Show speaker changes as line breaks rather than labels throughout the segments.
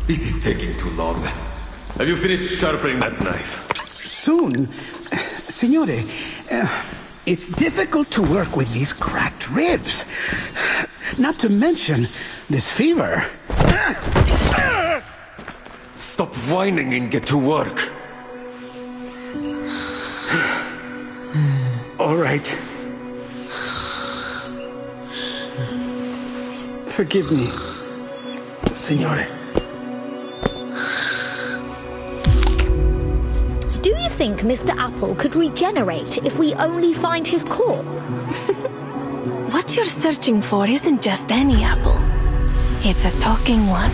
This is taking too long. Have you finished sharpening that knife?
Soon. Signore, it's difficult to work with these cracked ribs. Not to mention this fever.
Stop whining and get to work.
All right. Forgive me, Signore.
Do you think Mr. Apple could regenerate if we only find his core?
What you're searching for isn't just any apple. It's a talking one.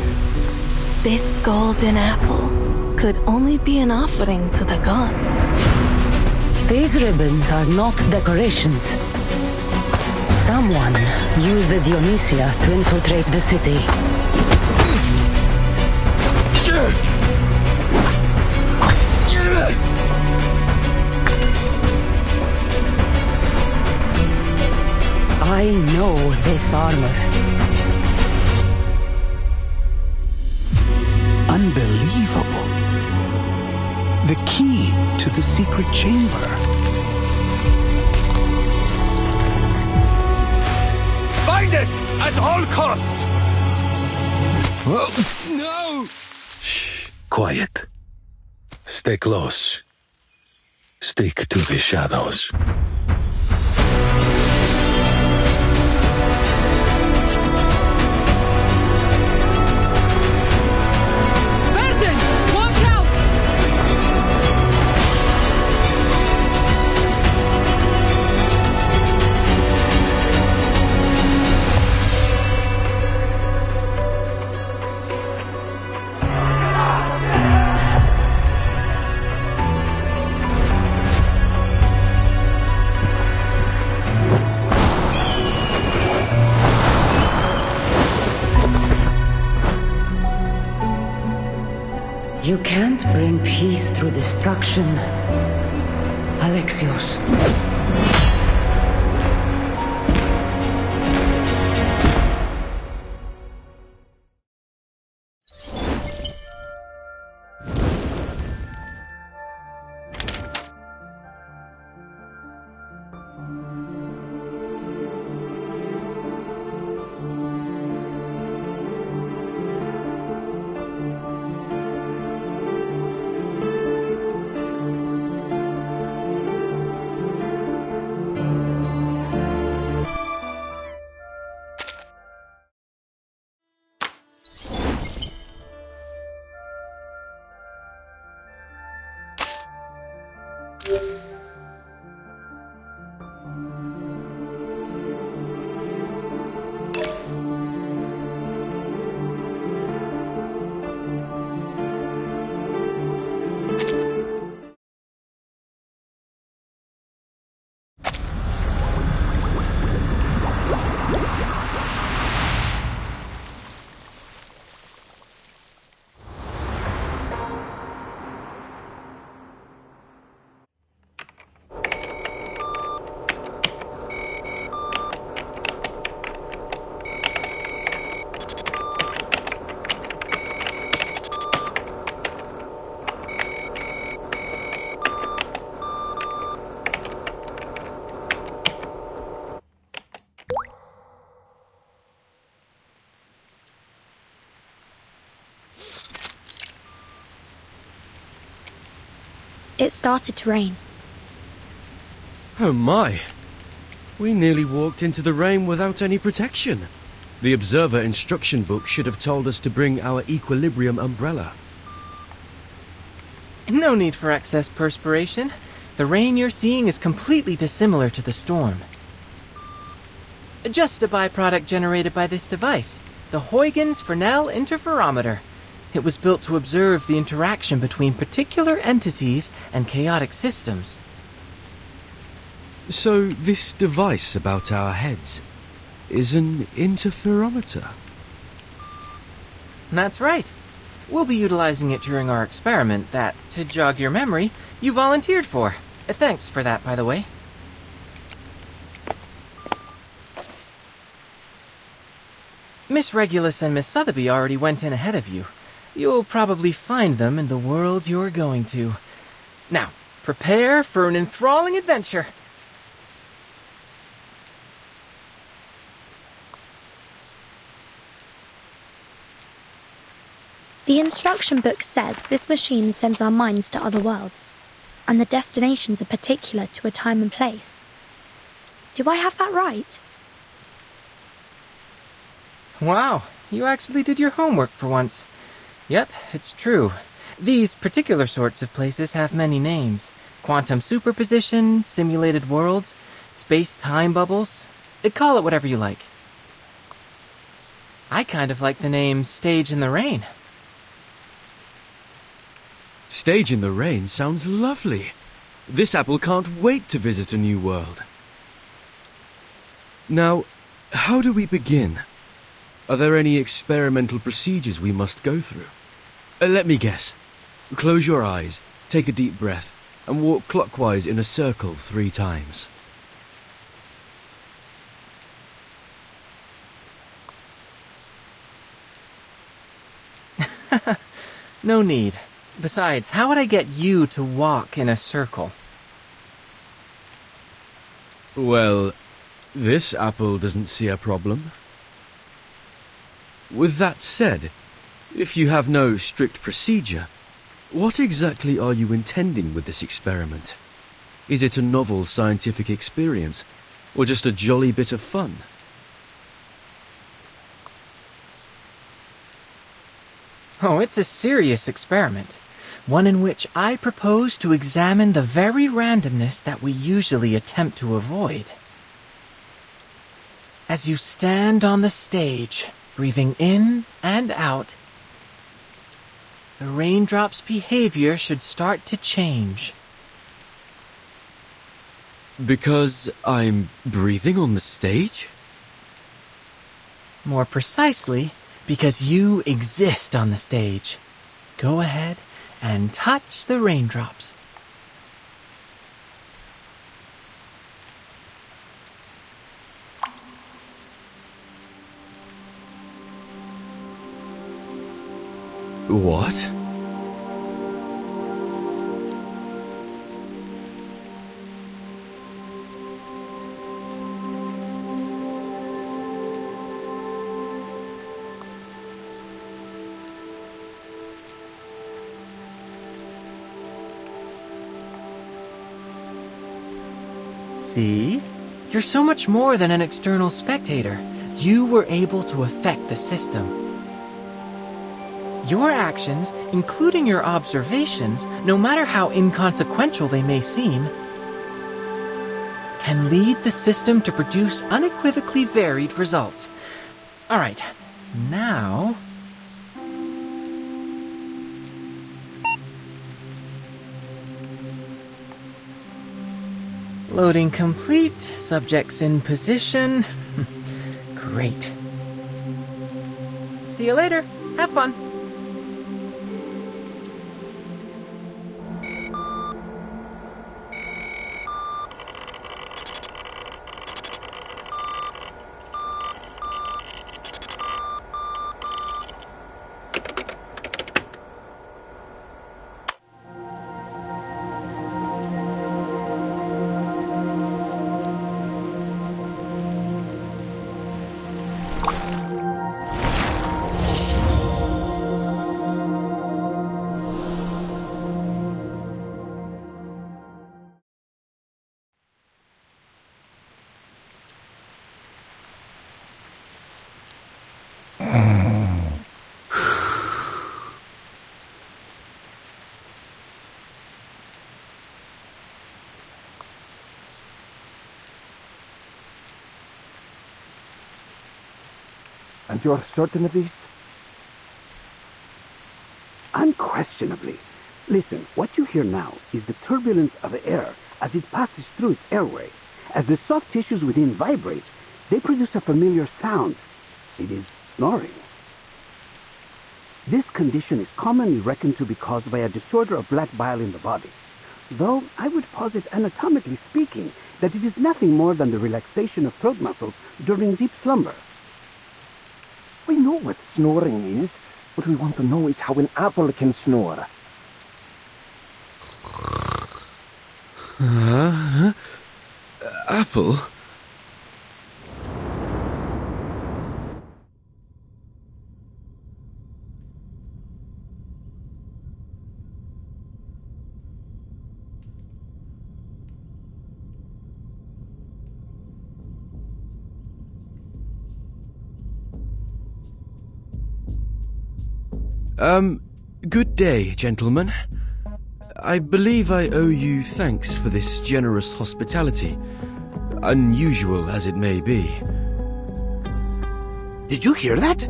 This golden apple could only be an offering to the gods.
These ribbons are not decorations. Someone used the Dionysias to infiltrate the city. I know this armor.
Unbelievable. The key to the secret chamber.
Find it! At all costs! No!
Shh. Quiet. Stay close. Stick to the shadows.
You can't bring peace through destruction, Alexios.
It started to rain.
Oh my! We nearly walked into the rain without any protection. The observer instruction book should have told us to bring our equilibrium umbrella.
No need for excess perspiration. The rain you're seeing is completely dissimilar to the storm. Just a byproduct generated by this device, the Huygens Fresnel interferometer. It was built to observe the interaction between particular entities and chaotic systems.
So this device about our heads is an interferometer?
That's right. We'll be utilizing it during our experiment that, to jog your memory, you volunteered for. Thanks for that, by the way. Miss Regulus and Miss Sotheby already went in ahead of you. You'll probably find them in the world you're going to. Now, prepare for an enthralling adventure.
The instruction book says this machine sends our minds to other worlds, and the destinations are particular to a time and place. Do I have that right?
Wow, you actually did your homework for once. Yep, it's true. These particular sorts of places have many names. Quantum superposition, simulated worlds, space-time bubbles. Call it whatever you like. I kind of like the name Stage in the Rain.
Stage in the Rain sounds lovely. This apple can't wait to visit a new world. Now, how do we begin? Are there any experimental procedures we must go through? Let me guess. Close your eyes, take a deep breath, and walk clockwise in a circle 3 times.
No need. Besides, how would I get you to walk in a circle?
Well, this apple doesn't see a problem. With that said, if you have no strict procedure, what exactly are you intending with this experiment? Is it a novel scientific experience, or just a jolly bit of fun?
Oh, it's a serious experiment. One in which I propose to examine the very randomness that we usually attempt to avoid. As you stand on the stage, breathing in and out, the raindrop's behavior should start to change.
Because I'm breathing on the stage?
More precisely, because you exist on the stage. Go ahead and touch the raindrops.
What?
See? You're so much more than an external spectator. You were able to affect the system. Your actions, including your observations, no matter how inconsequential they may seem, can lead the system to produce unequivocally varied results. All right, now... Loading complete, subjects in position. Great. See you later. Have fun.
And you're certain of this? Unquestionably. Listen, what you hear now is the turbulence of air as it passes through its airway. As the soft tissues within vibrate, they produce a familiar sound. It is snoring. This condition is commonly reckoned to be caused by a disorder of black bile in the body, though I would posit anatomically speaking that it is nothing more than the relaxation of throat muscles during deep slumber.
We know what snoring is.
What we want to know is how an apple can snore.
Apple? Good day, gentlemen. I believe I owe you thanks for this generous hospitality, unusual as it may be.
Did you hear that?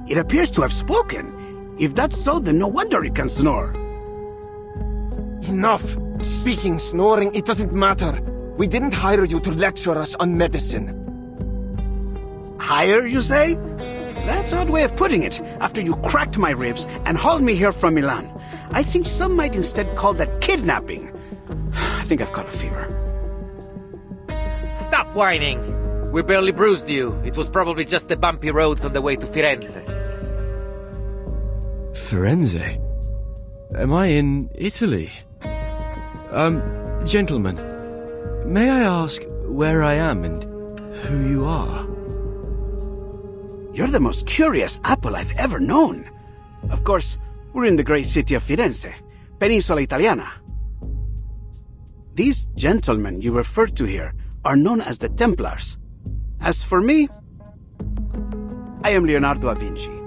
It appears to have spoken. If that's so, then no wonder it can snore.
Enough! Speaking, snoring, it doesn't matter. We didn't hire you to lecture us on medicine.
Hire, you say? That's an odd way of putting it, after you cracked my ribs and hauled me here from Milan. I think some might instead call that kidnapping. I think I've caught a fever.
Stop whining! We barely bruised you. It was probably just the bumpy roads on the way to Firenze.
Firenze? Am I in Italy? Gentlemen, may I ask where I am and who you are?
You're the most curious apple I've ever known. Of course, we're in the great city of Firenze, Peninsula Italiana. These gentlemen you referred to here are known as the Templars. As for me, I am Leonardo da Vinci.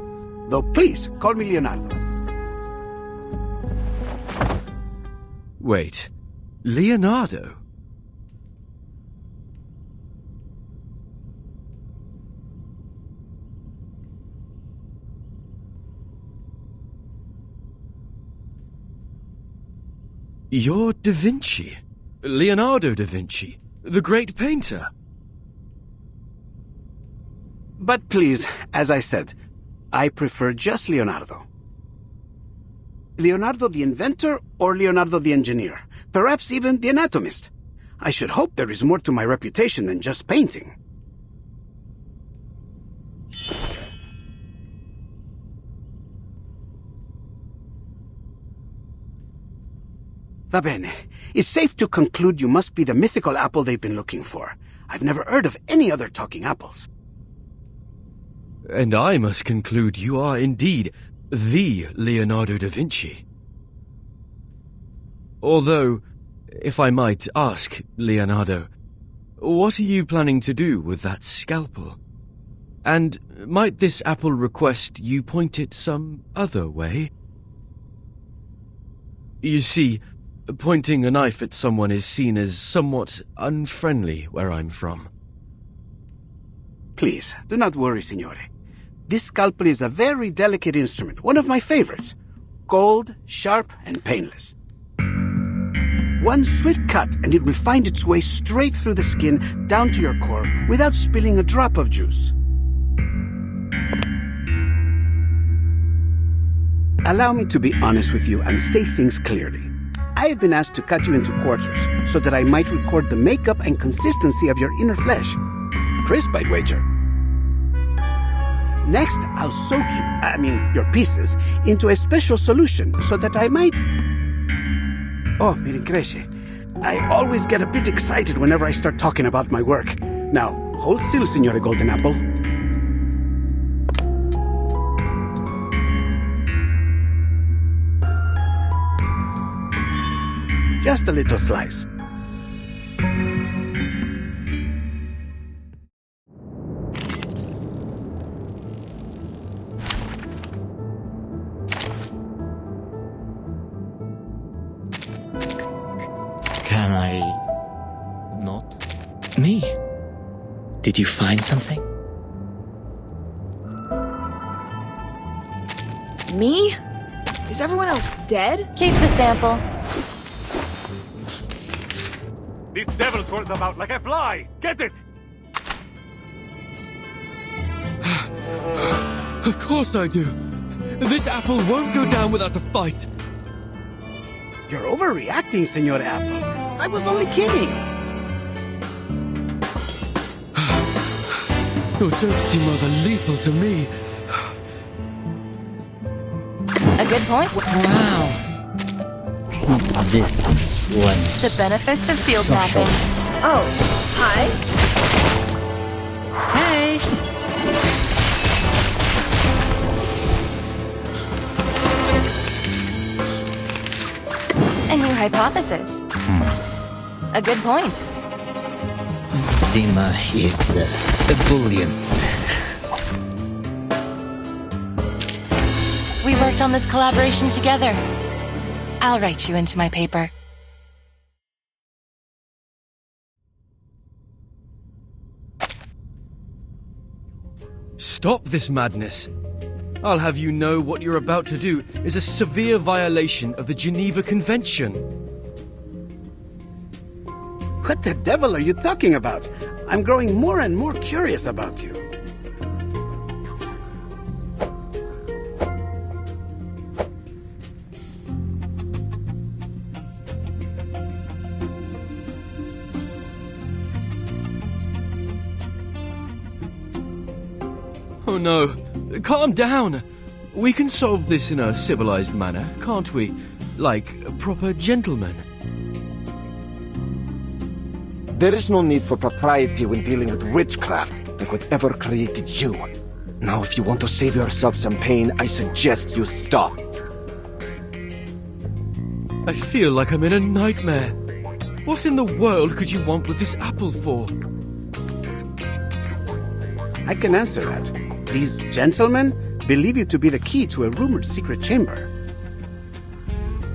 Though please, call me Leonardo.
Wait, Leonardo? You're Da Vinci. Leonardo da Vinci, the great painter.
But please, as I said, I prefer just Leonardo. Leonardo the inventor or Leonardo the engineer? Perhaps even the anatomist? I should hope there is more to my reputation than just painting. Va bene. It's safe to conclude you must be the mythical apple they've been looking for. I've never heard of any other talking apples.
And I must conclude you are indeed the Leonardo da Vinci. Although, if I might ask, Leonardo, what are you planning to do with that scalpel? And might this apple request you point it some other way? You see, pointing a knife at someone is seen as somewhat unfriendly where I'm from.
Please, do not worry, signore. This scalpel is a very delicate instrument, one of my favorites. Cold, sharp, and painless. One swift cut and it will find its way straight through the skin down to your core without spilling a drop of juice. Allow me to be honest with you and state things clearly. I have been asked to cut you into quarters so that I might record the makeup and consistency of your inner flesh. Crisp, I'd wager. Next, I'll soak your pieces, into a special solution so that I might... Oh, mi rincresce. I always get a bit excited whenever I start talking about my work. Now, hold still, Signore Golden Apple. Just a little slice.
Can I... not? Me? Did you find something?
Me? Is everyone else dead?
Keep the sample.
This devil twirls about like a fly! Get it!
Of course I do. This apple won't go down without a fight.
You're overreacting, Signore Apple. I was only kidding.
Your jokes seem rather lethal to me.
A good point.
Wow. Distance lens.
The benefits of field
Social.
mapping.
Oh, hi.
Hey.
A new hypothesis. A good point.
Zima is a Boolean.
We worked on this collaboration together. I'll write you into my paper.
Stop this madness. I'll have you know what you're about to do is a severe violation of the Geneva Convention.
What the devil are you talking about? I'm growing more and more curious about you.
Oh no, calm down. We can solve this in a civilized manner, can't we? Like proper gentlemen.
There is no need for propriety when dealing with witchcraft, like whatever created you. Now, if you want to save yourself some pain, I suggest you stop.
I feel like I'm in a nightmare. What in the world could you want with this apple for?
I can answer that. These gentlemen believe you to be the key to a rumored secret chamber.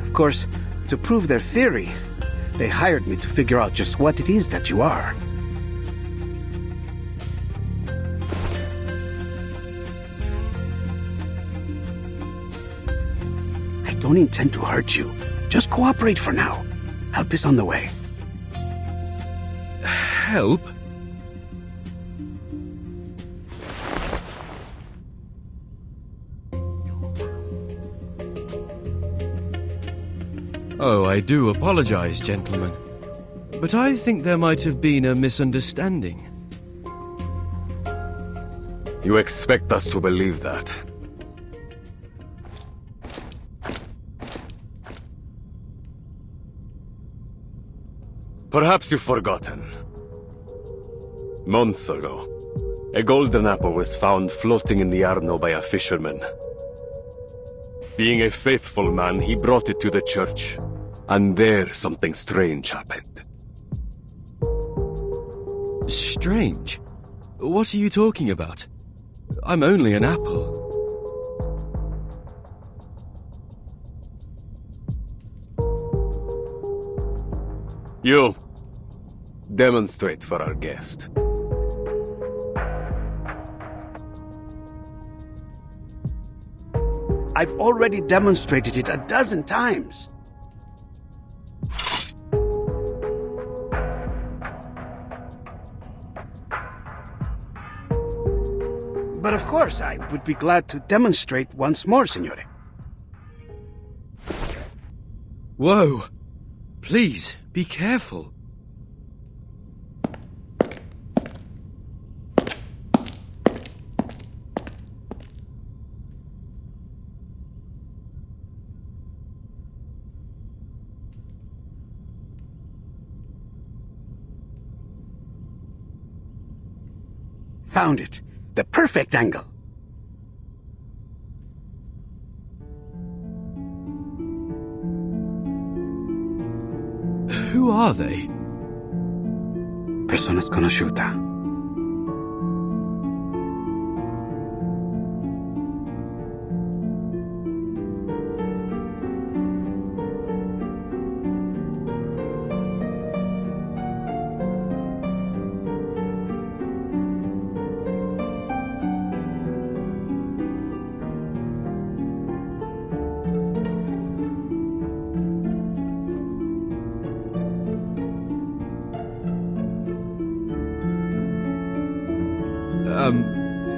Of course, to prove their theory, they hired me to figure out just what it is that you are. I don't intend to hurt you. Just cooperate for now. Help is on the way.
Help? Oh, I do apologize, gentlemen. But I think there might have been a misunderstanding.
You expect us to believe that? Perhaps you've forgotten. Months ago, a golden apple was found floating in the Arno by a fisherman. Being a faithful man, he brought it to the church. And there something strange happened.
Strange? What are you talking about? I'm only an apple.
You, demonstrate for our guest.
I've already demonstrated it 12 times. But of course, I would be glad to demonstrate once more, Signore.
Whoa! Please, be careful.
Found it. The perfect angle.
Who are they?
Persona sconosciuta.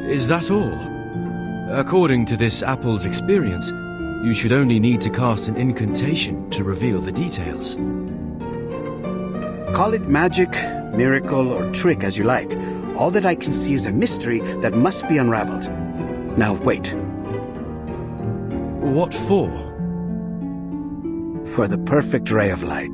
Is that all? According to this apple's experience, you should only need to cast an incantation to reveal the details.
Call it magic, miracle, or trick as you like. All that I can see is a mystery that must be unraveled. Now, wait.
What for?
For the perfect ray of light.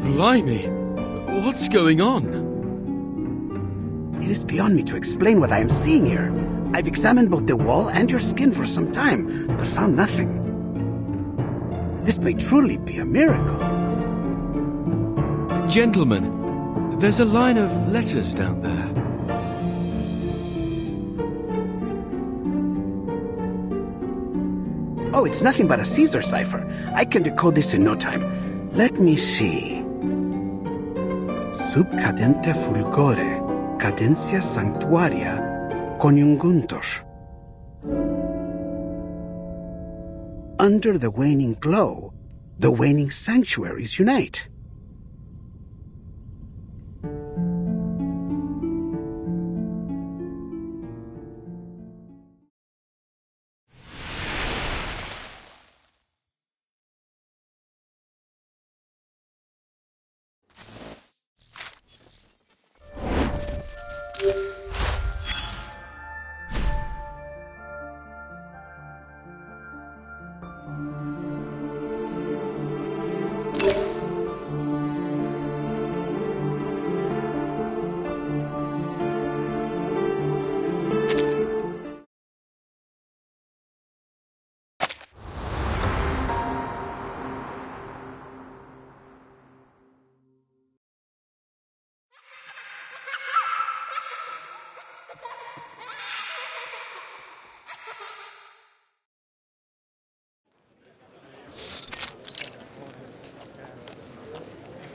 Blimey! What's going on?
It is beyond me to explain what I am seeing here. I've examined both the wall and your skin for some time, but found nothing. This may truly be a miracle.
Gentlemen, there's a line of letters down there.
Oh, it's nothing but a Caesar cipher. I can decode this in no time. Let me see. Sub cadente fulgore, cadencia sanctuaria, coniunguntos. Under the waning glow, the waning sanctuaries unite.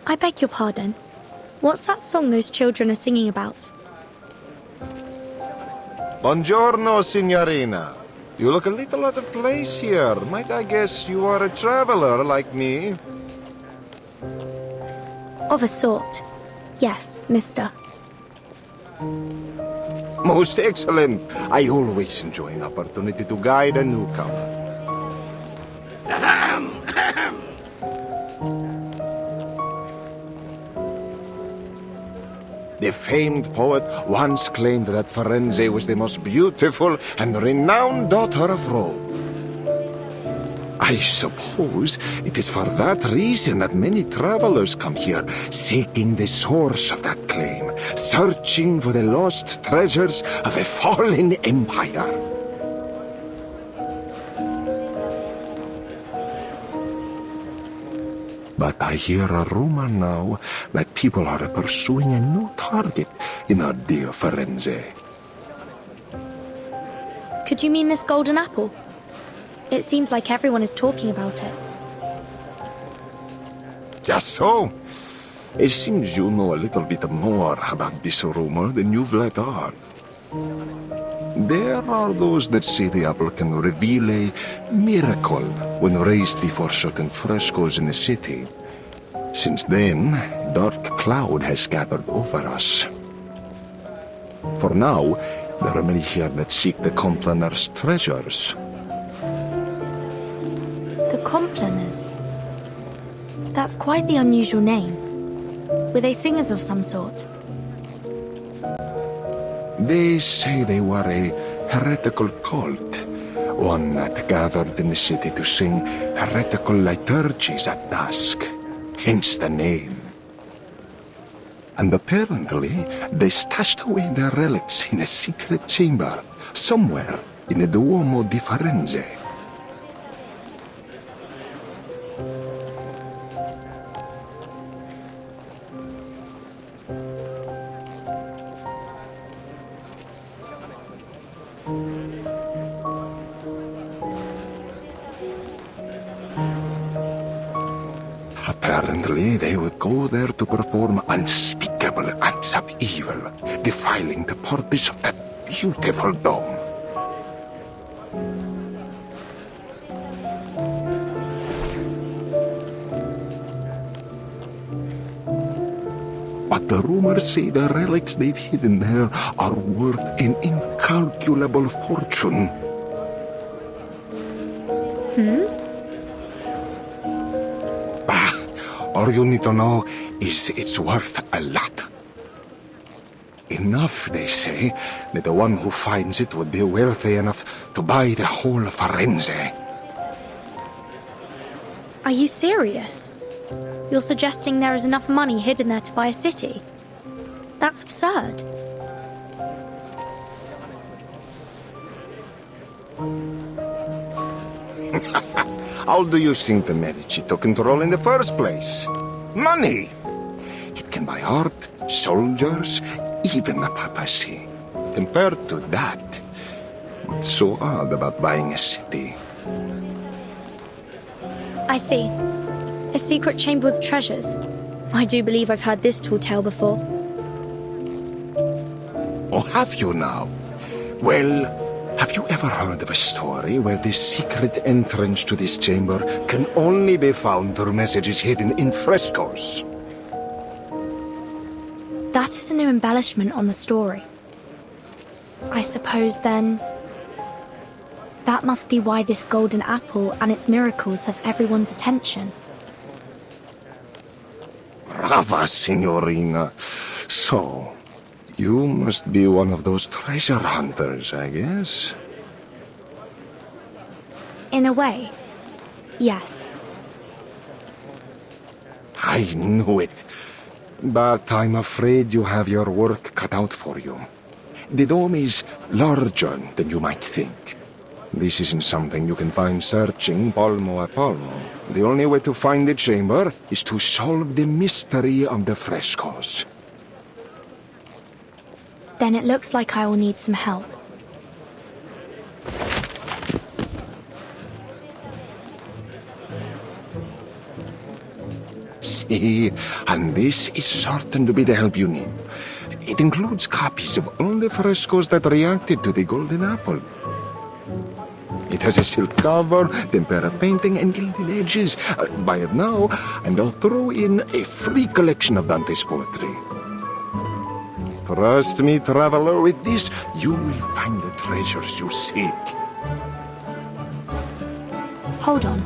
I beg your pardon. What's that song those children are singing about?
Buongiorno, signorina. You look a little out of place here. Might I guess you are a traveler like me?
Of a sort. Yes, mister.
Most excellent. I always enjoy an opportunity to guide a newcomer. The famed poet once claimed that Firenze was the most beautiful and renowned daughter of Rome. I suppose it is for that reason that many travelers come here, seeking the source of that claim, searching for the lost treasures of a fallen empire. But I hear a rumor now that people are pursuing a new target in our dear Firenze.
Could you mean this golden apple? It seems like everyone is talking about it.
Just so. It seems you know a little bit more about this rumor than you've let on. There are those that say the apple can reveal a miracle when raised before certain frescoes in the city. Since then, a dark cloud has gathered over us. For now, there are many here that seek the Complaner's treasures.
The Complaners? That's quite the unusual name. Were they singers of some sort?
They say they were a heretical cult, one that gathered in the city to sing heretical liturgies at dusk, hence the name. And apparently, they stashed away their relics in a secret chamber, somewhere in the Duomo di Firenze. Apparently, they would go there to perform unspeakable acts of evil, defiling the purpose of that beautiful dome. but the rumors say the relics they've hidden there are worth an incalculable fortune. All you need to know is it's worth a lot. Enough, they say, that the one who finds it would be wealthy enough to buy the whole Firenze.
Are you serious? You're suggesting there is enough money hidden there to buy a city? That's absurd.
How do you think the Medici took control in the first place? Money! It can buy art, soldiers, even the papacy. Compared to that, what's so odd about buying a city?
I see. A secret chamber with treasures. I do believe I've heard this tall tale before.
Oh, have you now? Well, have you ever heard of a story where the secret entrance to this chamber can only be found through messages hidden in frescoes?
That is a new embellishment on the story. I suppose then... that must be why this golden apple and its miracles have everyone's attention.
Brava, Signorina. So, you must be one of those treasure hunters, I guess?
In a way, yes.
I knew it. But I'm afraid you have your work cut out for you. The dome is larger than you might think. This isn't something you can find searching palmo a palmo. The only way to find the chamber is to solve the mystery of the frescoes.
Then it looks like I will need some help.
See, and this is certain to be the help you need. It includes copies of all the frescoes that reacted to the golden apple. It has a silk cover, tempera painting, and gilded edges. Buy it now, and I'll throw in a free collection of Dante's poetry. Trust me, traveler, with this, you will find the treasures you seek.
Hold on.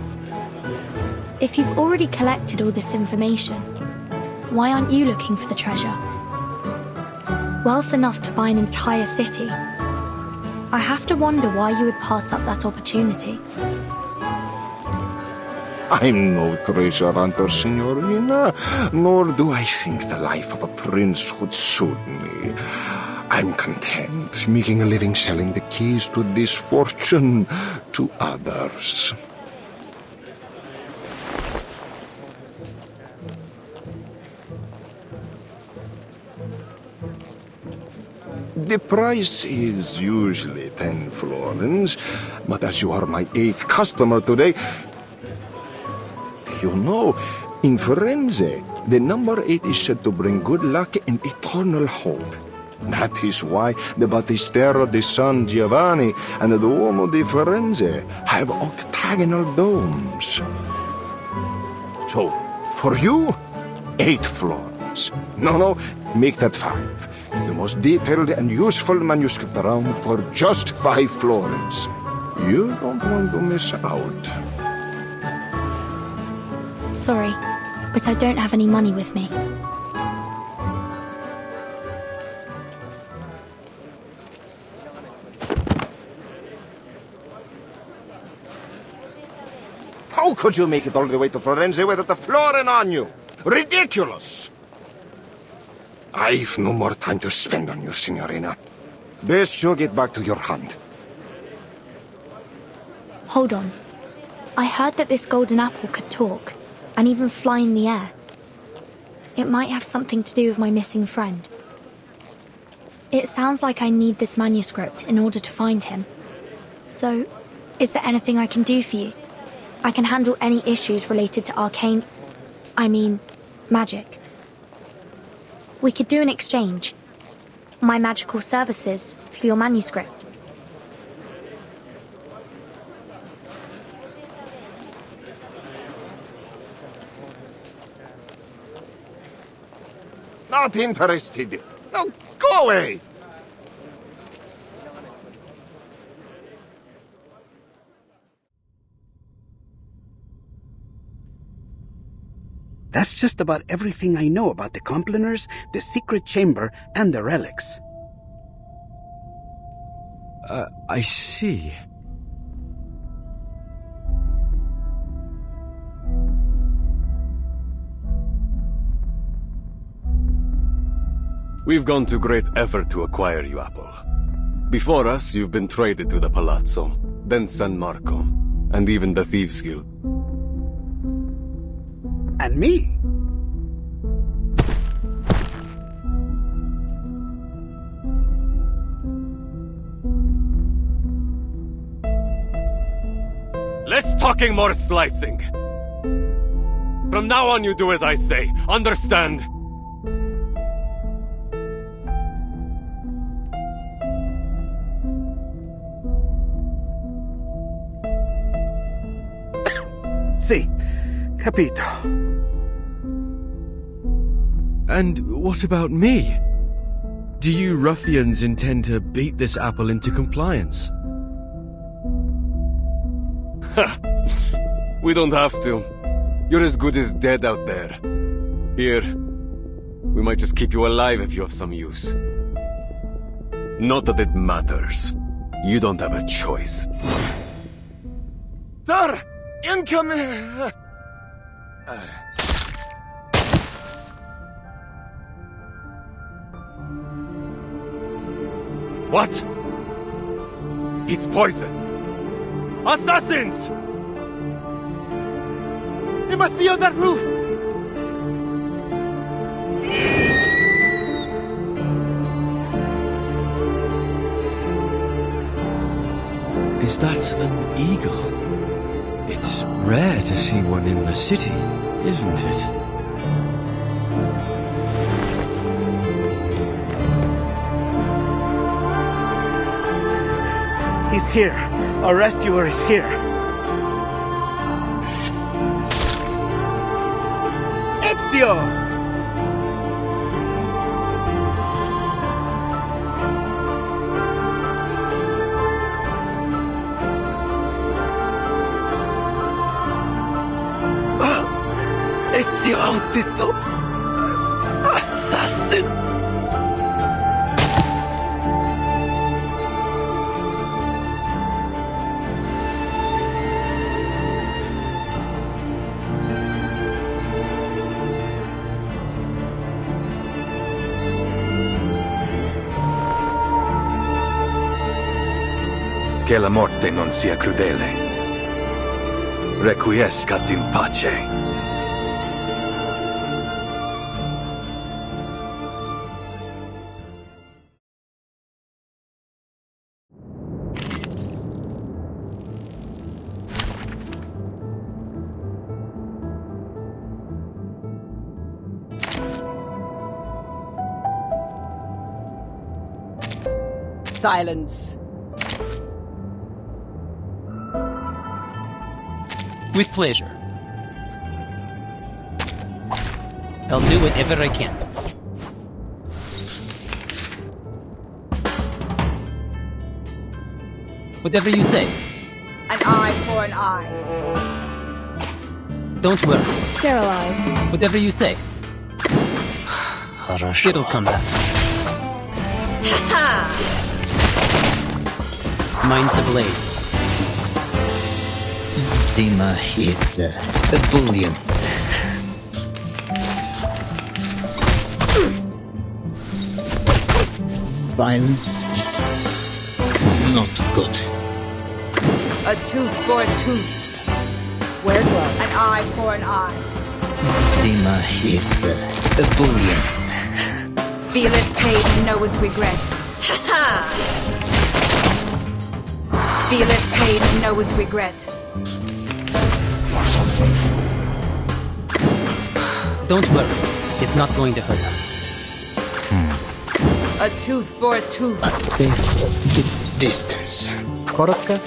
If you've already collected all this information, why aren't you looking for the treasure? Wealth enough to buy an entire city. I have to wonder why you would pass up that opportunity.
I'm no treasure hunter, Signorina, nor do I think the life of a prince would suit me. I'm content making a living selling the keys to this fortune to others. The price is usually 10 florins, but as you are my 8th customer today, you know, in Firenze, the number 8 is said to bring good luck and eternal hope. That is why the Battistero di San Giovanni and the Duomo di Firenze have octagonal domes. So, for you, 8 florins. No, make that 5. The most detailed and useful manuscript around for just 5 florins. You don't want to miss out.
Sorry, but I don't have any money with me.
How could you make it all the way to Firenze without a florin on you? Ridiculous! I've no more time to spend on you, Signorina. Best you get back to your hunt.
Hold on. I heard that this golden apple could talk, and even fly in the air. It might have something to do with my missing friend. It sounds like I need this manuscript in order to find him. So, is there anything I can do for you? I can handle any issues related to magic. We could do an exchange. My magical services for your manuscript.
Not interested. Now go away!
That's just about everything I know about the Complaners, the secret chamber, and the relics.
I see.
We've gone to great effort to acquire you, Apple. Before us, you've been traded to the Palazzo, then San Marco, and even the Thieves' Guild.
And me?
Less talking, more slicing! From now on, you do as I say. Understand?
Sì, capito.
And what about me? Do you ruffians intend to beat this apple into compliance?
Ha! We don't have to. You're as good as dead out there. Here, we might just keep you alive if you have some use. Not that it matters. You don't have a choice.
Sir! Incoming!
What? It's poison! Assassins!
He must be on that roof!
Is that an eagle? It's rare to see one in the city, isn't it?
He's here. Our rescuer is here. Ezio!
Ezio audito! Assassin! Che la morte non sia crudele. Requiescat in pace.
Silence.
With pleasure. I'll do whatever I can. Whatever you say.
An eye for an eye.
Don't worry.
Sterilize.
Whatever you say. It'll come back.
Ha!
Mine's the blade.
Zima is ebullient. Violence is not good.
A tooth for a tooth. Wear gloves. An eye for an eye.
Zima is ebullient.
Feel it, pain, know with regret. Ha ha! Feel it, pain, know with regret.
Don't worry. It's not going to hurt us.
A tooth for a tooth.
A safe distance.
Korotka,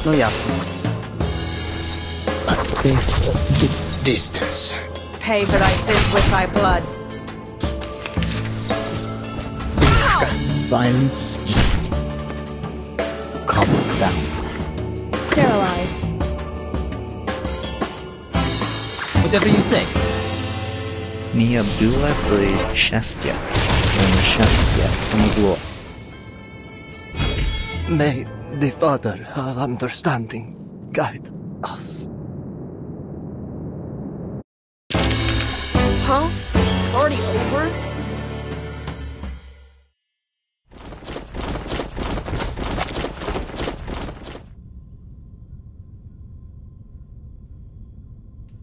no jasno.
A safe distance.
Pay for thy sins with thy blood.
violence is... Calm down.
Sterilize.
Whatever you say.
Nie byłoby szczęścia. Szczęście pomogło.
May the Father of understanding guide us.
Huh? It's already over?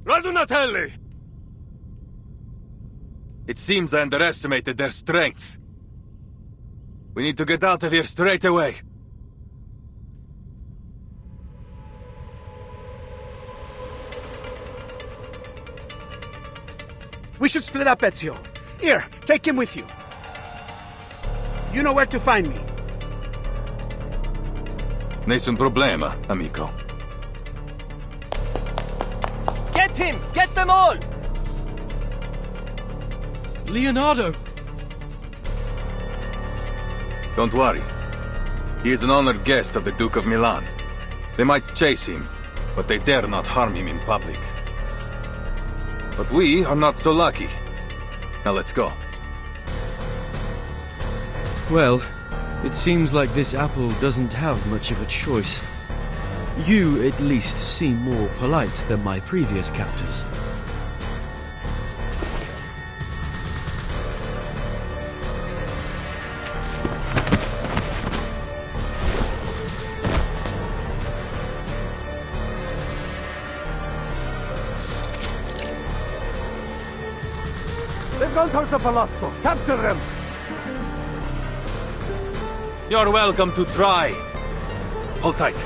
Radunatelli! It seems I underestimated their strength. We need to get out of here straight away.
We should split up, Ezio. Here, take him with you. You know where to find me.
Nessun problema, amico.
Get him! Get them all!
Leonardo!
Don't worry. He is an honored guest of the Duke of Milan. They might chase him, but they dare not harm him in public. But we are not so lucky. Now let's go.
Well, it seems like this apple doesn't have much of a choice. You, at least, seem more polite than my previous captors.
They've gone towards the palazzo. Capture them!
You're welcome to try. Hold tight.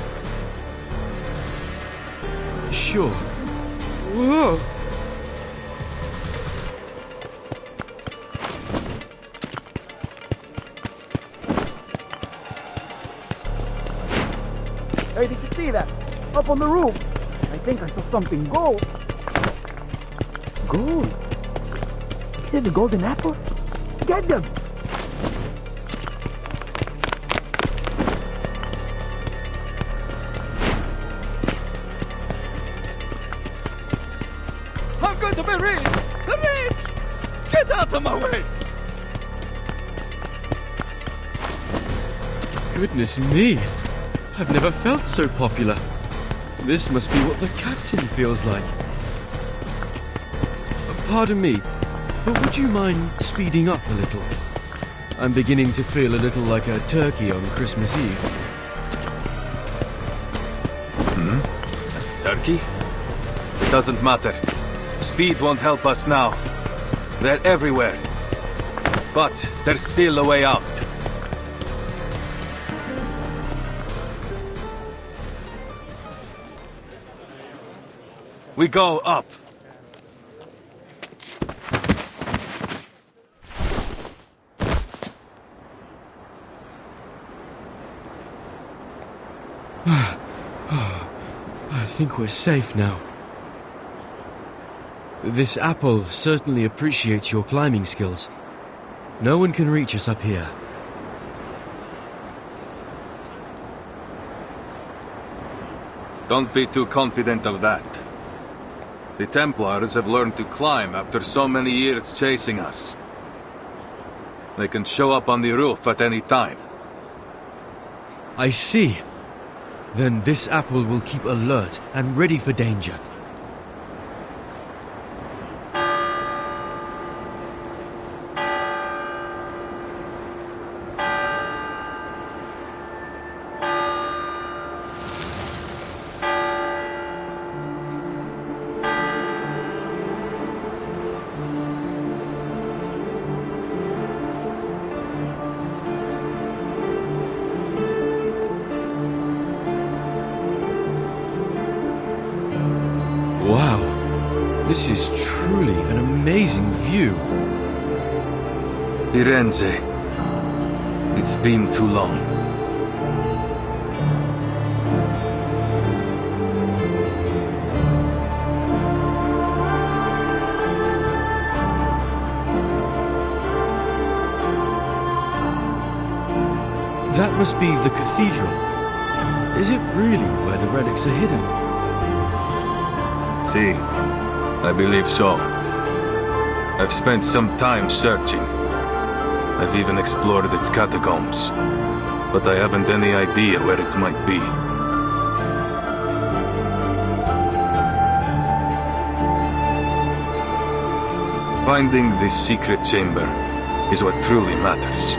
Sure. Whoa!
Hey, did you see that? Up on the roof. I think I saw something gold. Gold? Is it the golden apple? Get them!
I'm going to be rich! The rich! Get out of my way!
Goodness me! I've never felt so popular. This must be what the captain feels like. Pardon me, but would you mind speeding up a little? I'm beginning to feel a little like a turkey on Christmas Eve.
Turkey? It doesn't matter. Speed won't help us now. They're everywhere. But there's still a way out. We go up.
I think we're safe now. This apple certainly appreciates your climbing skills. No one can reach us up here.
Don't be too confident of that. The Templars have learned to climb after so many years chasing us. They can show up on the roof at any time.
I see. Then this apple will keep alert and ready for danger. Wow, this is truly an amazing view.
Firenze. It's been too long.
must be the cathedral. Is it really where the relics are hidden?
See, I believe so. I've spent some time searching. I've even explored its catacombs. But I haven't any idea where it might be. Finding this secret chamber is what truly matters.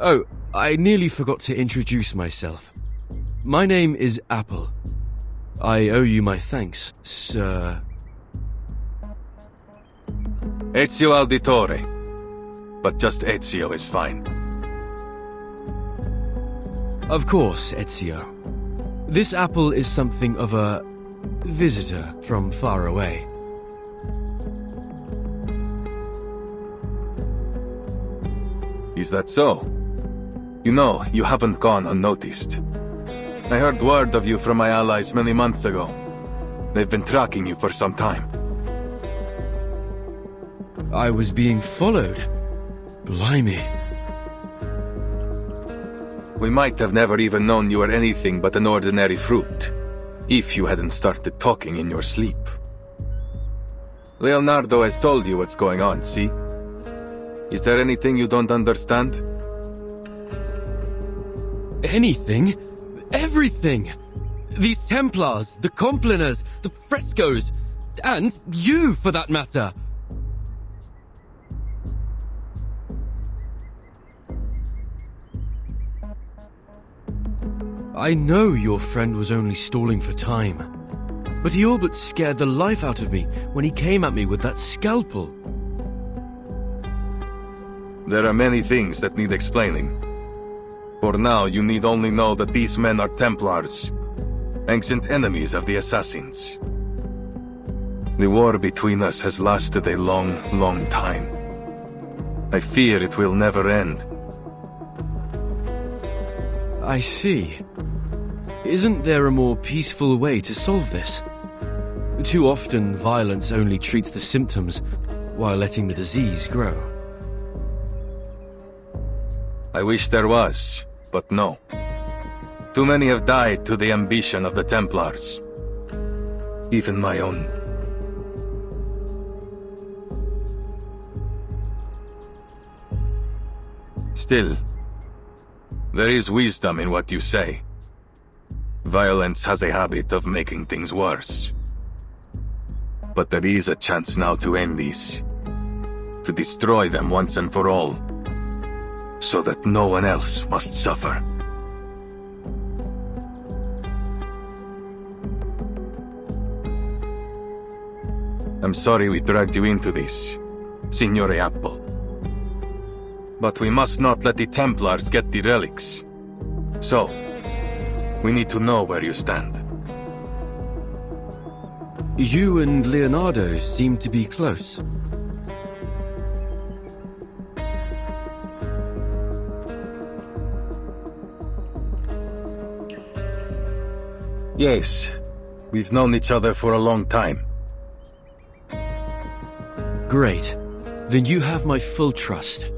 Oh, I nearly forgot to introduce myself. My name is Apple. I owe you my thanks, sir.
Ezio Auditore. But just Ezio is fine.
Of course, Ezio. This Apple is something of a visitor from far away.
Is that so? You know, you haven't gone unnoticed. I heard word of you from my allies many months ago. They've been tracking you for some time.
I was being followed. Blimey.
We might have never even known you were anything but an ordinary fruit, if you hadn't started talking in your sleep. Leonardo has told you what's going on, see? Is there anything you don't understand?
Anything? Everything! These Templars, the Compliners, the frescoes, and you, for that matter! I know your friend was only stalling for time, but he all but scared the life out of me when he came at me with that scalpel.
There are many things that need explaining. For now, you need only know that these men are Templars, ancient enemies of the Assassins. The war between us has lasted a long, long time. I fear it will never end.
I see. Isn't there a more peaceful way to solve this? Too often, violence only treats the symptoms, while letting the disease grow.
I wish there was, but no. Too many have died to the ambition of the Templars. Even my own. Still, there is wisdom in what you say. Violence has a habit of making things worse. But there is a chance now to end these. To destroy them once and for all. So that no one else must suffer. I'm sorry we dragged you into this, Signore Apple. But we must not let the Templars get the relics. So, we need to know where you stand.
You and Leonardo seem to be close.
Yes, we've known each other for a long time.
Great. Then you have my full trust.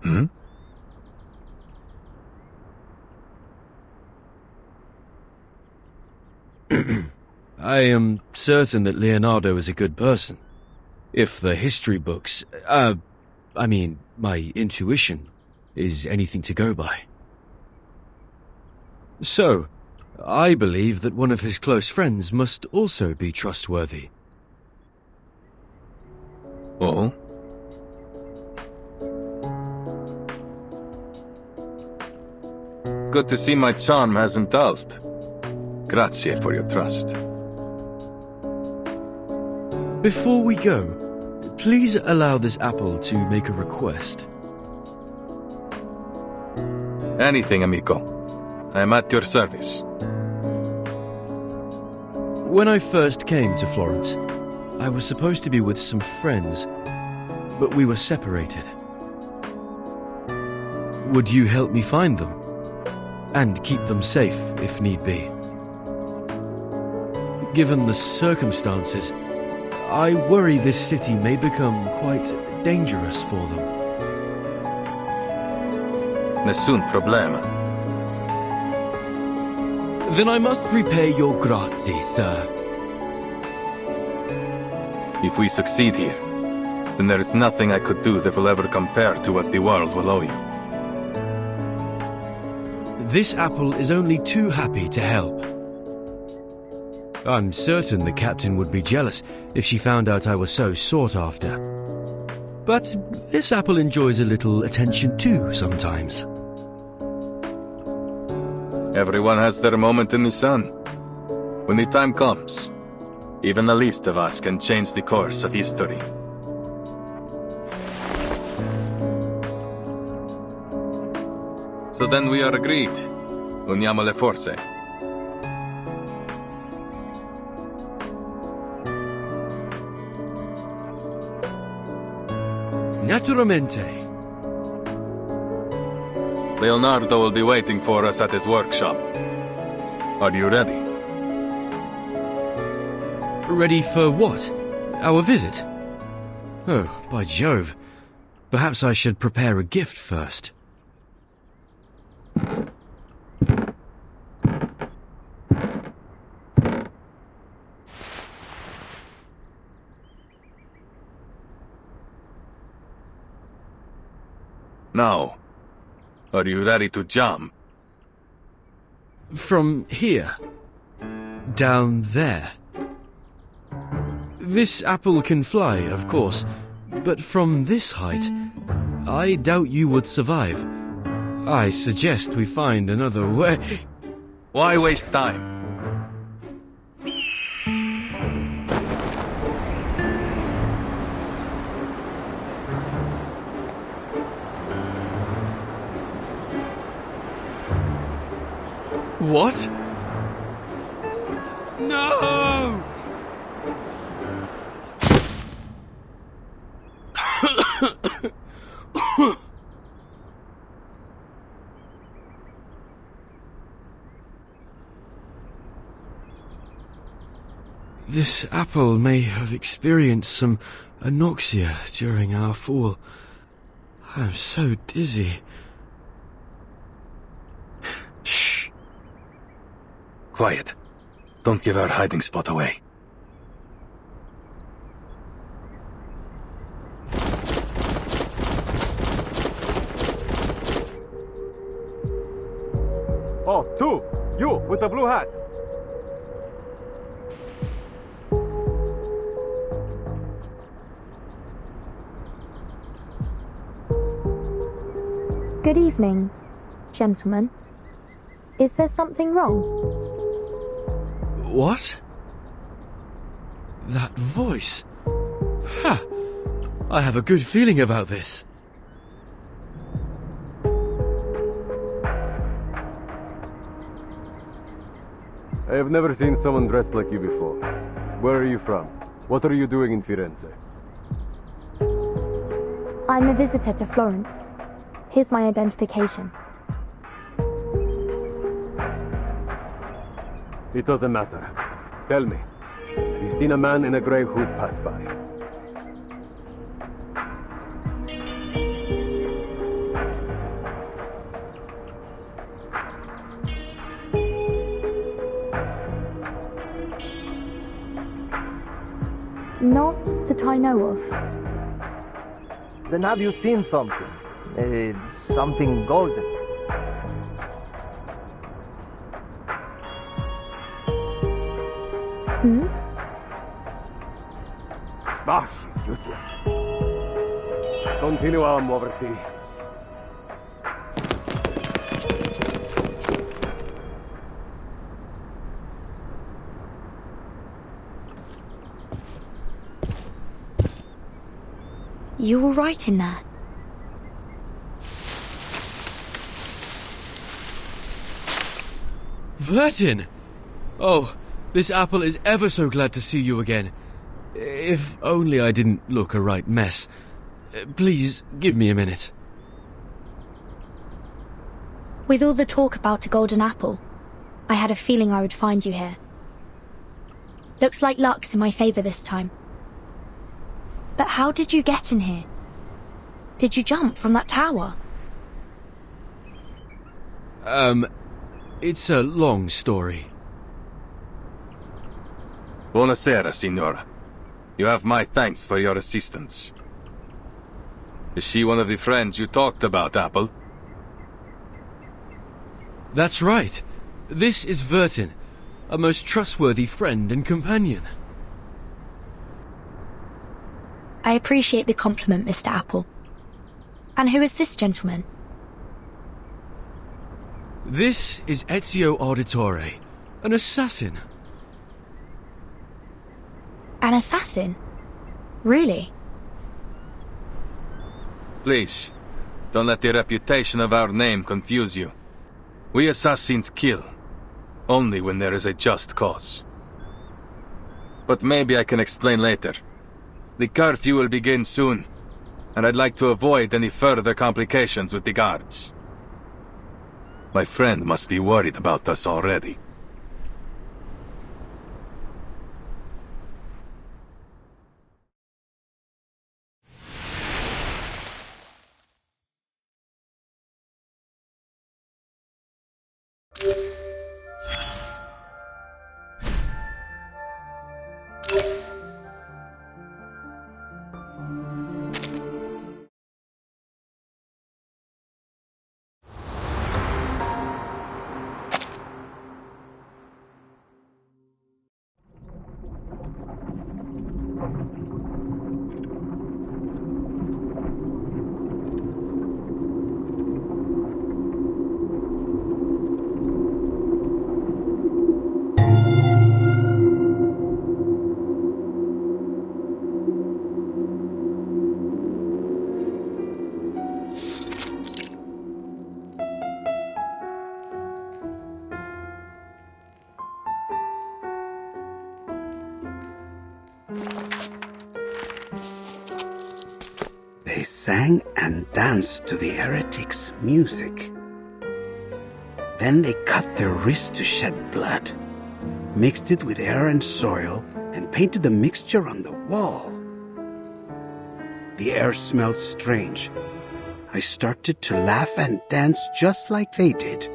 Hmm?
I am certain that Leonardo is a good person. If the history books, my intuition, is anything to go by. So, I believe that one of his close friends must also be trustworthy.
Oh? Good to see my charm hasn't dulled. Grazie for your trust.
Before we go, please allow this apple to make a request.
Anything, amico. I am at your service.
When I first came to Florence, I was supposed to be with some friends, but we were separated. Would you help me find them? And keep them safe, if need be. Given the circumstances, I worry this city may become quite dangerous for them.
Nessun problema.
Then I must repay your grazie, sir.
If we succeed here, then there is nothing I could do that will ever compare to what the world will owe you.
This apple is only too happy to help. I'm certain the captain would be jealous if she found out I was so sought after. But this apple enjoys a little attention too, sometimes.
Everyone has their moment in the sun. When the time comes, even the least of us can change the course of history. So then we are agreed. Uniamo le forze.
Naturalmente.
Leonardo will be waiting for us at his workshop. Are you ready?
Ready for what? Our visit? Oh, by Jove. Perhaps I should prepare a gift first.
Now, are you ready to jump?
From here. Down there. This apple can fly, of course, but from this height, I doubt you would survive. I suggest we find another way.
Why waste time?
What? No! This apple may have experienced some anoxia during our fall. I'm so dizzy.
Shh. Quiet. Don't give our hiding spot away.
Oh, two! You, with the blue hat!
Good evening, gentlemen. Is there something wrong?
What? That voice? Ha! I have a good feeling about this.
I have never seen someone dressed like you before. Where are you from? What are you doing in Firenze?
I'm a visitor to Florence. Here's my identification.
It doesn't matter. Tell me, have you seen a man in a grey hood pass by?
Not that I know of.
Then have you seen something? Something golden?
Hmm?
Ah, she's useless. Continua a muoverti.
You were right in there.
Vertin! Oh, this apple is ever so glad to see you again. If only I didn't look a right mess. Please, give me a minute.
With all the talk about a golden apple, I had a feeling I would find you here. Looks like luck's in my favor this time. But how did you get in here? Did you jump from that tower?
It's a long story.
Buonasera, signora. You have my thanks for your assistance. Is she one of the friends you talked about, Apple?
That's right. This is Vertin, a most trustworthy friend and companion.
I appreciate the compliment, Mr. Apple. And who is this gentleman?
This is Ezio Auditore, an assassin.
An assassin? Really?
Please, don't let the reputation of our name confuse you. We assassins kill, only when there is a just cause. But maybe I can explain later. The curfew will begin soon, and I'd like to avoid any further complications with the guards. My friend must be worried about us already.
They sang and danced to the heretics' music. Then they cut their wrists to shed blood, mixed it with air and soil, and painted the mixture on the wall. The air smelled strange. I started to laugh and dance just like they did.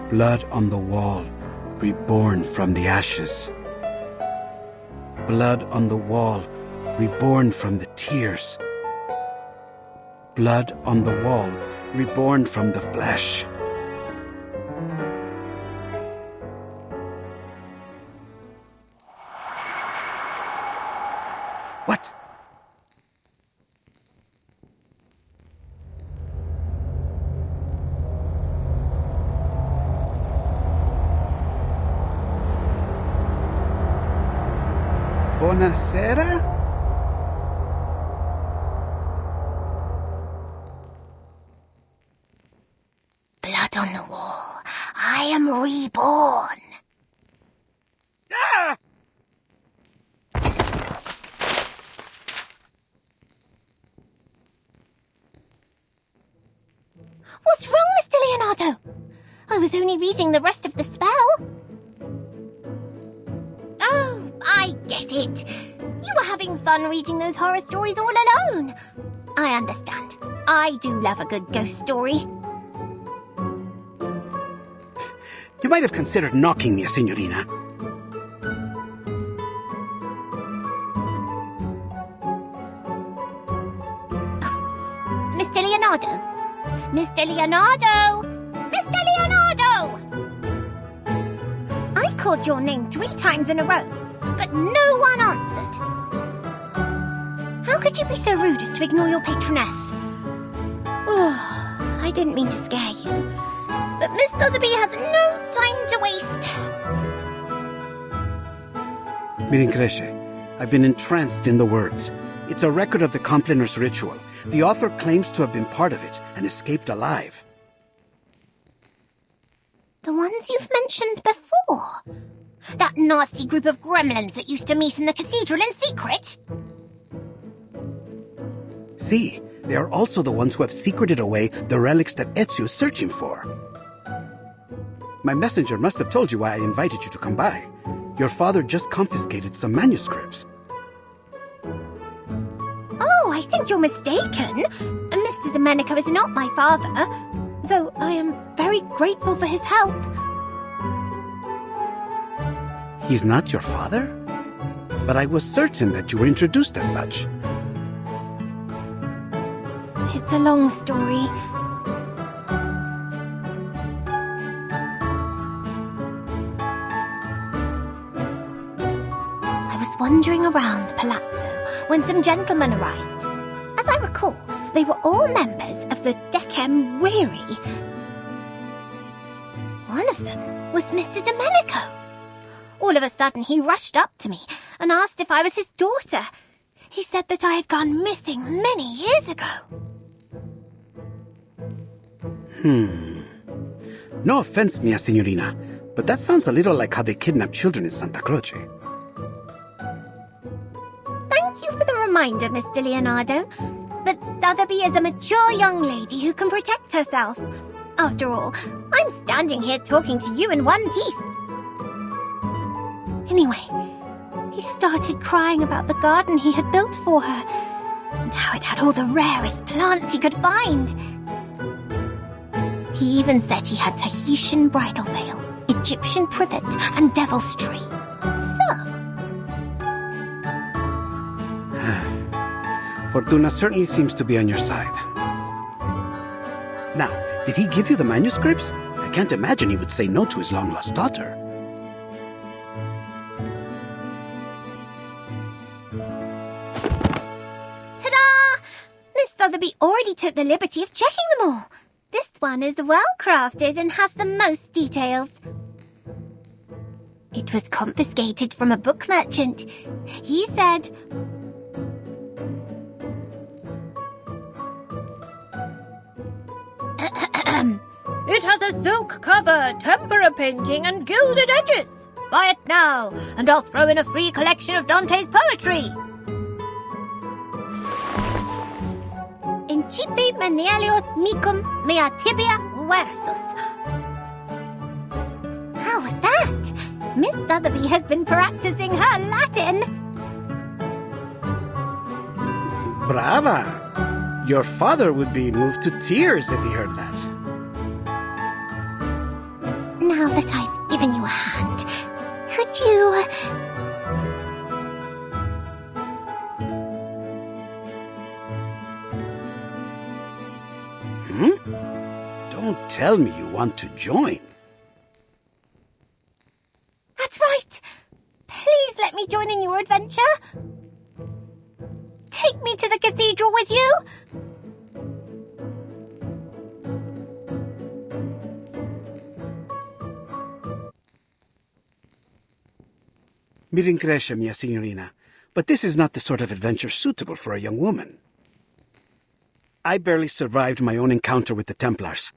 Blood on the wall, reborn from the ashes. Blood on the wall, reborn from the tears. Blood on the wall, reborn from the flesh. What? Buonasera?
Blood on the wall. I am reborn.
Ah!
What's wrong, Mr. Leonardo? I was only reading the rest of the spell. Oh, I get it. You were having fun reading those horror stories all alone. I understand. I do love a good ghost story.
You might have considered knocking me, signorina.
Mr. Leonardo, Mr. Leonardo! Mr. Leonardo! I called your name 3 times in a row, but no one answered. How could you be so rude as to ignore your patroness? Oh, I didn't mean to scare you, but Miss Sotheby has no time to waste.
Mirincresce, I've been entranced in the words. It's a record of the Complainers' ritual. The author claims to have been part of it and escaped alive.
The ones you've mentioned before? That nasty group of gremlins that used to meet in the cathedral in secret?
See, they are also the ones who have secreted away the relics that Ezio is searching for. My messenger must have told you why I invited you to come by. Your father just confiscated some manuscripts.
Oh, I think you're mistaken. Mr. Domenico is not my father, though I am very grateful for his help.
He's not your father? But I was certain that you were introduced as such.
It's a long story. I was wandering around the palazzo when some gentlemen arrived. As I recall, they were all members of the Decem Weary. One of them was Mr. Domenico. All of a sudden, he rushed up to me and asked if I was his daughter. He said that I had gone missing many years ago.
No offense, mia signorina, but that sounds a little like how they kidnap children in Santa Croce.
Thank you for the reminder, Mr. Leonardo. But Sotheby is a mature young lady who can protect herself. After all, I'm standing here talking to you in one piece. Anyway, he started crying about the garden he had built for her, and how it had all the rarest plants he could find. He even said he had Tahitian bridal veil, Egyptian privet, and devil's tree.
Fortuna certainly seems to be on your side. Now, did he give you the manuscripts? I can't imagine he would say no to his long-lost daughter.
Ta-da! Miss Sotheby already took the liberty of checking them all. This one is well-crafted and has the most details. It was confiscated from a book merchant. He said... It has a silk cover, tempera painting, and gilded edges. Buy it now, and I'll throw in a free collection of Dante's poetry. Incipi menelios micum mea tibia versus. How was that? Miss Sotheby has been practicing her Latin.
Brava! Your father would be moved to tears if he heard that.
Now that I've given you a hand, could you...
Don't tell me you want to join.
That's right! Please let me join in your adventure. Take me to the cathedral with you.
Mi rincresce, mia signorina, but this is not the sort of adventure suitable for a young woman. I barely survived my own encounter with the Templars.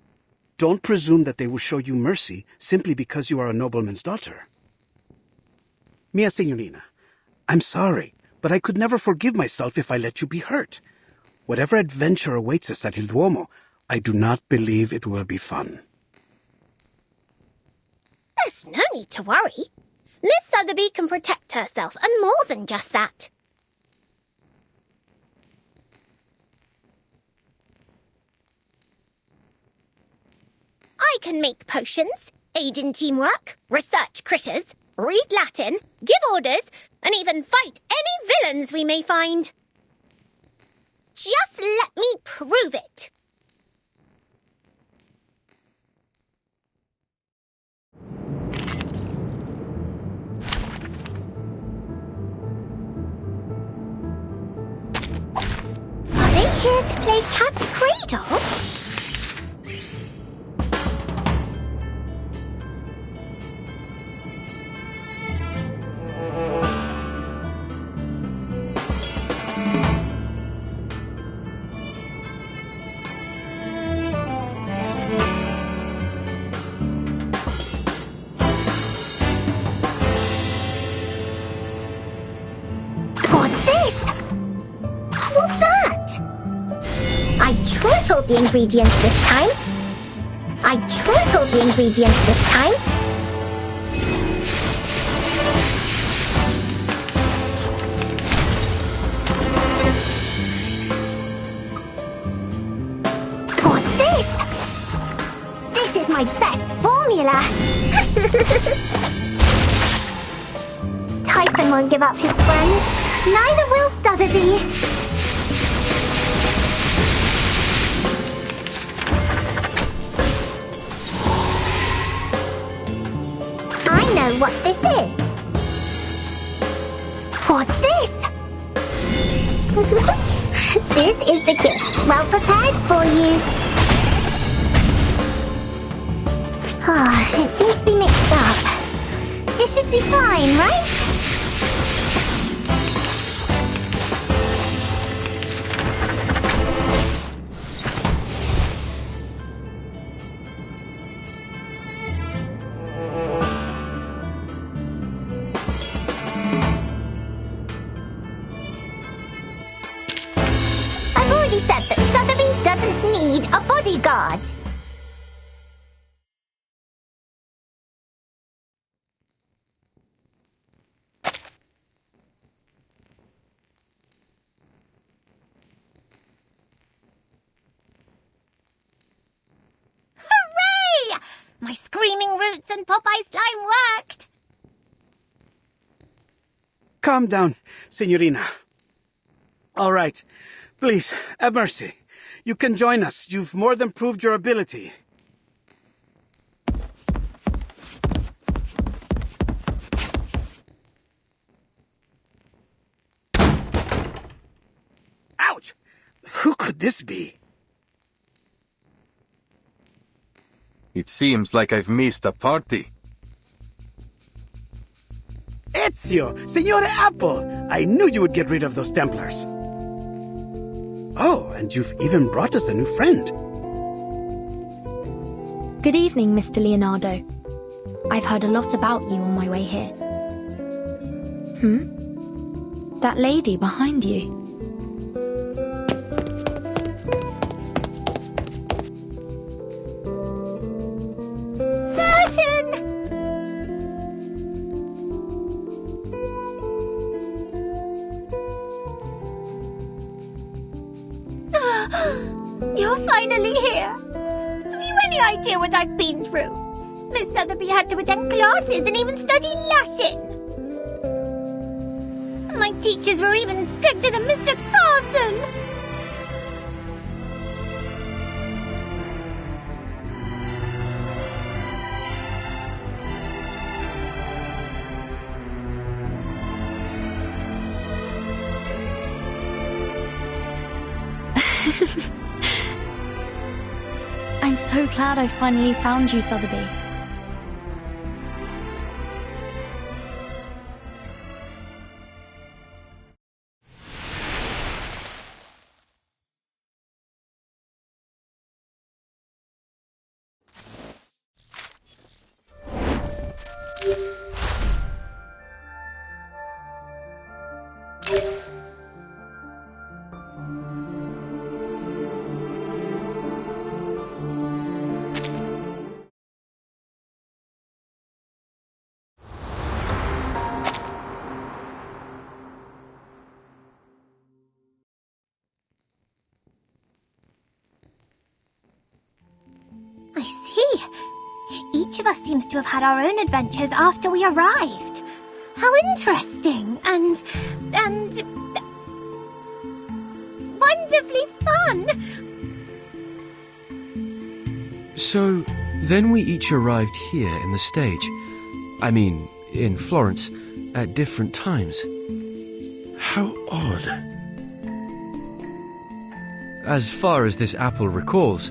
Don't presume that they will show you mercy simply because you are a nobleman's daughter. Mia signorina, I'm sorry, but I could never forgive myself if I let you be hurt. Whatever adventure awaits us at Il Duomo, I do not believe it will be fun.
There's no need to worry. Miss Sotheby can protect herself, and more than just that. I can make potions, aid in teamwork, research critters, read Latin, give orders, and even fight any villains we may find. Just let me prove it. play cat's cradle? What's this? What's that? I tripled the ingredients this time. I tripled the ingredients this time. What's this? This is my best formula. Typhon won't give up his friends. Neither will Sotheby. I know what this is. What's this? This is the gift, well prepared for you. It seems to be mixed up. It should be fine, right? I've already said that Sotheby doesn't need a bodyguard. Hooray! My screaming roots and Popeye slime worked!
Calm down, Signorina. All right. Please, have mercy. You can join us. You've more than proved your ability. Ouch! Who could this be?
It seems like I've missed a party.
Ezio! Signore Apple! I knew you would get rid of those Templars. Oh, and you've even brought us a new friend.
Good evening, Mr. Leonardo. I've heard a lot about you on my way here. That lady behind you.
You're finally here. Have you any idea what I've been through? Miss Sotheby had to attend classes and even study Latin. My teachers were even stricter than Mr. Carson.
I'm so glad I finally found you, Sotheby.
I see. Each of us seems to have had our own adventures after we arrived. How interesting and wonderfully fun.
So, then we each arrived here in the stage. I mean, in Florence, at different times. How odd. As far as this apple recalls,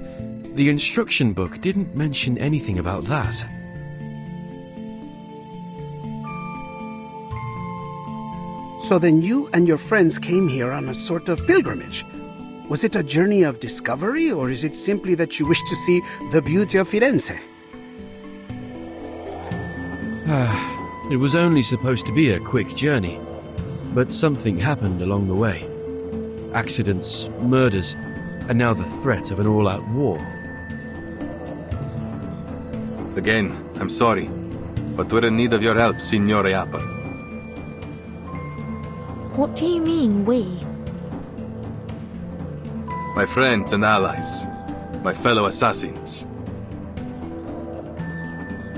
the instruction book didn't mention anything about that.
So then you and your friends came here on a sort of pilgrimage. Was it a journey of discovery, or is it simply that you wish to see the beauty of Firenze?
It was only supposed to be a quick journey, but something happened along the way. Accidents, murders, and now the threat of an all-out war.
Again, I'm sorry, but we're in need of your help, Signore Apple.
What do you mean, we?
My friends and allies. My fellow assassins.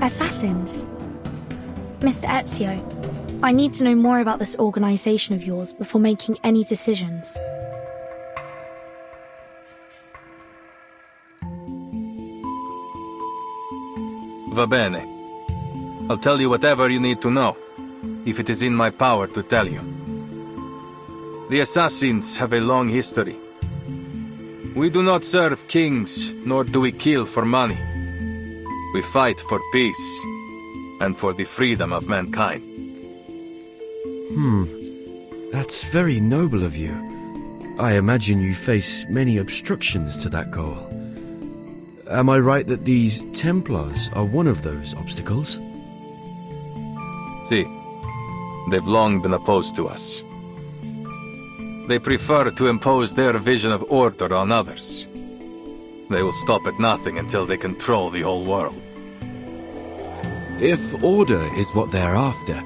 Assassins? Mr. Ezio, I need to know more about this organization of yours before making any decisions.
Va bene. I'll tell you whatever you need to know, if it is in my power to tell you. The assassins have a long history. We do not serve kings, nor do we kill for money. We fight for peace, and for the freedom of mankind.
That's very noble of you. I imagine you face many obstructions to that goal. Am I right that these Templars are one of those obstacles?
See, they've long been opposed to us. They prefer to impose their vision of order on others. They will stop at nothing until they control the whole world.
If order is what they're after,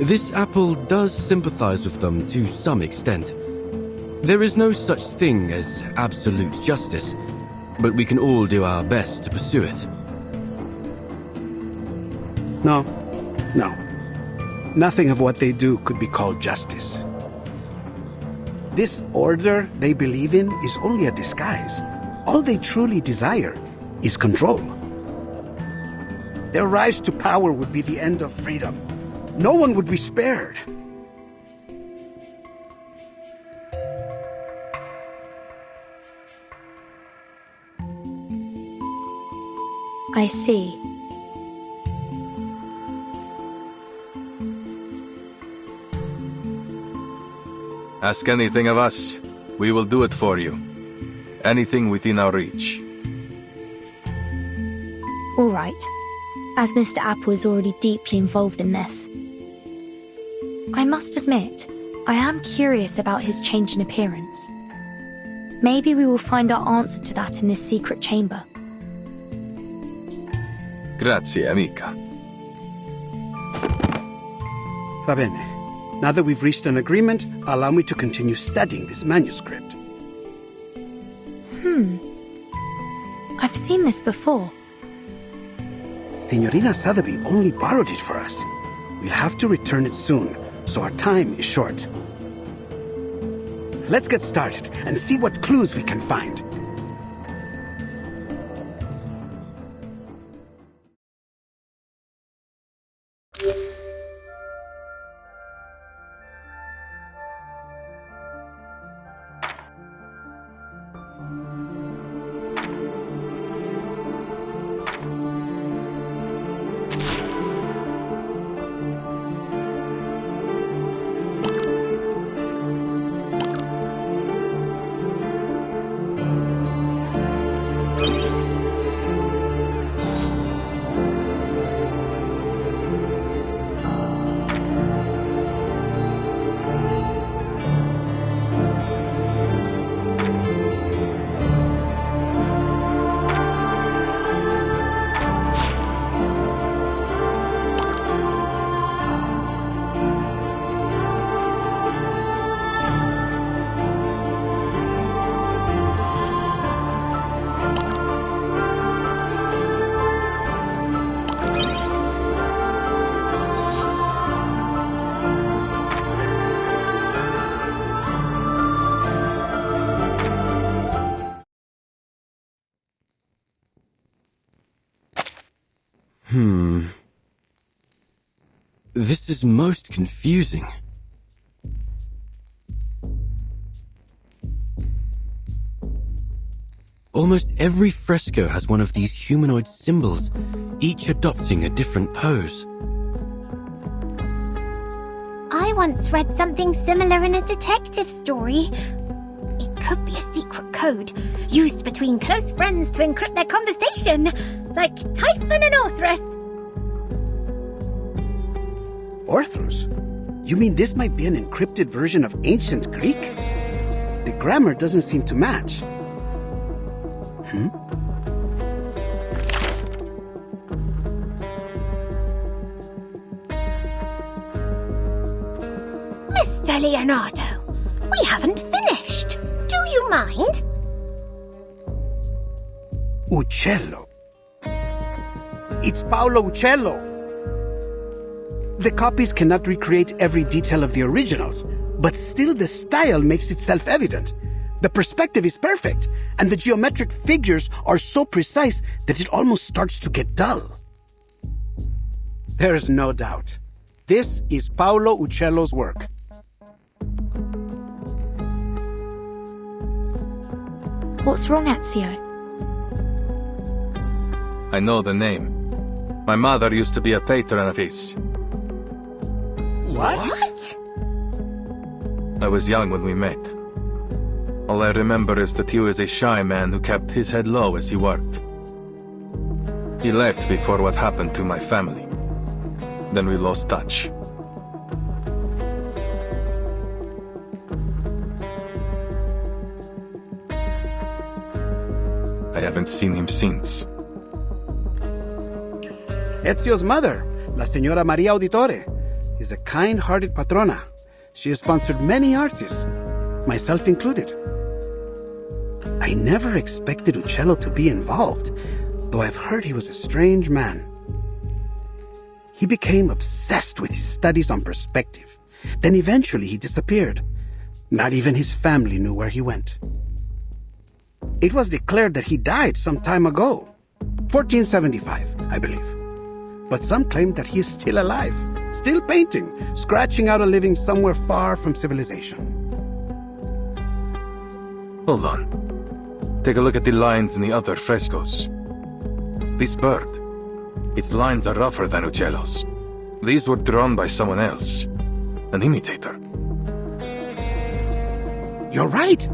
this apple does sympathize with them to some extent. There is no such thing as absolute justice, but we can all do our best to pursue it.
No. Nothing of what they do could be called justice. This order they believe in is only a disguise. All they truly desire is control. Their rise to power would be the end of freedom. No one would be spared.
I see.
Ask anything of us, we will do it for you. Anything within our reach.
All right, as Mr. Apple is already deeply involved in this. I must admit, I am curious about his change in appearance. Maybe we will find our answer to that in this secret chamber.
Grazie, amica.
Va bene. Now that we've reached an agreement, allow me to continue studying this manuscript.
I've seen this before.
Signorina Sotheby only borrowed it for us. We'll have to return it soon, so our time is short. Let's get started and see what clues we can find.
This is most confusing. Almost every fresco has one of these humanoid symbols, each adopting a different pose.
I once read something similar in a detective story. It could be a secret code, used between close friends to encrypt their conversation, like Typhon and Orthrus.
Orthrus? You mean this might be an encrypted version of ancient Greek? The grammar doesn't seem to match.
Mr. Leonardo, we haven't finished. Do you mind?
Uccello. It's Paolo Uccello. The copies cannot recreate every detail of the originals, but still the style makes it self-evident. The perspective is perfect, and the geometric figures are so precise that it almost starts to get dull. There's no doubt. This is Paolo Uccello's work.
What's wrong, Ezio?
I know the name. My mother used to be a patron of his.
What?
I was young when we met. All I remember is that he was a shy man who kept his head low as he worked. He left before what happened to my family. Then we lost touch. I haven't seen him since.
Ezio's mother, La Señora Maria Auditore, is a kind-hearted patrona. She has sponsored many artists, myself included. I never expected Uccello to be involved, though I've heard he was a strange man. He became obsessed with his studies on perspective. Then eventually he disappeared. Not even his family knew where he went. It was declared that he died some time ago, 1475, I believe. But some claim that he is still alive, still painting, scratching out a living somewhere far from civilization.
Hold on. Take a look at the lines in the other frescoes. This bird, its lines are rougher than Uccello's. These were drawn by someone else, an imitator.
You're right.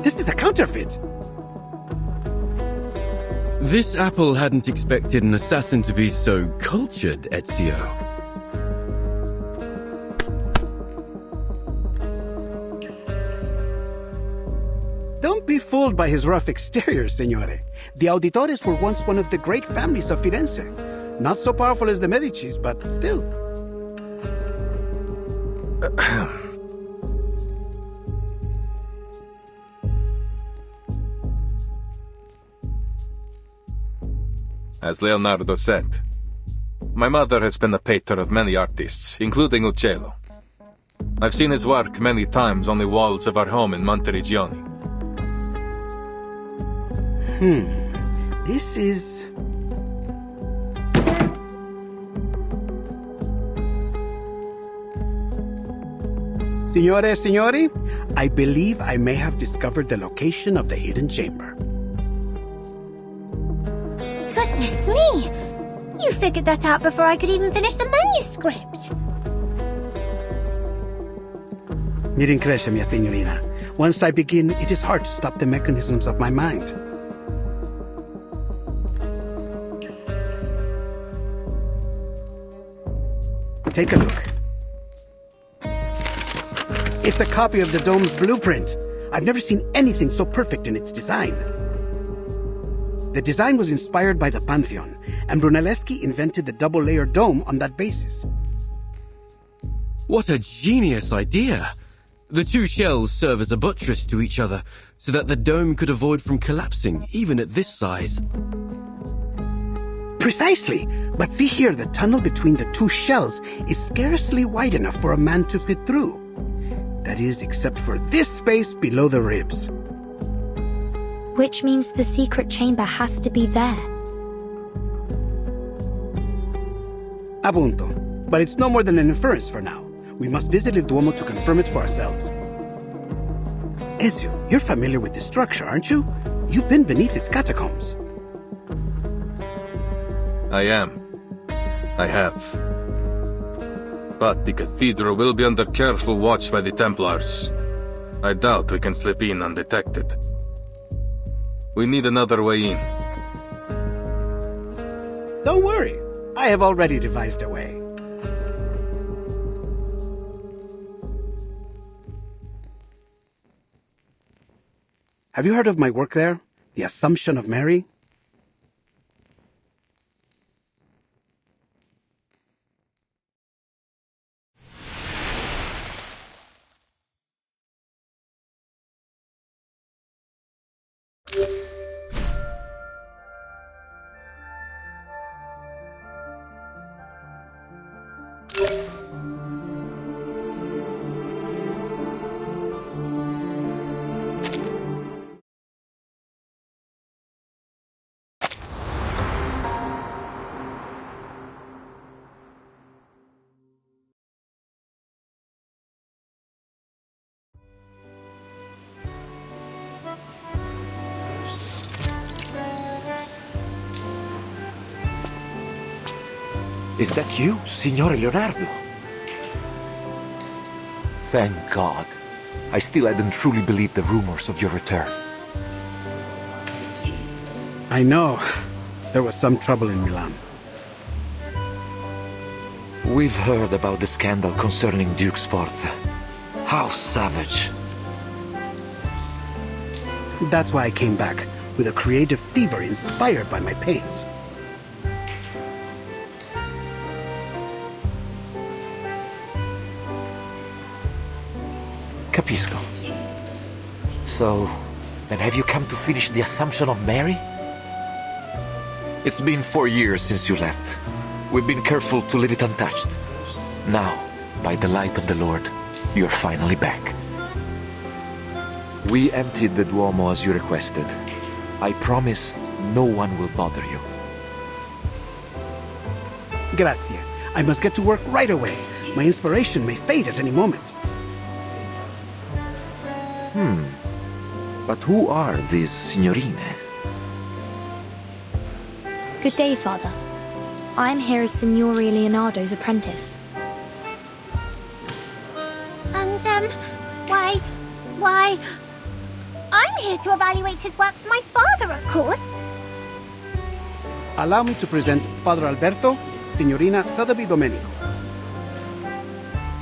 This is a counterfeit.
This apple hadn't expected an assassin to be so cultured, Ezio.
Don't be fooled by his rough exterior, Signore. The Auditores were once one of the great families of Firenze. Not so powerful as the Medicis, but still.
As Leonardo said, my mother has been a patron of many artists, including Uccello. I've seen his work many times on the walls of our home in Monteriggioni.
This is... Signori, I believe I may have discovered the location of the hidden chamber.
Goodness me! You figured that out before I could even finish the manuscript.
Mi rincresce, mia signorina. Once I begin, it is hard to stop the mechanisms of my mind. Take a look. It's a copy of the dome's blueprint. I've never seen anything so perfect in its design. The design was inspired by the Pantheon, and Brunelleschi invented the double-layer dome on that basis.
What a genius idea! The two shells serve as a buttress to each other, so that the dome could avoid from collapsing, even at this size.
Precisely! But see here, the tunnel between the two shells is scarcely wide enough for a man to fit through. That is, except for this space below the ribs.
Which means the secret chamber has to be there.
Appunto. But it's no more than an inference for now. We must visit Il Duomo to confirm it for ourselves. Ezio, you're familiar with this structure, aren't you? You've been beneath its catacombs.
I am. I have. But the cathedral will be under careful watch by the Templars. I doubt we can slip in undetected. We need another way in.
Don't worry. I have already devised a way. Have you heard of my work there? The Assumption of Mary?
Is that you, Signore Leonardo? Thank God. I still hadn't truly believed the rumors of your return.
I know. There was some trouble in Milan.
We've heard about the scandal concerning Duke Sforza. How savage.
That's why I came back, with a creative fever inspired by my pains.
Capisco. So, then have you come to finish the Assumption of Mary? It's been 4 years since you left. We've been careful to leave it untouched. Now, by the light of the Lord, you're finally back. We emptied the Duomo as you requested. I promise no one will bother you.
Grazie. I must get to work right away. My inspiration may fade at any moment.
But who are these signorine?
Good day, Father. I'm here as Signore Leonardo's apprentice.
And, why... I'm here to evaluate his work for my father, of course.
Allow me to present Father Alberto, Signorina Sotheby Domenico.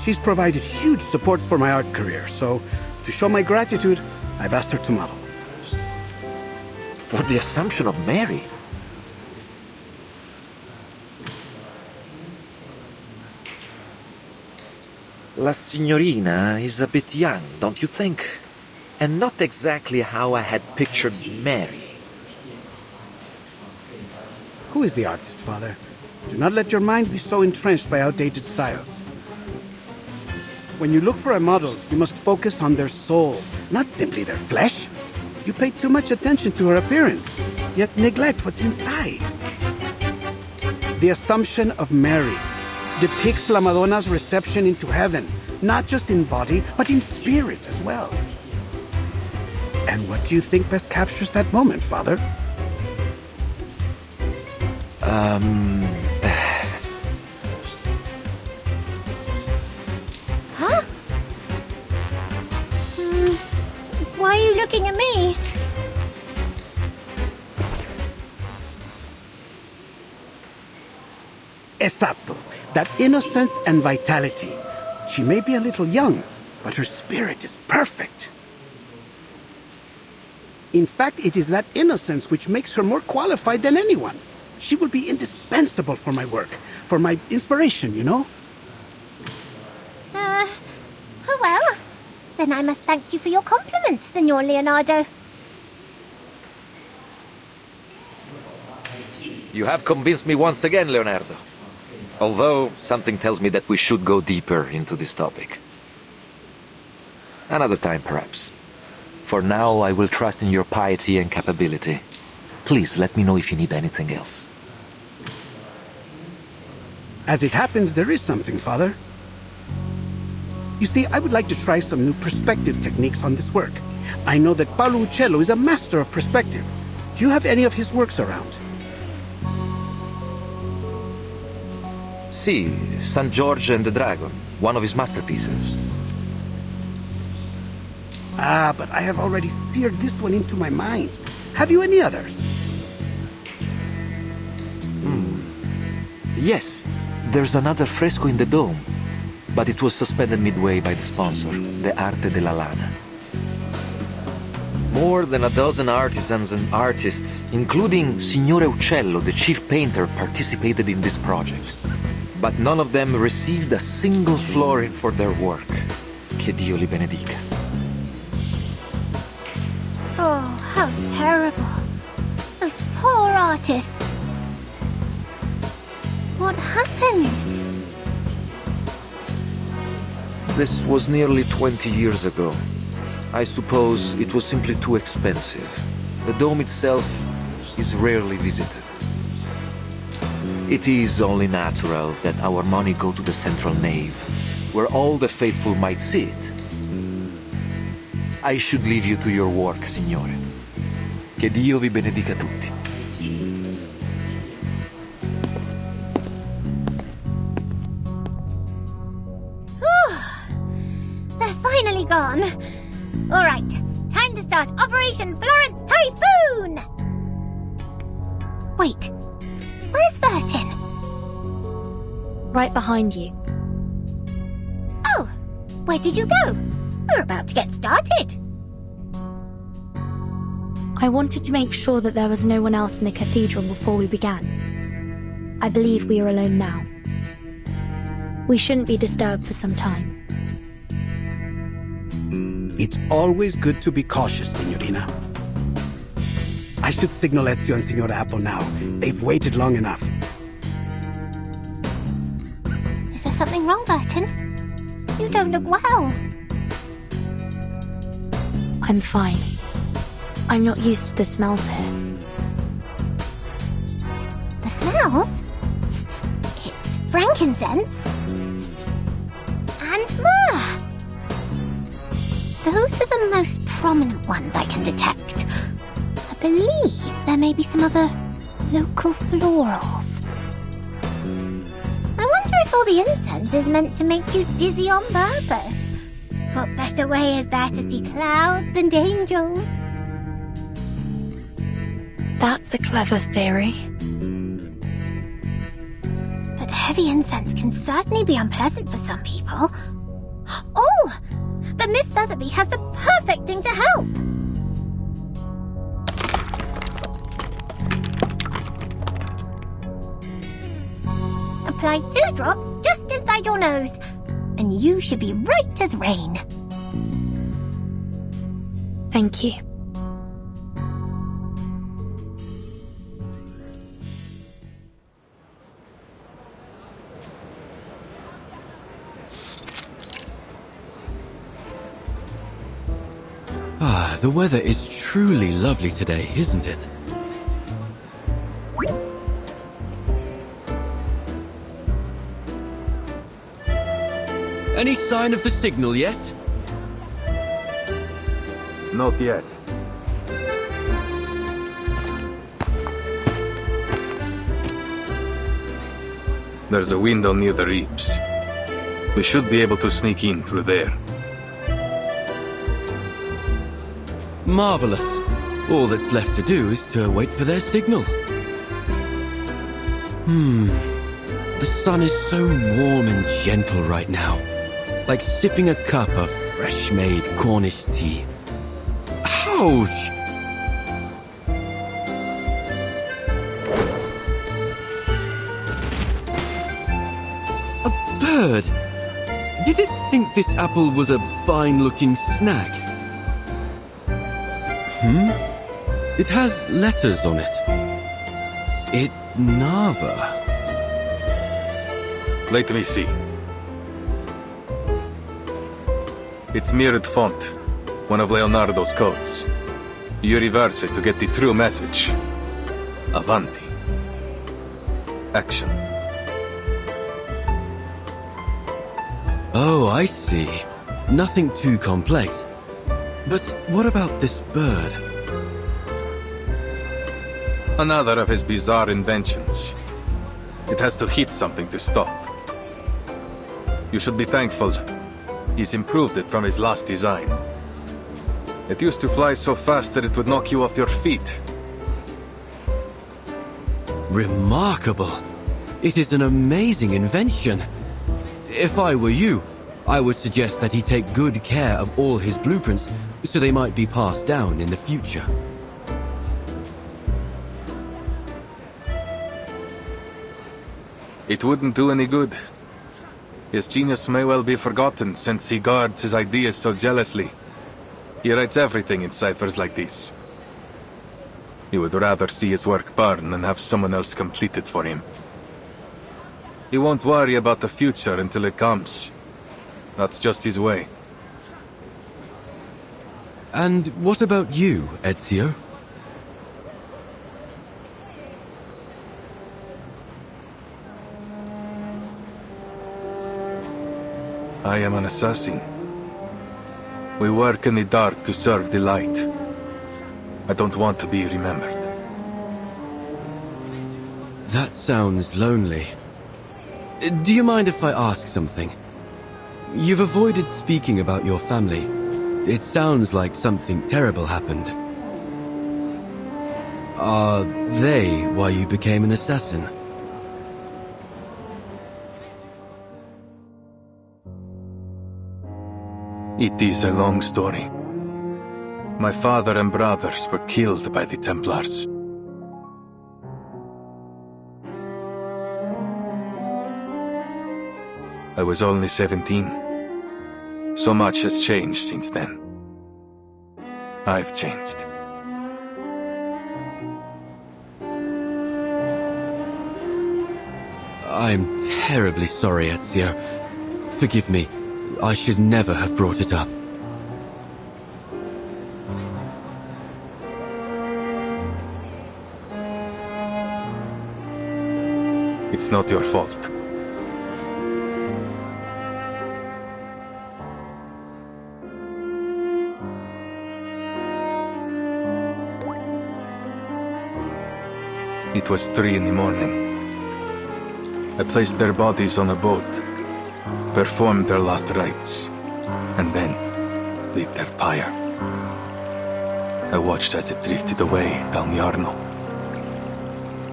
She's provided huge support for my art career, so to show my gratitude, I've asked her to model.
For the Assumption of Mary? La Signorina is a bit young, don't you think? And not exactly how I had pictured Mary.
Who is the artist, Father? Do not let your mind be so entrenched by outdated styles. When you look for a model, you must focus on their soul, not simply their flesh. You pay too much attention to her appearance, yet neglect what's inside. The Assumption of Mary depicts La Madonna's reception into heaven, not just in body, but in spirit as well. And what do you think best captures that moment, Father?
Huh? Why are you looking at me?
Esatto. That innocence and vitality. She may be a little young, but her spirit is perfect. In fact, it is that innocence which makes her more qualified than anyone. She will be indispensable for my work, for my inspiration, you know?
Oh well. Then I must thank you for your compliments, Signor Leonardo.
You have convinced me once again, Leonardo. Although, something tells me that we should go deeper into this topic. Another time, perhaps. For now, I will trust in your piety and capability. Please let me know if you need anything else.
As it happens, there is something, Father. You see, I would like to try some new perspective techniques on this work. I know that Paolo Uccello is a master of perspective. Do you have any of his works around?
See, San George and the Dragon, one of his masterpieces.
Ah, but I have already seared this one into my mind. Have you any others?
Yes, there's another fresco in the dome, but it was suspended midway by the sponsor, the Arte della Lana. More than a dozen artisans and artists, including Signore Uccello, the chief painter, participated in this project. But none of them received a single florin for their work. Che Dio li benedica.
Oh, how terrible. Those poor artists. What happened?
This was nearly 20 years ago. I suppose it was simply too expensive. The dome itself is rarely visited. It is only natural that our money go to the central nave, where all the faithful might see it. I should leave you to your work, Signore. Che Dio vi benedica tutti.
They're finally gone. All right, time to start Operation Florence Typhoon! Wait, where's Vertin?
Right behind you.
Oh, where did you go? We're about to get started.
I wanted to make sure that there was no one else in the cathedral before we began. I believe we are alone now. We shouldn't be disturbed for some time.
It's always good to be cautious, Signorina. I should signal Ezio and Signor Apple now. They've waited long enough.
Is there something wrong, Vertin? You don't look well.
I'm fine. I'm not used to the smells here.
The smells? It's frankincense and myrrh. Those are the most prominent ones I can detect. I believe there may be some other local florals. I wonder if all the incense is meant to make you dizzy on purpose. What better way is there to see clouds and angels?
That's a clever theory.
But heavy incense can certainly be unpleasant for some people. Oh! But Miss Sotheby has the perfect thing to help! Apply 2 drops just inside your nose, and you should be right as rain.
Thank you.
Ah, the weather is truly lovely today, isn't it? Any sign of the signal yet?
Not yet.
There's a window near the reaps. We should be able to sneak in through there.
Marvelous. All that's left to do is to wait for their signal. The sun is so warm and gentle right now. Like sipping a cup of fresh-made Cornish tea. Ouch! A bird! Did it think this apple was a fine-looking snack? It has letters on it. It Nava.
Let me see. It's mirrored font, one of Leonardo's codes. You reverse it to get the true message. Avanti. Action.
Oh, I see. Nothing too complex. But what about this bird?
Another of his bizarre inventions. It has to hit something to stop. You should be thankful. He's improved it from his last design. It used to fly so fast that it would knock you off your feet.
Remarkable. It is an amazing invention. If I were you, I would suggest that he take good care of all his blueprints, so they might be passed down in the future.
It wouldn't do any good. His genius may well be forgotten since he guards his ideas so jealously. He writes everything in ciphers like this. He would rather see his work burn than have someone else complete it for him. He won't worry about the future until it comes. That's just his way.
And what about you, Ezio?
I am an assassin. We work in the dark to serve the light. I don't want to be remembered.
That sounds lonely. Do you mind if I ask something? You've avoided speaking about your family. It sounds like something terrible happened. Are they why you became an assassin?
It is a long story. My father and brothers were killed by the Templars. I was only 17. So much has changed since then. I've changed.
I'm terribly sorry, Ezio. Forgive me. I should never have brought it up.
It's not your fault. It was 3 in the morning. I placed their bodies on a boat, performed their last rites, and then lit their pyre. I watched as it drifted away down the Arno.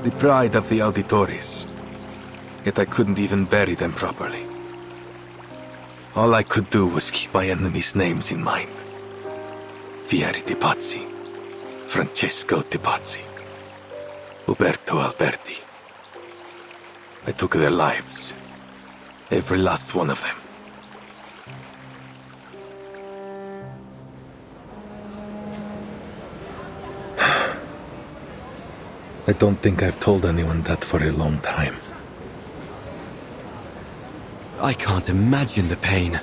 The pride of the auditores, yet I couldn't even bury them properly. All I could do was keep my enemies' names in mind. Fieri de Pazzi, Francesco de Pazzi, Uberto Alberti. I took their lives. Every last one of them. I don't think I've told anyone that for a long time.
I can't imagine the pain.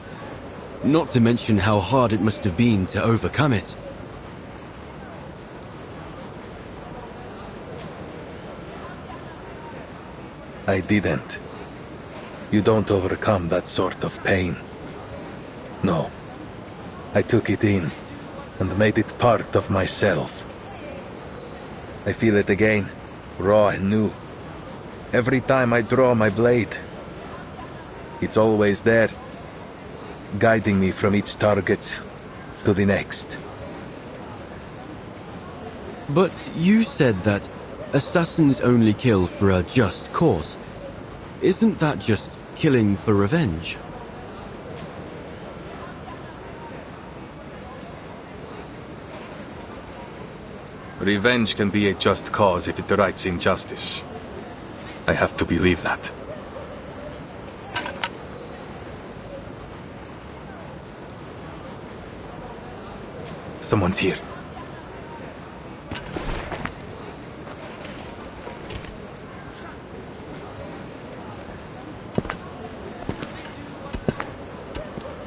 Not to mention how hard it must have been to overcome it.
I didn't. You don't overcome that sort of pain. No. I took it in and made it part of myself. I feel it again, raw and new. Every time I draw my blade, it's always there, guiding me from each target to the next.
But you said that assassins only kill for a just cause. Isn't that just killing for revenge?
Revenge can be a just cause if it rights injustice. I have to believe that. Someone's here.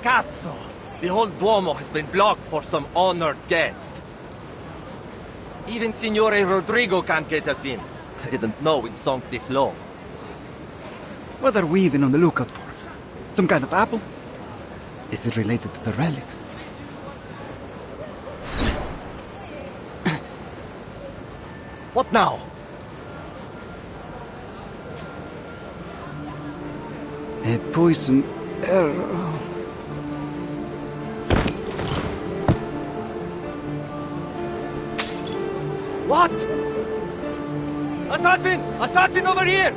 Cazzo! The whole Duomo has been blocked for some honored guest. Even Signore Rodrigo can't get us in. I didn't know it sunk this low.
What are we even on the lookout for? Some kind of apple? Is it related to the relics?
What now?
A poison arrow.
What? Assassin! Assassin over here!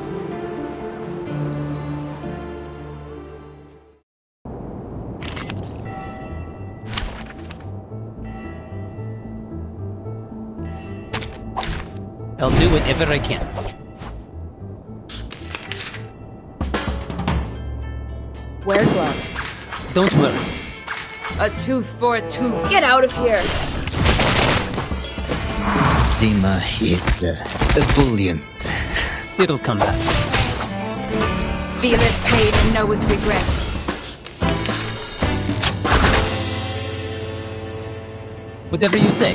I'll do whatever I can.
Wear gloves.
Don't worry.
A tooth for a tooth. Get out of here!
Zima is ebullient.
It'll come back.
Feel it, pain, and know with regret.
Whatever you say.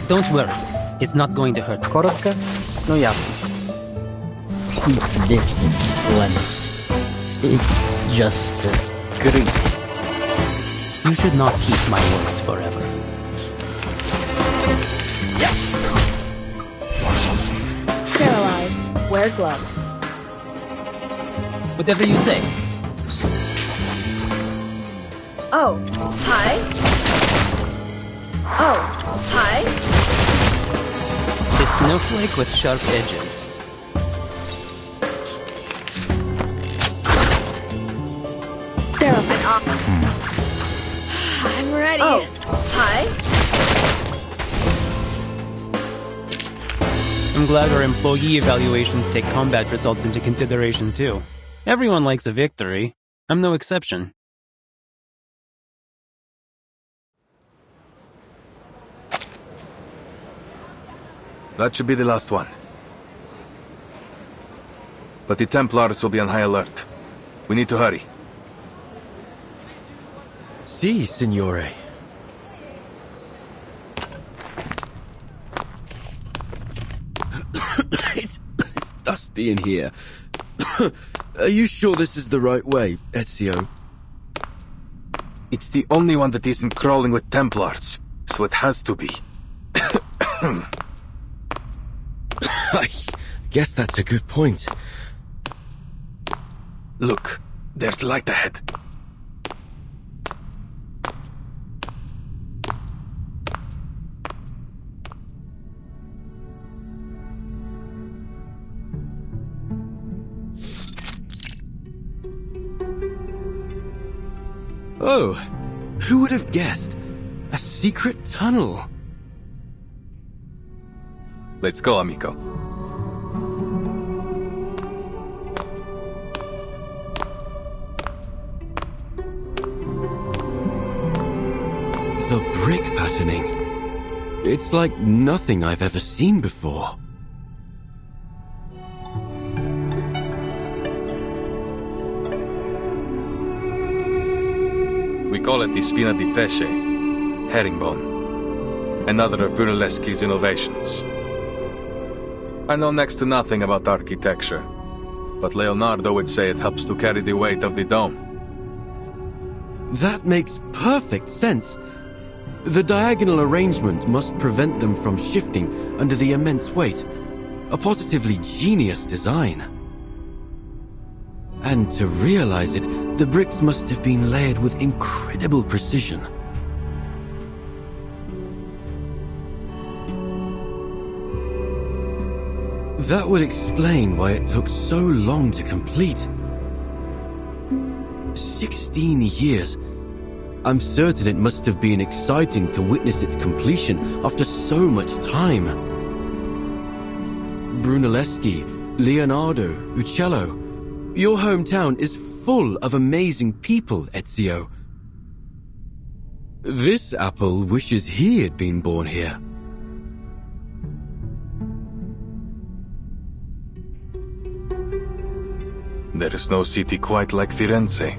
Don't worry. It's not going to hurt.
Korotka? No jasne. Keep distance, Lens. It's just creepy.
You should not keep my words forever.
Sterilize. Wear gloves.
Whatever you say.
Oh, hi. Oh, hi.
The snowflake with sharp edges.
Sterilize. I'm ready. Oh, hi.
I'm glad our employee evaluations take combat results into consideration too. Everyone likes a victory. I'm no exception.
That should be the last one. But the Templars will be on high alert. We need to hurry.
Si, signore. It's dusty in here. Are you sure this is the right way, Ezio?
It's the only one that isn't crawling with Templars, so it has to be.
I guess that's a good point.
Look, there's light ahead.
Oh, who would have guessed? A secret tunnel.
Let's go, amico.
The brick patterning. It's like nothing I've ever seen before.
We call it the spina di pesce, herringbone, another of Brunelleschi's innovations. I know next to nothing about architecture, but Leonardo would say it helps to carry the weight of the dome.
That makes perfect sense. The diagonal arrangement must prevent them from shifting under the immense weight. A positively genius design. And to realize it, the bricks must have been layered with incredible precision. That would explain why it took so long to complete. 16 years. I'm certain it must have been exciting to witness its completion after so much time. Brunelleschi, Leonardo, Uccello. Your hometown is full of amazing people, Ezio. This apple wishes he had been born here.
There is no city quite like Firenze.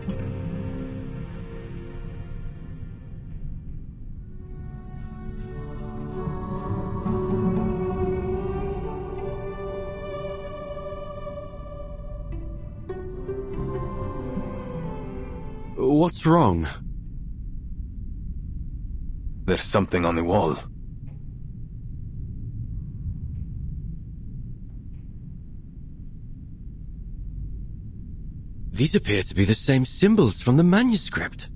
What's wrong?
There's something on the wall.
These appear to be the same symbols from the manuscript.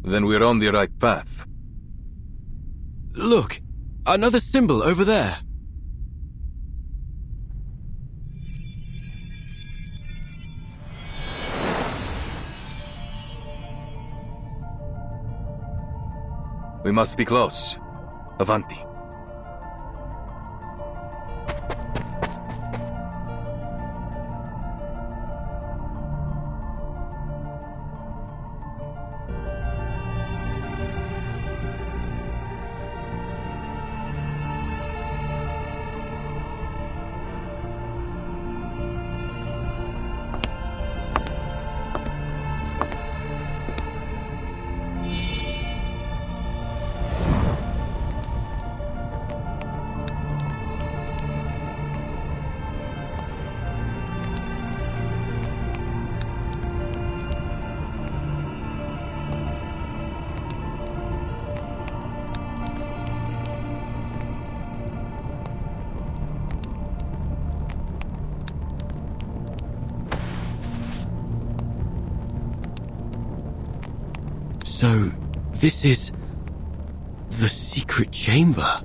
Then we're on the right path.
Look! Another symbol over there!
We must be close. Avanti.
So, this is the secret chamber.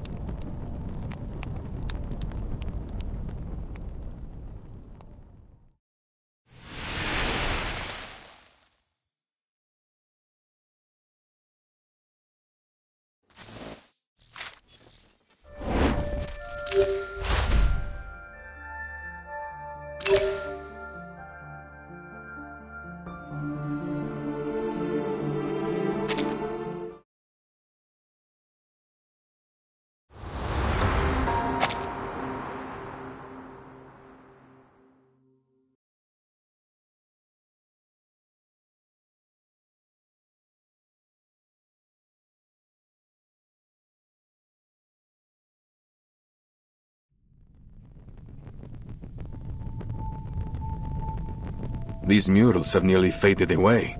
These murals have nearly faded away.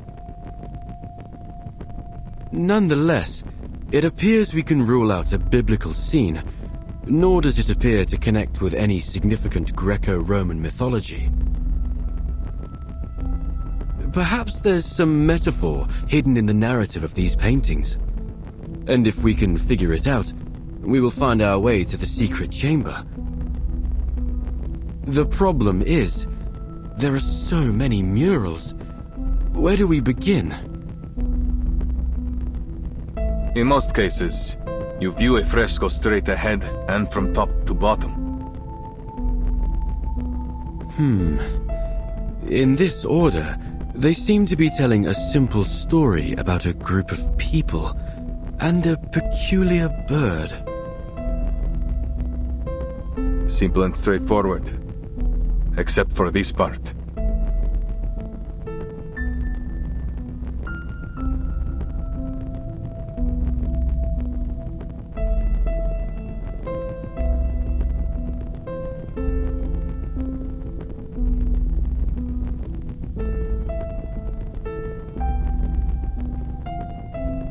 Nonetheless, it appears we can rule out a biblical scene, nor does it appear to connect with any significant Greco-Roman mythology. Perhaps there's some metaphor hidden in the narrative of these paintings. And if we can figure it out, we will find our way to the secret chamber. The problem is, there are so many murals. Where do we begin?
In most cases, you view a fresco straight ahead and from top to bottom.
In this order, they seem to be telling a simple story about a group of people and a peculiar bird.
Simple and straightforward. Except for this part.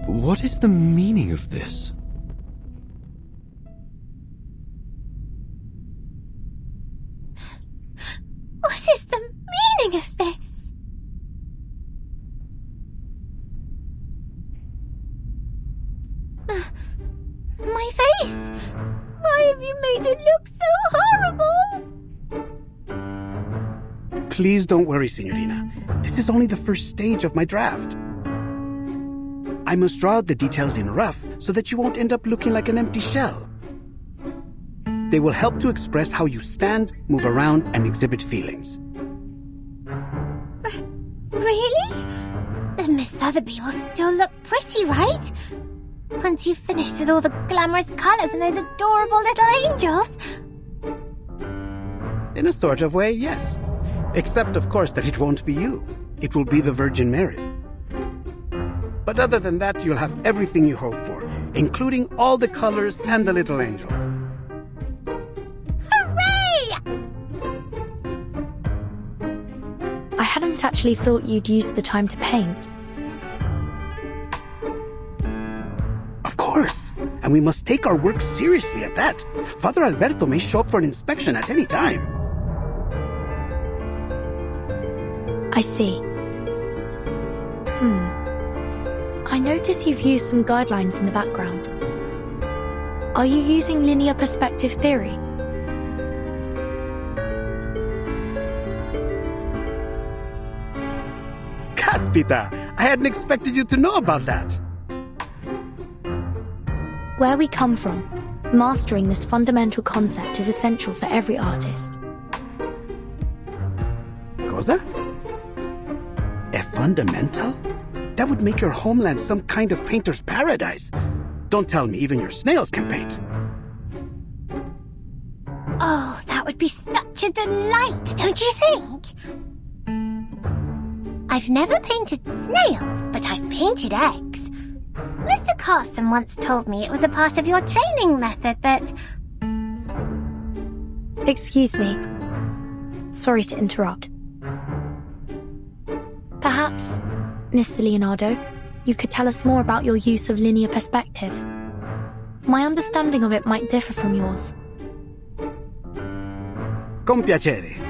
What is the meaning of this?
What is the meaning of this? My face! Why have you made it look so horrible?
Please don't worry, Signorina. This is only the first stage of my draft. I must draw out the details in rough so that you won't end up looking like an empty shell. They will help to express how you stand, move around, and exhibit feelings.
Really? Then Miss Sotheby will still look pretty, right? Once you've finished with all the glamorous colours and those adorable little angels.
In a sort of way, yes. Except, of course, that it won't be you. It will be the Virgin Mary. But other than that, you'll have everything you hope for, including all the colors and the little angels.
Hooray!
I hadn't actually thought you'd use the time to paint.
Of course. And we must take our work seriously at that. Father Alberto may show up for an inspection at any time.
I see. I notice you've used some guidelines in the background. Are you using linear perspective theory?
Caspita, I hadn't expected you to know about that.
Where we come from, mastering this fundamental concept is essential for every artist.
Cosa? A fundamental? That would make your homeland some kind of painter's paradise. Don't tell me even your snails can paint.
Oh, that would be such a delight, don't you think? I've never painted snails, but I've painted eggs. Mr. Carson once told me it was a part of your training method that...
Excuse me. Sorry to interrupt. Perhaps, Mr. Leonardo, you could tell us more about your use of linear perspective. My understanding of it might differ from yours.
Con piacere.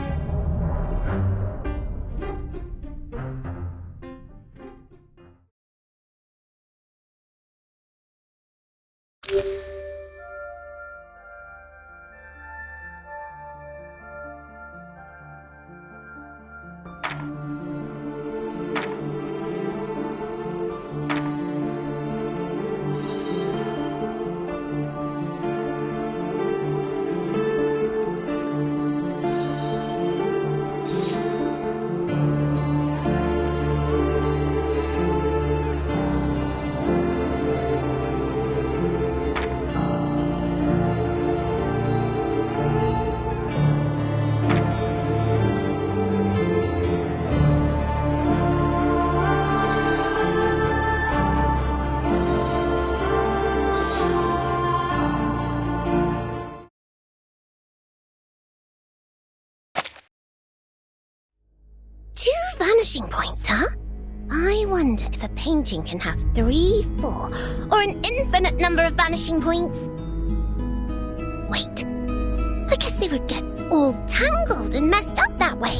Vanishing points, huh? I wonder if a painting can have 3, 4, or an infinite number of vanishing points. Wait, I guess they would get all tangled and messed up that way.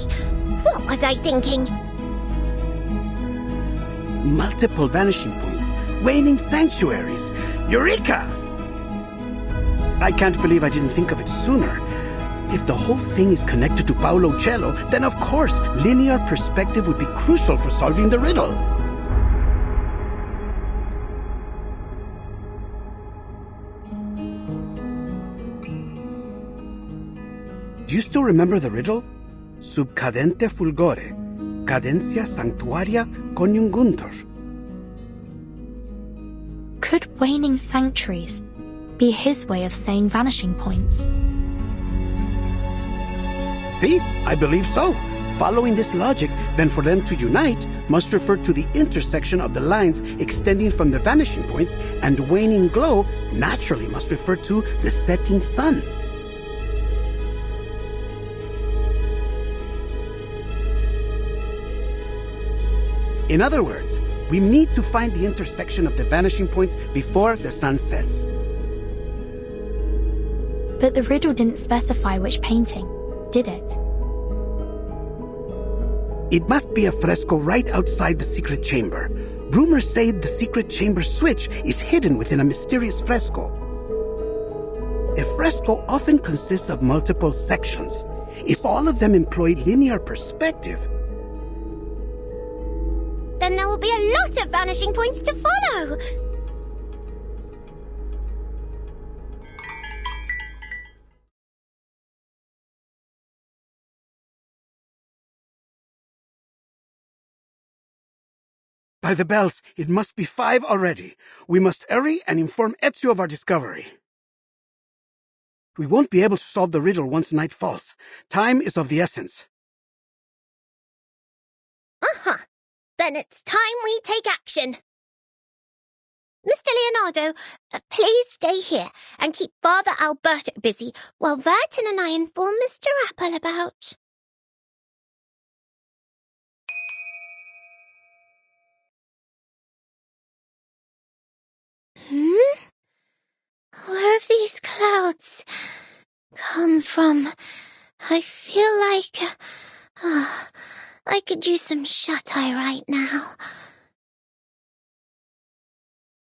What was I thinking?
Multiple vanishing points, waning sanctuaries. Eureka! I can't believe I didn't think of it sooner. If the whole thing is connected to Paolo Uccello, then of course, linear perspective would be crucial for solving the riddle. Do you still remember the riddle? Sub cadente fulgore, cadencia sanctuaria coniunguntur.
Could waning sanctuaries be his way of saying vanishing points?
See, I believe so. Following this logic, then for them to unite must refer to the intersection of the lines extending from the vanishing points, and waning glow naturally must refer to the setting sun. In other words, we need to find the intersection of the vanishing points before the sun sets.
But the riddle didn't specify which painting, did it?
It must be a fresco right outside the secret chamber. Rumors say the secret chamber switch is hidden within a mysterious fresco. A fresco often consists of multiple sections. If all of them employ linear perspective,
then there will be a lot of vanishing points to follow.
By the bells, it must be 5 already. We must hurry and inform Ezio of our discovery. We won't be able to solve the riddle once night falls. Time is of the essence.
Then it's time we take action. Mr. Leonardo, please stay here and keep Father Alberto busy while Vertin and I inform Mr. Apple about... Where have these clouds come from? I feel like... I could use some shut-eye right now.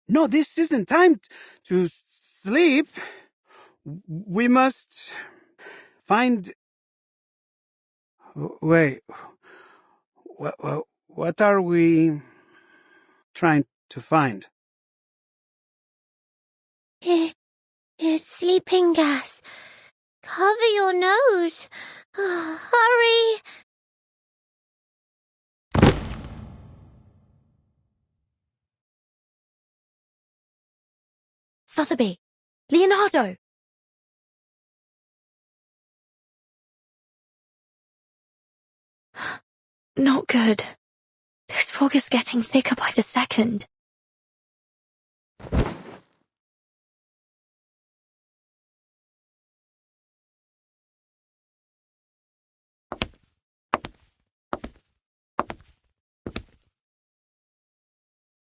No, this isn't time to sleep. We must find... Wait. What are we trying to find?
It's sleeping gas. Cover your nose. Hurry.
Sotheby! Leonardo! Not good. This fog is getting thicker by the second.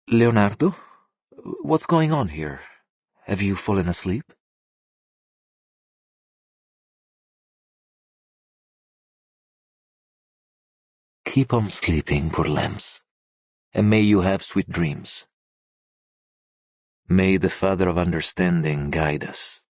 Leonardo? What's going on here? Have you fallen asleep? Keep on sleeping, poor lambs, and may you have sweet dreams. May the Father of Understanding guide us.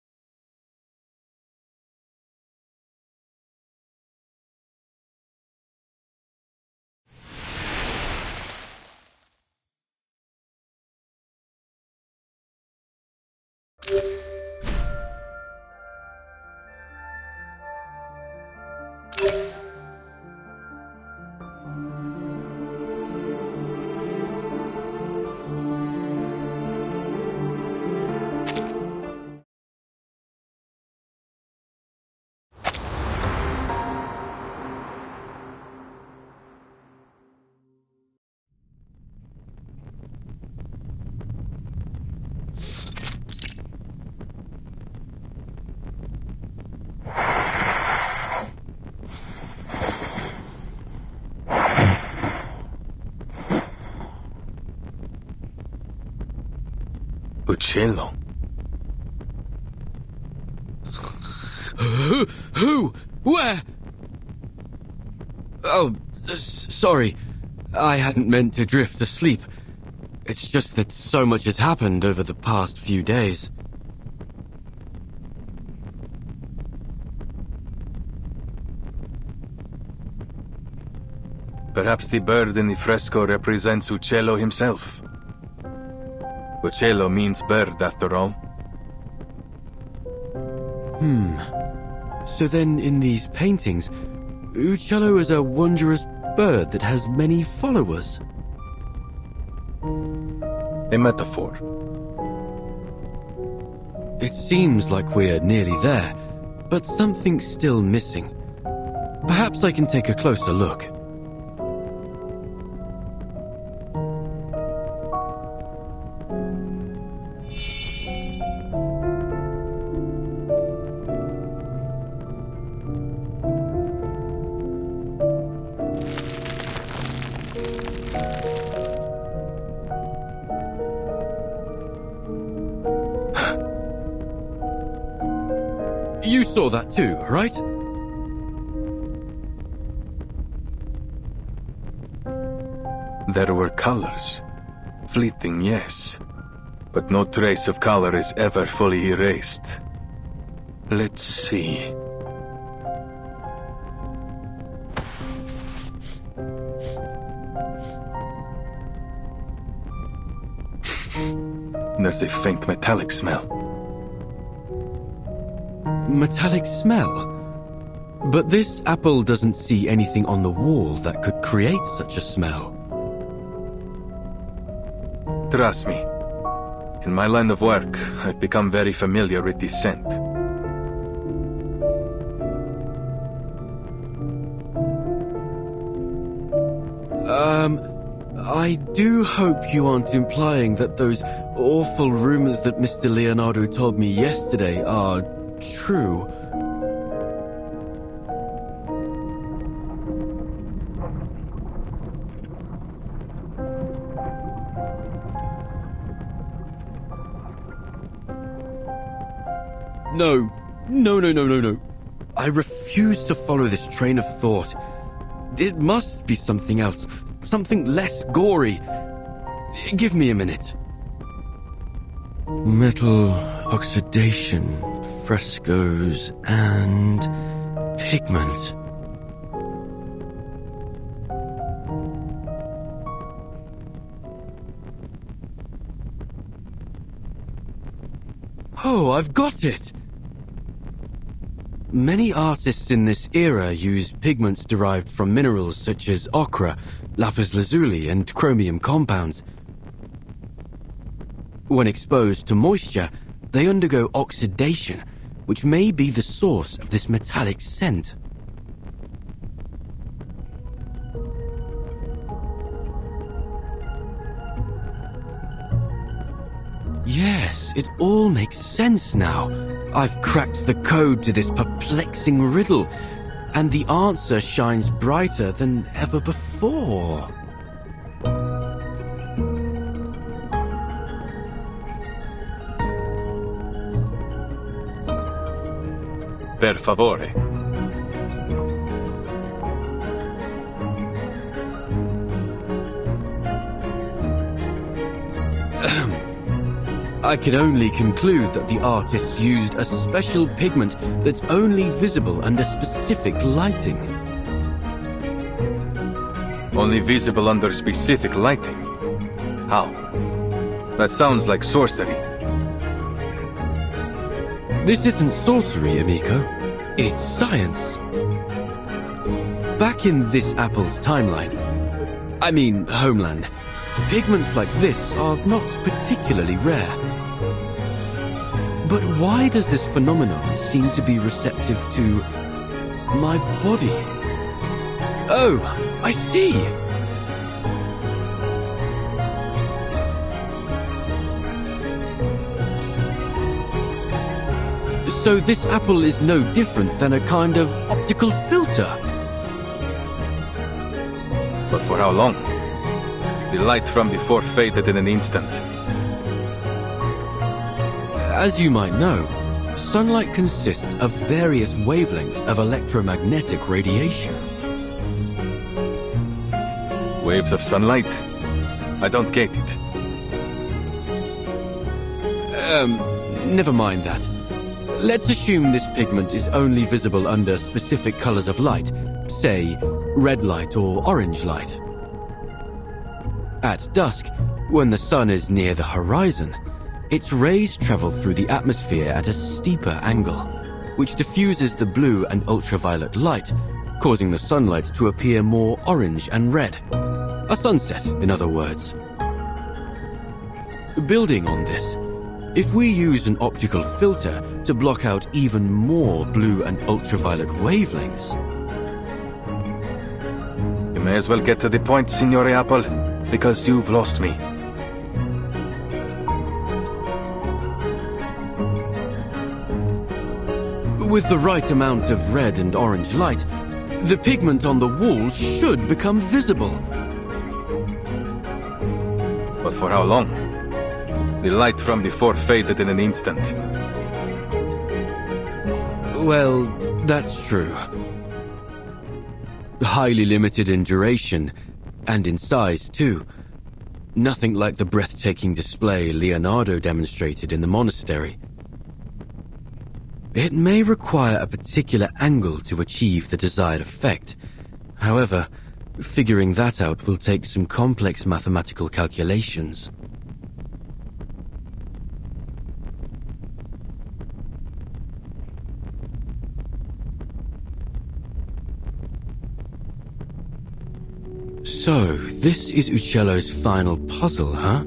Uccello.
Who? Where? Oh, sorry. I hadn't meant to drift asleep. It's just that so much has happened over the past few days.
Perhaps the bird in the fresco represents Uccello himself. Uccello means bird, after all.
So then, in these paintings, Uccello is a wondrous bird that has many followers.
A metaphor.
It seems like we're nearly there, but something's still missing. Perhaps I can take a closer look. You saw that too, right?
There were colors. Fleeting, yes. But no trace of color is ever fully erased. Let's see. There's a faint metallic smell.
Metallic smell? But this apple doesn't see anything on the wall that could create such a smell.
Trust me. In my line of work, I've become very familiar with this scent.
I do hope you aren't implying that those awful rumors that Mr. Leonardo told me yesterday are true. No. I refuse to follow this train of thought. It must be something else. Something less gory. Give me a minute. Metal oxidation, frescoes, and pigment. Oh, I've got it! Many artists in this era use pigments derived from minerals such as ochre, lapis lazuli, and chromium compounds. When exposed to moisture, they undergo oxidation, which may be the source of this metallic scent. Yes, it all makes sense now. I've cracked the code to this perplexing riddle, and the answer shines brighter than ever before.
Per favore.
I can only conclude that the artist used a special pigment that's only visible under specific lighting.
Only visible under specific lighting? How? That sounds like sorcery.
This isn't sorcery, amico. It's science. Back in this apple's timeline, I mean homeland, pigments like this are not particularly rare. But why does this phenomenon seem to be receptive to my body? Oh, I see! So this apple is no different than a kind of optical filter.
But for how long? The light from before faded in an instant.
As you might know, sunlight consists of various wavelengths of electromagnetic radiation.
Waves of sunlight? I don't get it.
Never mind that. Let's assume this pigment is only visible under specific colors of light, say, red light or orange light. At dusk, when the sun is near the horizon, its rays travel through the atmosphere at a steeper angle, which diffuses the blue and ultraviolet light, causing the sunlight to appear more orange and red. A sunset, in other words. Building on this, if we use an optical filter to block out even more blue and ultraviolet wavelengths...
You may as well get to the point, Signore Apple, because you've lost me.
With the right amount of red and orange light, the pigment on the wall should become visible.
But for how long? The light from before faded in an instant.
Well, that's true. Highly limited in duration, and in size too. Nothing like the breathtaking display Leonardo demonstrated in the monastery. It may require a particular angle to achieve the desired effect. However, figuring that out will take some complex mathematical calculations. So, this is Uccello's final puzzle, huh?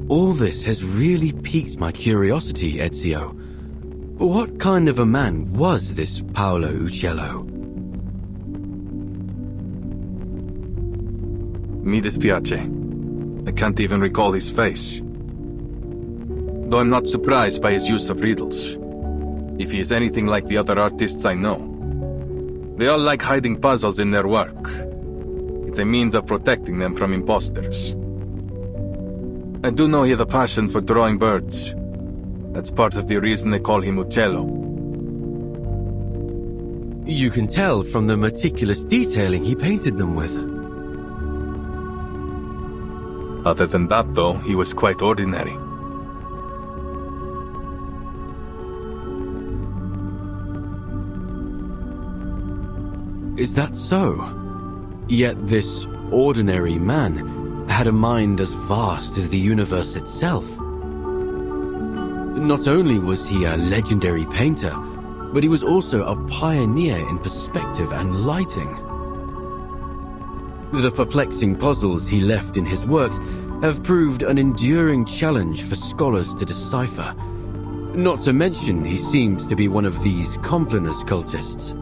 All this has really piqued my curiosity, Ezio. What kind of a man was this Paolo Uccello?
Mi dispiace. I can't even recall his face. Though I'm not surprised by his use of riddles. If he is anything like the other artists I know. They all like hiding puzzles in their work. It's a means of protecting them from imposters. I do know he has a passion for drawing birds. That's part of the reason they call him Uccello.
You can tell from the meticulous detailing he painted them with.
Other than that, though, he was quite ordinary.
Is that so? Yet this ordinary man had a mind as vast as the universe itself. Not only was he a legendary painter, but he was also a pioneer in perspective and lighting. The perplexing puzzles he left in his works have proved an enduring challenge for scholars to decipher. Not to mention he seems to be one of these Complinus cultists.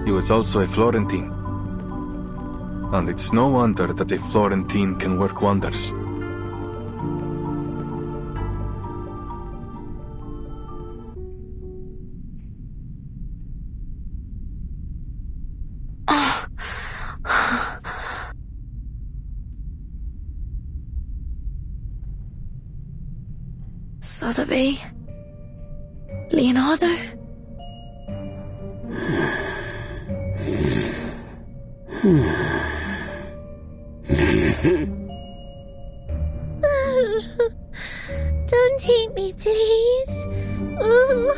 He was also a Florentine. And it's no wonder that a Florentine can work wonders.
Sotheby? Leonardo?
Don't hate me, please. Ooh.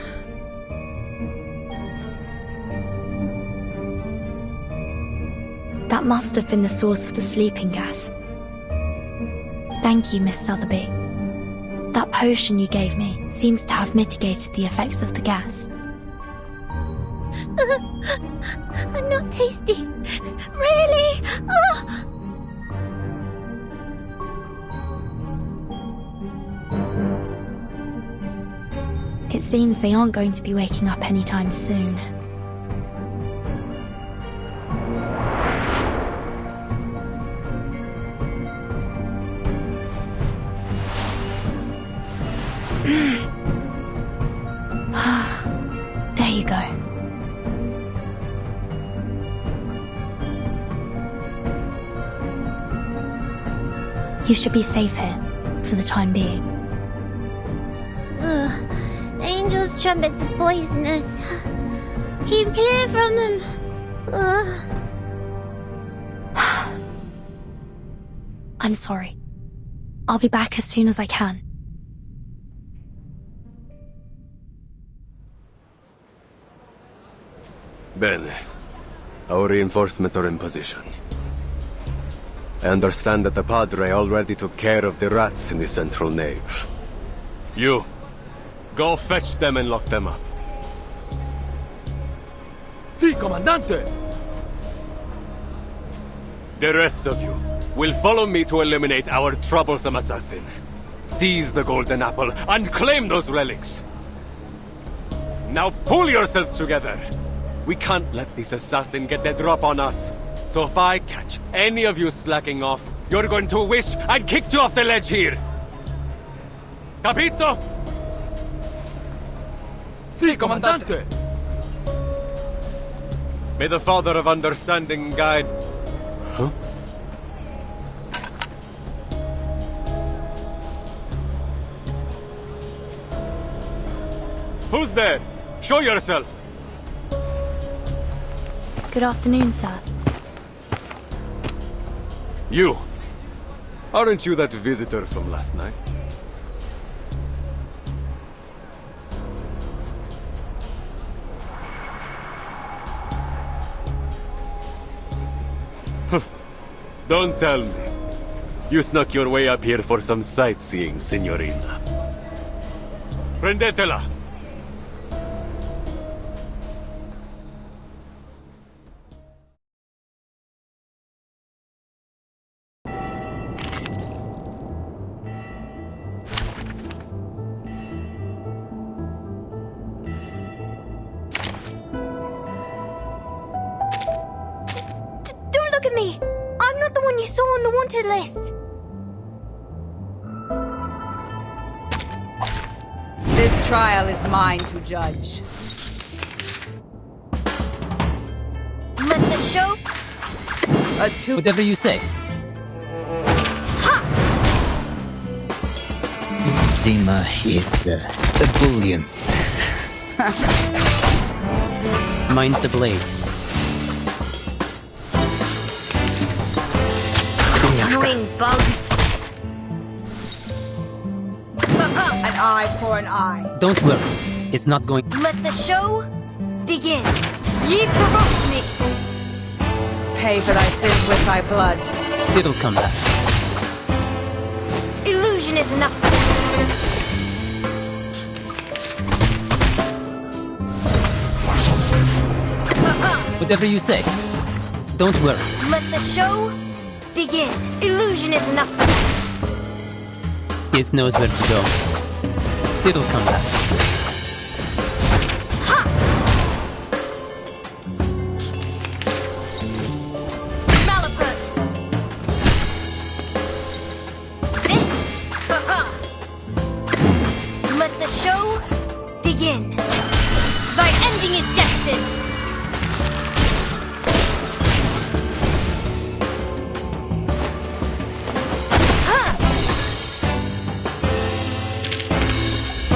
That must have been the source of the sleeping gas. Thank you, Miss Sotheby. That potion you gave me seems to have mitigated the effects of the gas.
I'm not tasty. Really? Oh.
It seems they aren't going to be waking up anytime soon. There you go. You should be safe here, for the time being.
Ugh. Angels' trumpets are poisonous. Keep clear from them. Ugh.
I'm sorry. I'll be back as soon as I can.
Bene. Our reinforcements are in position. I understand that the Padre already took care of the rats in the central nave. You, go fetch them and lock them up.
Si, Comandante!
The rest of you will follow me to eliminate our troublesome assassin. Seize the golden apple and claim those relics. Now pull yourselves together. We can't let this assassin get the drop on us. So if I catch any of you slacking off, you're going to wish I'd kicked you off the ledge here. Capito?
Si, Comandante!
May the Father of Understanding guide... Huh? Who's there? Show yourself!
Good afternoon, sir.
You! Aren't you that visitor from last night? Don't tell me. You snuck your way up here for some sightseeing, signorina. Prendetela!
Don't look at me! I'm not the one you saw on the wanted list!
This trial is mine to judge.
Let the show
Whatever you say.
Zima is ebullient.
Mine's the blade.
Annoying bugs.
An eye for an eye.
Don't worry. It's not going.
Let the show begin. Ye provoked me.
Pay for thy sins with thy blood.
It'll come back.
Illusion is enough.
Whatever you say. Don't worry.
Let the show begin. Illusion is enough.
It knows where to go. It'll come back.
Malapert. This. Let the show begin. Thy ending is destined.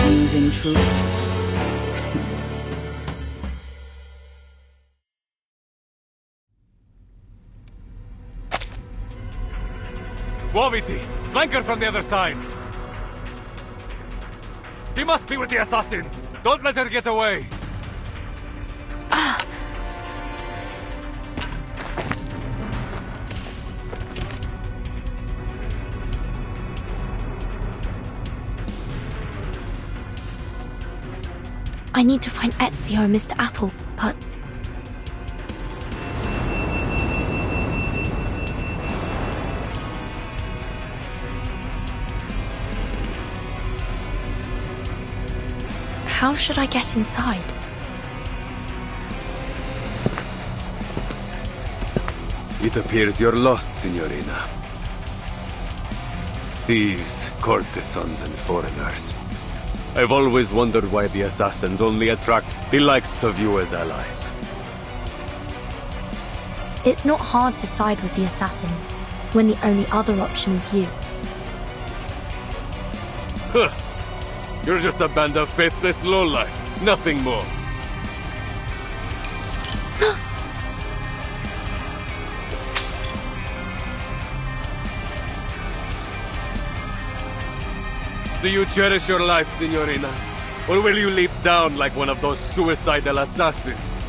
Using troops.
Woviti! Flank her from the other side! She must be with the assassins! Don't let her get away!
I need to find Ezio and Mr. Apple, but... How should I get inside?
It appears you're lost, Signorina. Thieves, courtesans, and foreigners. I've always wondered why the assassins only attract the likes of you as allies.
It's not hard to side with the assassins, when the only other option is you.
Huh. You're just a band of faithless lowlifes, nothing more. Do you cherish your life, Signorina? Or will you leap down like one of those suicidal assassins?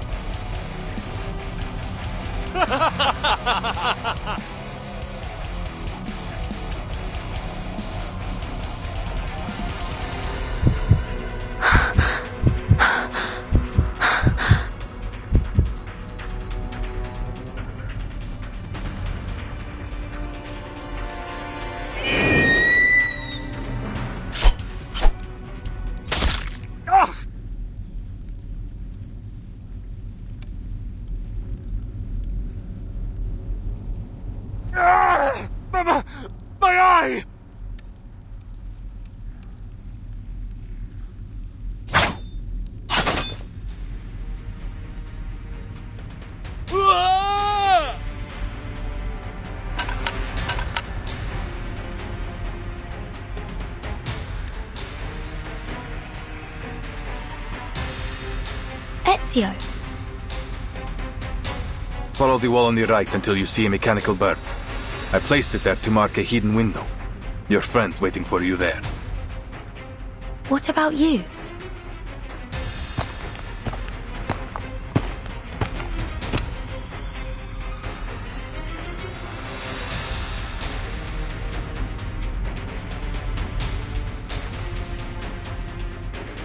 My eye!
Ezio!
Follow the wall on the right until you see a mechanical bird. I placed it there to mark a hidden window. Your friend's waiting for you there.
What about you?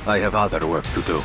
I have other work to do.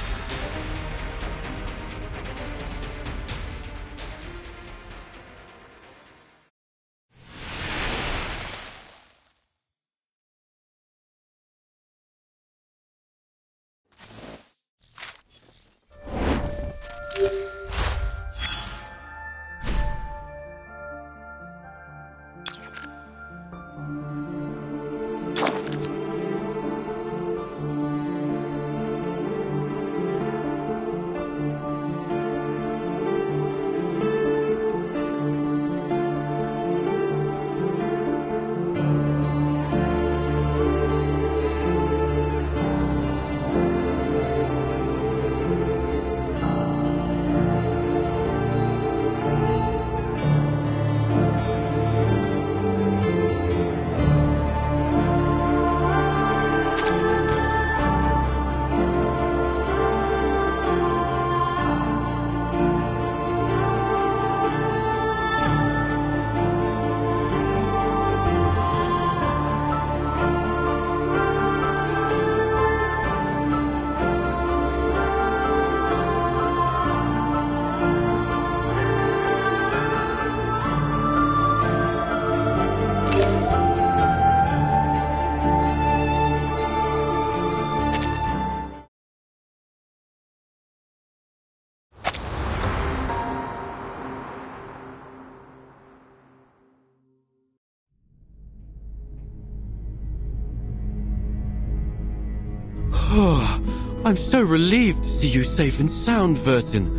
Oh, I'm so relieved to see you safe and sound, Vertin.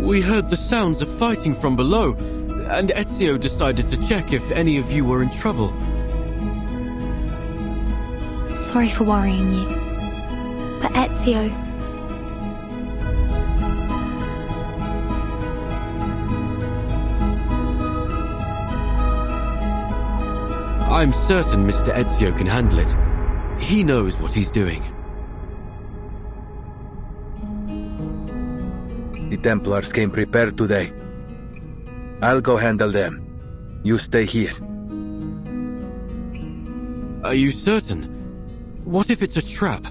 We heard the sounds of fighting from below, and Ezio decided to check if any of you were in trouble.
Sorry for worrying you. But Ezio...
I'm certain Mr. Ezio can handle it. He knows what he's doing.
The Templars came prepared today. I'll go handle them. You stay here.
Are you certain? What if it's a trap?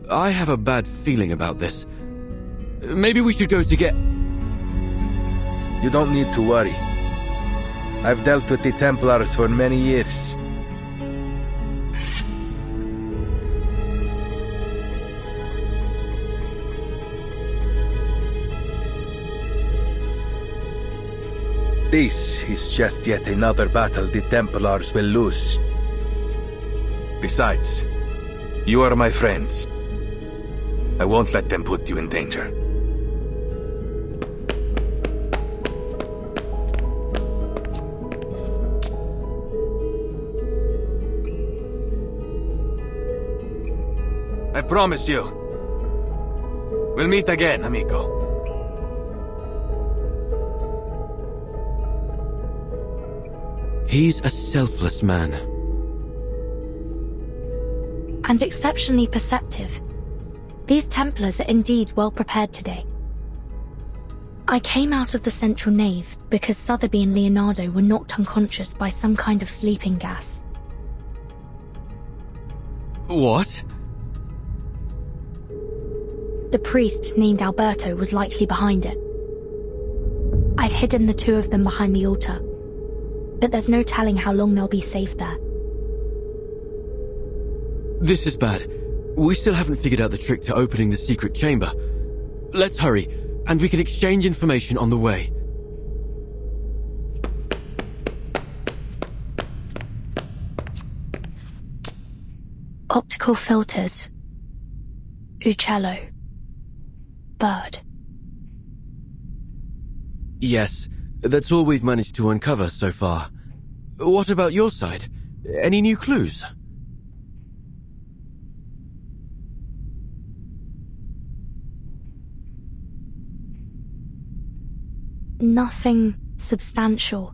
I have a bad feeling about this. Maybe we should go to get...
You don't need to worry. I've dealt with the Templars for many years. This is just yet another battle the Templars will lose. Besides, you are my friends. I won't let them put you in danger. I promise you. We'll meet again, amigo.
He's a selfless man.
And exceptionally perceptive. These Templars are indeed well prepared today. I came out of the central nave because Sotheby and Leonardo were knocked unconscious by some kind of sleeping gas.
What?
The priest named Alberto was likely behind it. I've hidden the two of them behind the altar, but there's no telling how long they'll be safe there.
This is bad. We still haven't figured out the trick to opening the secret chamber. Let's hurry, and we can exchange information on the way.
Optical filters. Uccello. Bird.
Yes, that's all we've managed to uncover so far. What about your side? Any new clues?
Nothing substantial.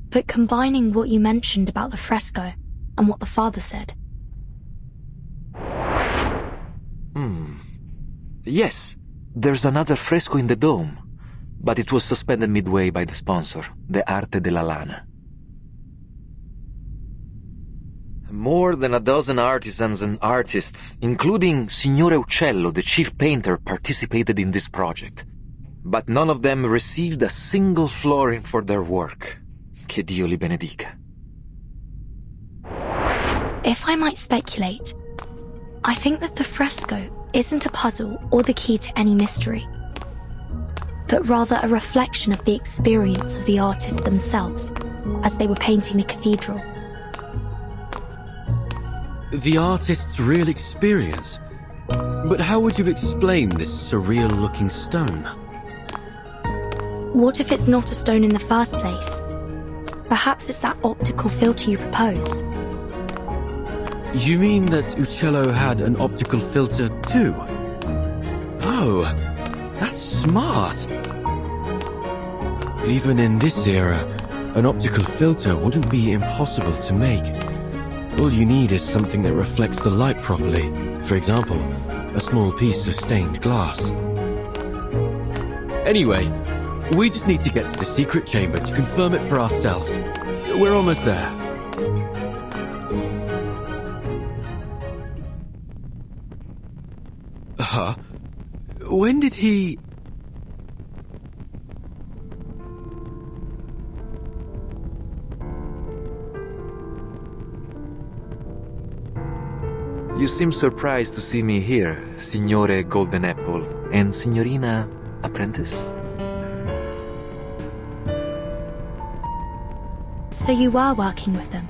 But combining what you mentioned about the fresco and what the father said.
Yes, there's another fresco in the dome, but it was suspended midway by the sponsor, the Arte della Lana. More than a dozen artisans and artists, including Signore Uccello, the chief painter, participated in this project. But none of them received a single florin for their work. Che Dio li benedica.
If I might speculate, I think that the fresco isn't a puzzle or the key to any mystery, but rather a reflection of the experience of the artists themselves as they were painting the cathedral.
The artist's real experience? But how would you explain this surreal-looking stone?
What if it's not a stone in the first place? Perhaps it's that optical filter you proposed.
You mean that Uccello had an optical filter too? Oh, that's smart. Even in this era, an optical filter wouldn't be impossible to make. All you need is something that reflects the light properly. For example, a small piece of stained glass. Anyway, we just need to get to the secret chamber to confirm it for ourselves. We're almost there. Huh? When did he...
You seem surprised to see me here, Signore Golden Apple, and Signorina Apprentice?
So you were working with them.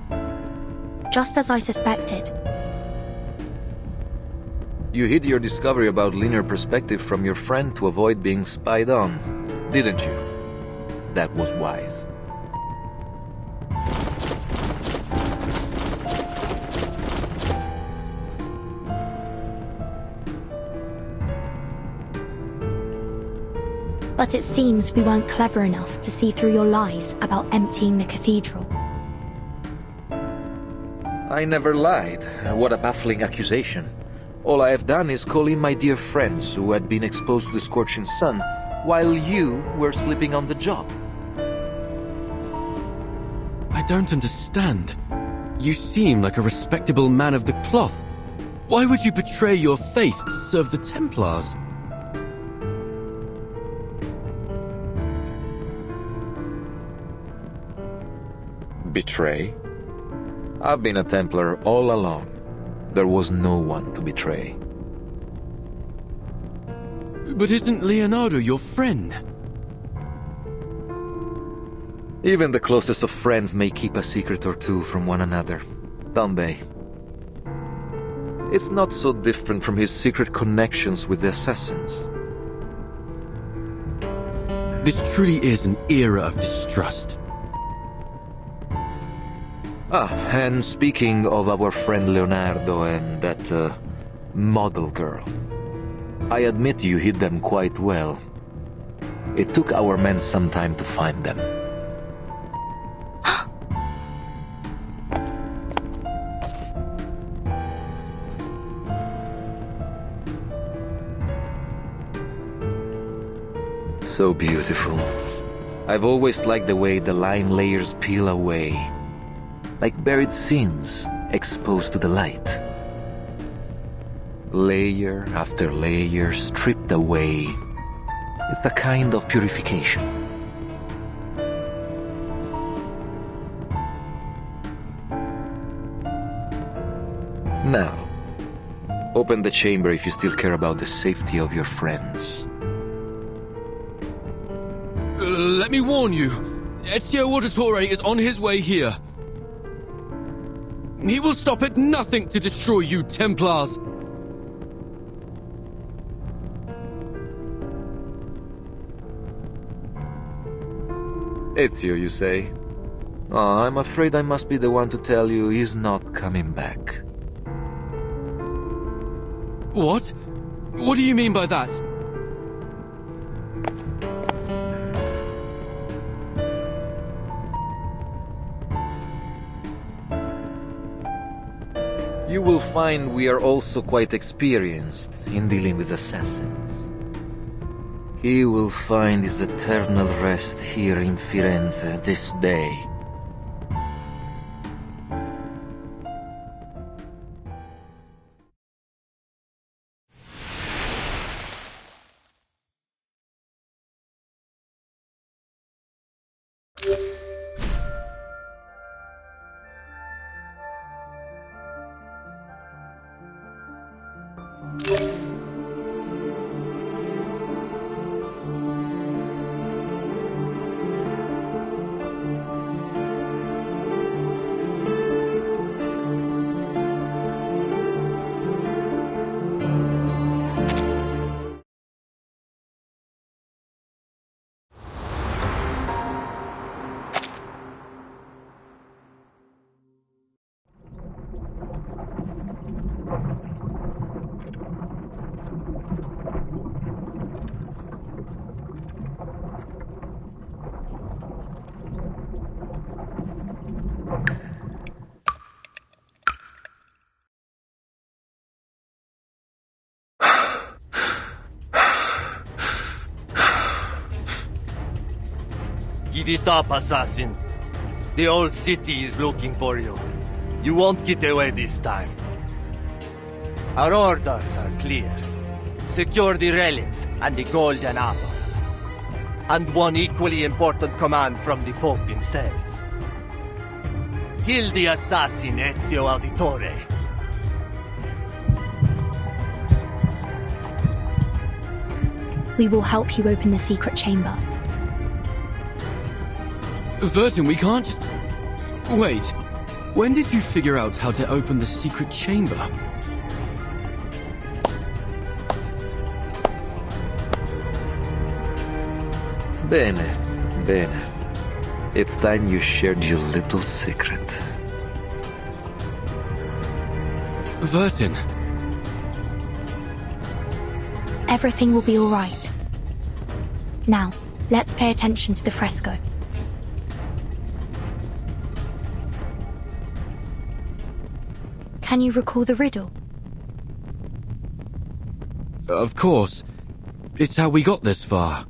Just as I suspected.
You hid your discovery about linear perspective from your friend to avoid being spied on, didn't you? That was wise.
But it seems we weren't clever enough to see through your lies about emptying the cathedral.
I never lied. What a baffling accusation. All I have done is call in my dear friends who had been exposed to the scorching sun, while you were sleeping on the job.
I don't understand. You seem like a respectable man of the cloth. Why would you betray your faith to serve the Templars?
Betray? I've been a Templar all along. There was no one to betray.
But isn't Leonardo your friend?
Even the closest of friends may keep a secret or two from one another, don't they? It's not so different from his secret connections with the assassins.
This truly is an era of distrust.
And speaking of our friend Leonardo and that model girl, I admit you hid them quite well. It took our men some time to find them. So beautiful. I've always liked the way the line layers peel away, like buried sins exposed to the light. Layer after layer stripped away. It's a kind of purification. Now, open the chamber if you still care about the safety of your friends.
Let me warn you, Ezio Auditore is on his way here. He will stop at nothing to destroy you, Templars.
Ezio, you say? Oh, I'm afraid I must be the one to tell you he's not coming back.
What? What do you mean by that?
You will find we are also quite experienced in dealing with assassins. He will find his eternal rest here in Firenze this day.
Get it up, assassin. The old city is looking for you. You won't get away this time. Our orders are clear. Secure the relics and the golden apple. And one equally important command from the Pope himself. Kill the assassin Ezio Auditore.
We will help you open the secret chamber.
Vertin, we can't just... Wait. When did you figure out how to open the secret chamber?
Bene, bene. It's time you shared your little secret.
Vertin.
Everything will be all right. Now, let's pay attention to the fresco. Can you recall the riddle?
Of course. It's how we got this far.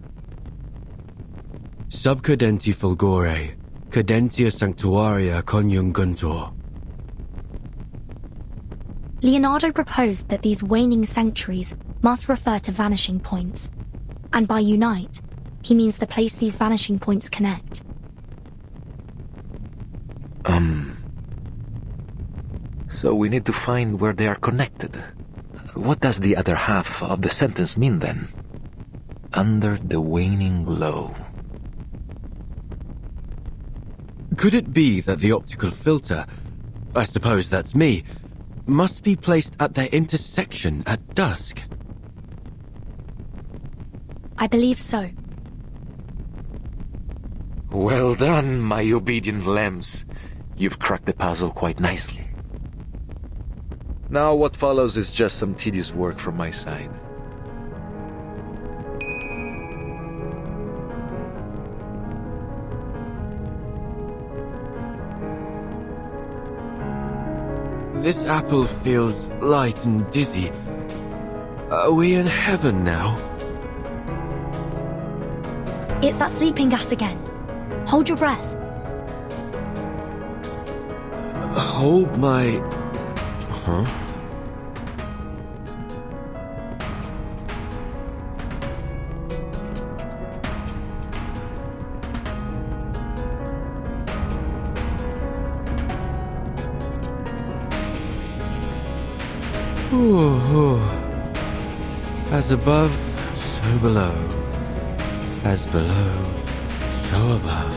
Subcadenti fulgore, cadentia sanctuaria coniunguntur.
Leonardo proposed that these waning sanctuaries must refer to vanishing points. And by unite, he means the place these vanishing points connect.
So we need to find where they are connected. What does the other half of the sentence mean then? Under the waning glow.
Could it be that the optical filter, I suppose that's me, must be placed at their intersection at dusk?
I believe so.
Well done, my obedient lambs. You've cracked the puzzle quite nicely. Now what follows is just some tedious work from my side.
This apple feels light and dizzy. Are we in heaven now?
It's that sleeping gas again. Hold your breath.
Hold my... Huh? Ooh. As above, so below. As below, so above.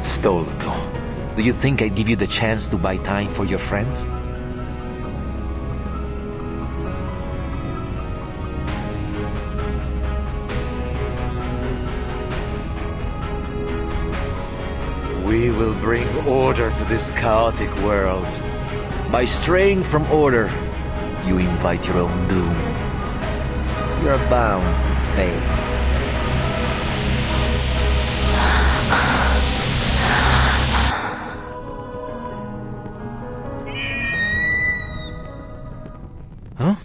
Stolto, do you think I give you the chance to buy time for your friends? We will bring order to this chaotic world. By straying from order, you invite your own doom. You're bound to fail. Huh?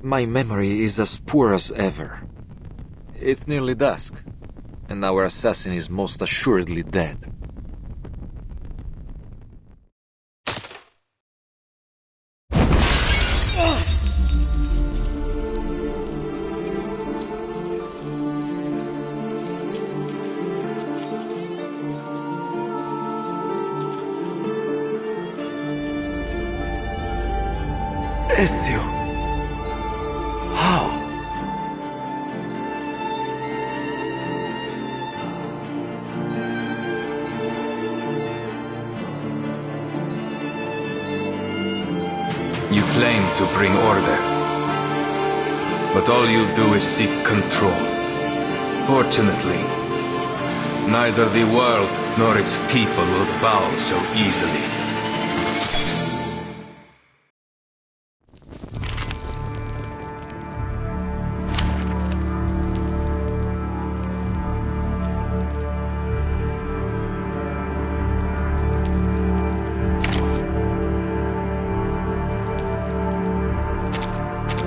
My memory is as poor as ever. It's nearly dusk, and our assassin is most assuredly dead.
Ezio!
How?
You claim to bring order, but all you do is seek control. Fortunately, neither the world nor its people will bow so easily.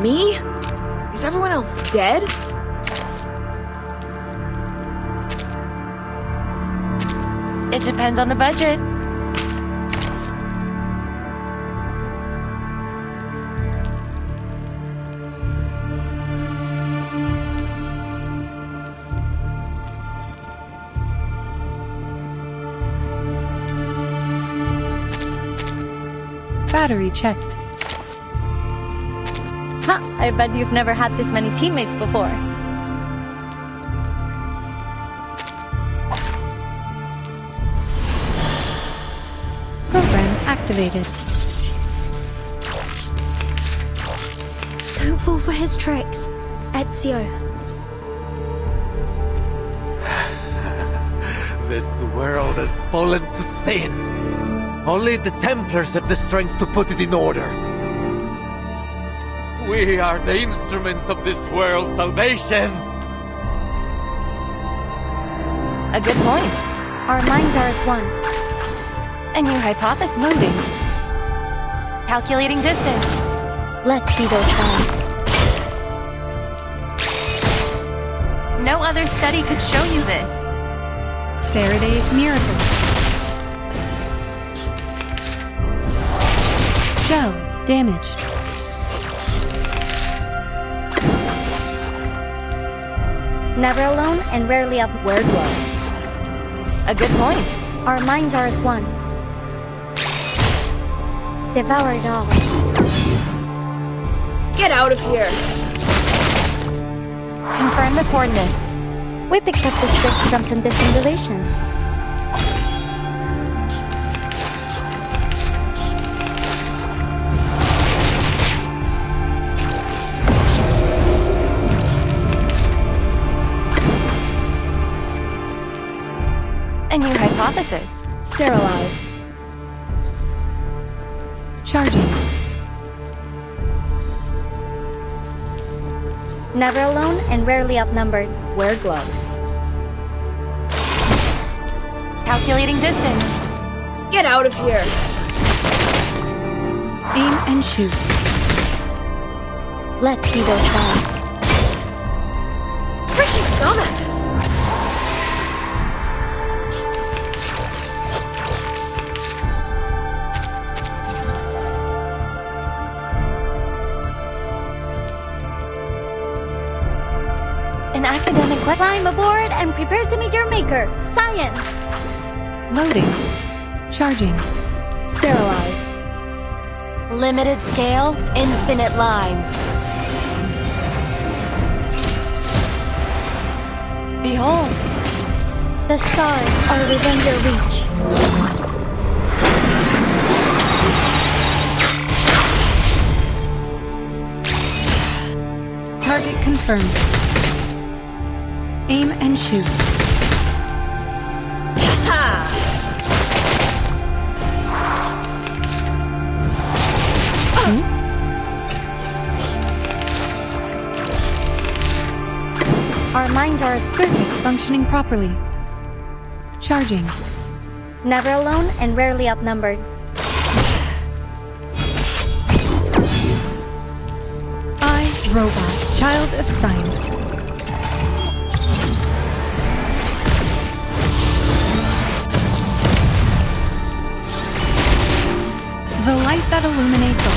Me? Is everyone else dead?
It depends on the budget.
Battery checked.
Ha! I bet you've never had this many teammates before.
activated.
Don't fall for his tricks, Ezio.
This world has fallen to sin. Only the Templars have the strength to put it in order. We are the instruments of this world's salvation.
A good point.
Our minds are as one.
A new hypothesis loading. Calculating distance.
Let's see those signs.
No other study could show you this.
Faraday's miracle. Shell damaged.
Never alone and rarely up where glows.
A good point.
Our minds are as one. Devour it all.
Get out of here!
Confirm the coordinates.
We picked up the stick from some distant relations.
A new hypothesis.
Sterilize.
Charging.
Never alone and rarely outnumbered. Wear gloves.
Calculating distance.
Get out of here!
Aim and shoot.
Let's see those signs.
Freaking dumbass!
An academic climb aboard and prepare to meet your maker. Science!
Loading. Charging.
Sterilize.
Limited scale, infinite lines. Behold.
The stars are within your reach.
Target confirmed. Aim and shoot.
Our minds are
circuits functioning properly. Charging.
Never alone and rarely outnumbered.
I, Robot, Child of Science. The light that illuminates all.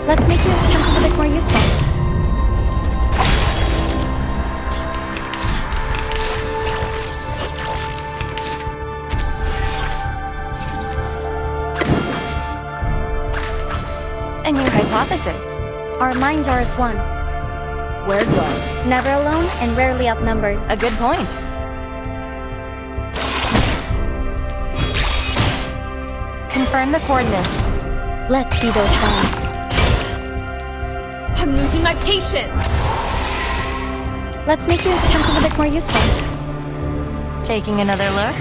Let's make this something a bit more useful.
A new hypothesis.
Our minds are as one. Wear gloves. Never alone and rarely outnumbered.
A good point. Confirm the coordinates.
Let's see those signs.
I'm losing my patience!
Let's make this something a bit more useful.
Taking another look.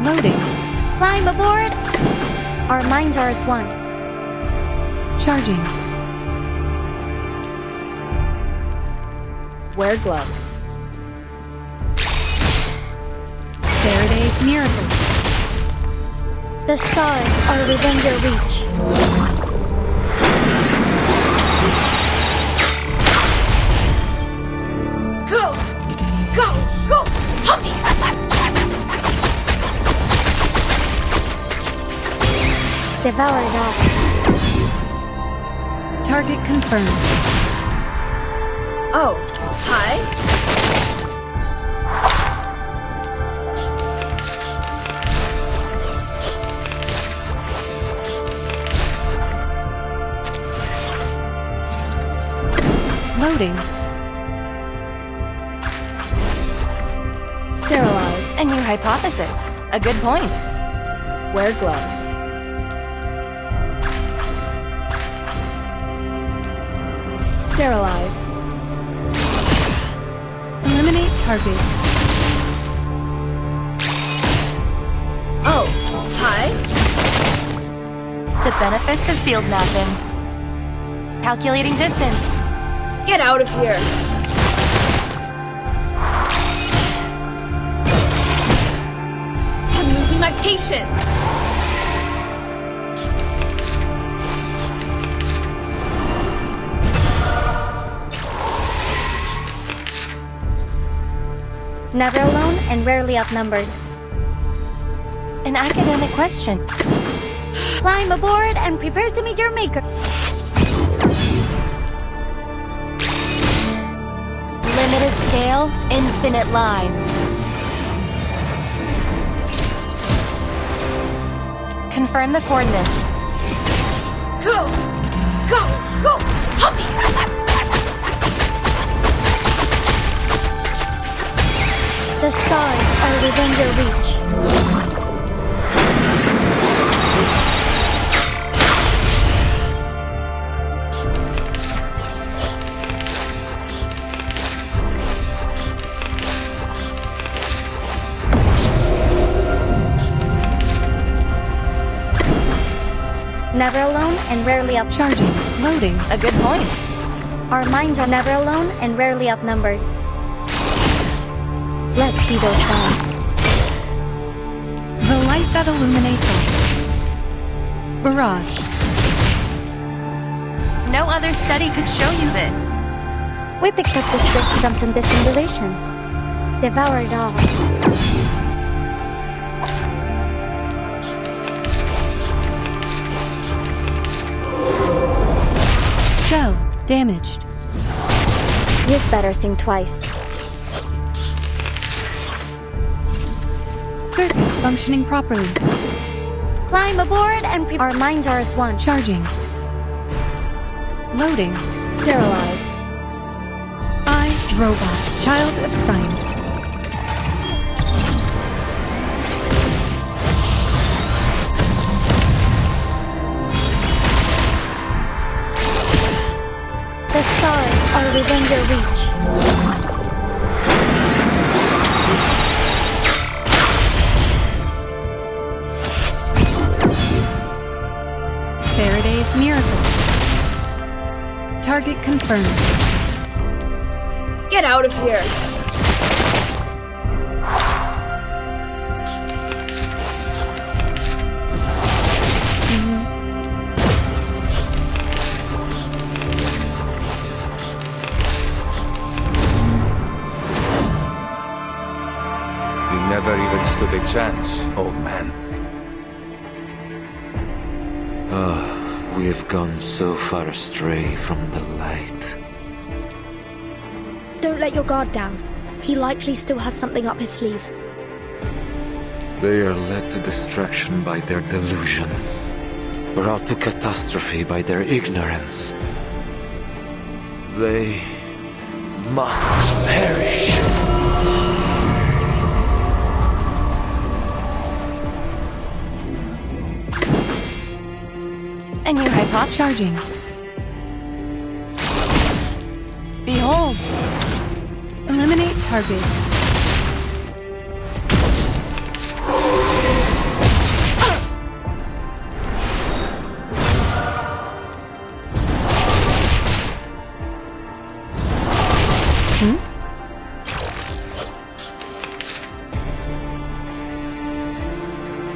Loading.
Climb aboard! Our minds are as one.
Charging.
Wear gloves.
Faraday's miracle.
The stars are within your reach.
Go! Go! Go! Puppies!
Devour it all.
Target confirmed.
Oh, hi?
Loading.
Sterilize. A new hypothesis. A good point.
Wear gloves. Sterilize.
Eliminate target.
Oh, hi.
The benefits of field mapping. Calculating distance.
Get out of here. I'm losing my patience.
Never alone and rarely outnumbered.
An academic question.
Climb aboard and prepare to meet your maker.
Limited scale, infinite lines. Confirm the coordinates.
Go! Go! Go! Puppies!
The stars are within your reach. Never alone and rarely
Charging. Loading.
A good point.
Our minds are never alone and rarely outnumbered. Let's see those signs.
The light that illuminates all. Barrage.
No other study could show you this.
We picked up this trick from some distant relations. Devour it all.
Shell. Damaged.
You'd better think twice.
Circuits functioning properly.
Climb aboard and our minds are as one.
Charging. Loading.
Sterilize.
I, Robot, Child of Science.
The stars are within your reach.
Faraday's Miracle. Target confirmed.
Get out of here.
You never even stood a chance, old man.
We have gone so far astray from the light.
Don't let your guard down. He likely still has something up his sleeve.
They are led to destruction by their delusions, brought to catastrophe by their ignorance. They must perish.
A new hypothesis.
Charging.
Behold.
Eliminate target.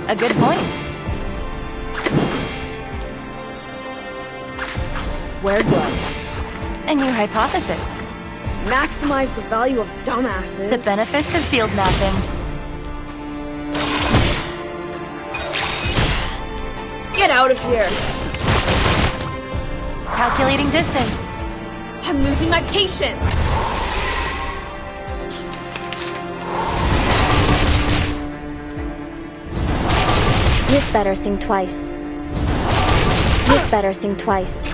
A good point.
Wear gloves.
A new hypothesis.
Maximize the value of dumbasses.
The benefits of field mapping.
Get out of here.
Calculating distance.
I'm losing my patience.
You'd better think twice. You'd better think twice.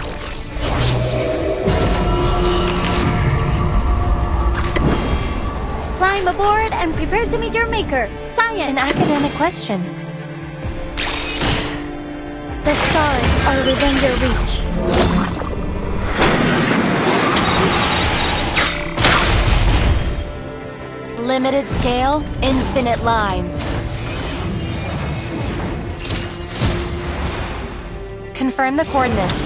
Climb aboard and prepare to meet your maker, Science.
An academic question.
The stars are within your reach.
Limited scale, infinite lines. Confirm the coordinates.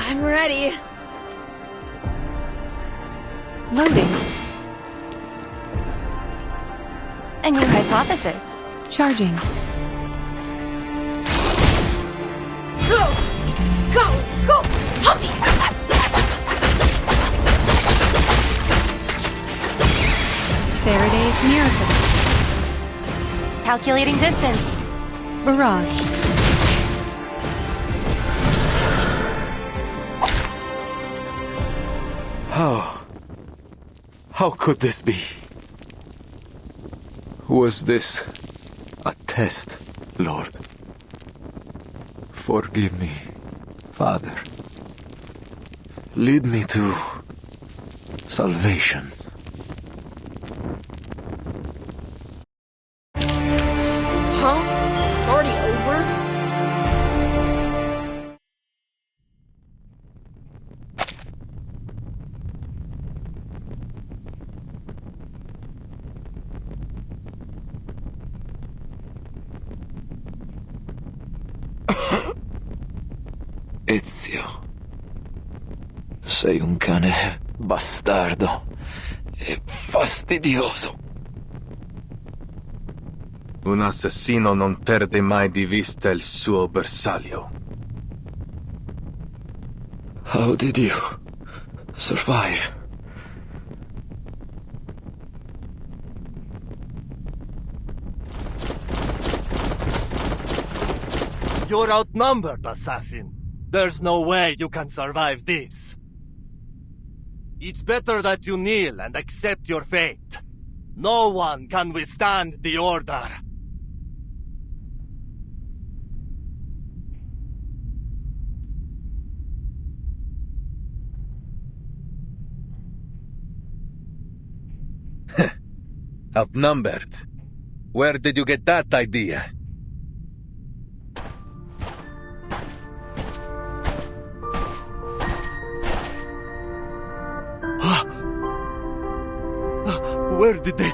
I'm ready.
Loading. A new hypothesis.
Charging.
Go! Go! Go! Puppies!
Faraday's miracle.
Calculating distance.
Barrage.
How could this be? Was this a test, Lord? Forgive me, Father. Lead me to salvation.
Huh? It's already over?
Ezio. Sei un cane bastardo e fastidioso.
Un assassino non perde mai di vista il suo bersaglio.
How did you survive?
You're outnumbered, assassin. There's no way you can survive this. It's better that you kneel and accept your fate. No one can withstand the order.
Outnumbered? Where did you get that idea?
Where did they...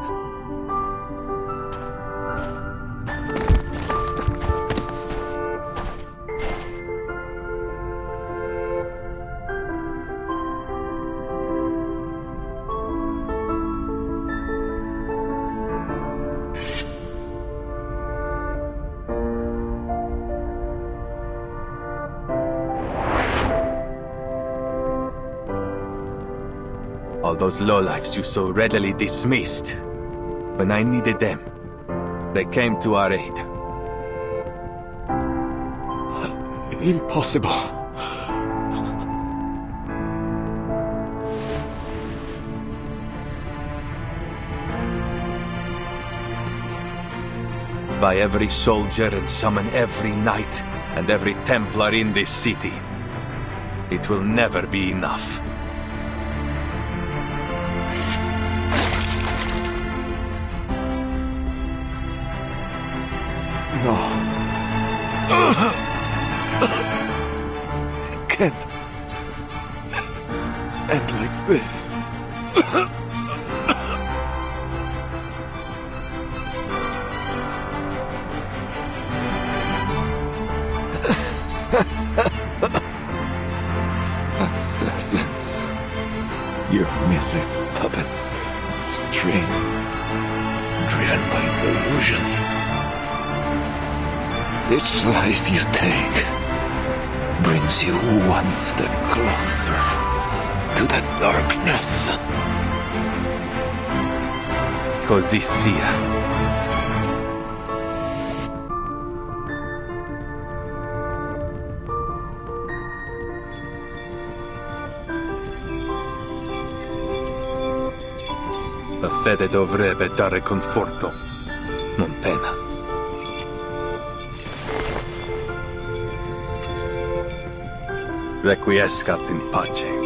All those lowlifes you so readily dismissed. When I needed them, they came to our aid.
Impossible.
By every soldier and summon every knight and every Templar in this city. It will never be enough.
No. It can't end like this. Assassins. You're merely puppets. String. Driven by delusion. Each life you take brings you one step closer to the darkness.
Così sia. La fede dovrebbe dare conforto, non pena. Requiescat in pace.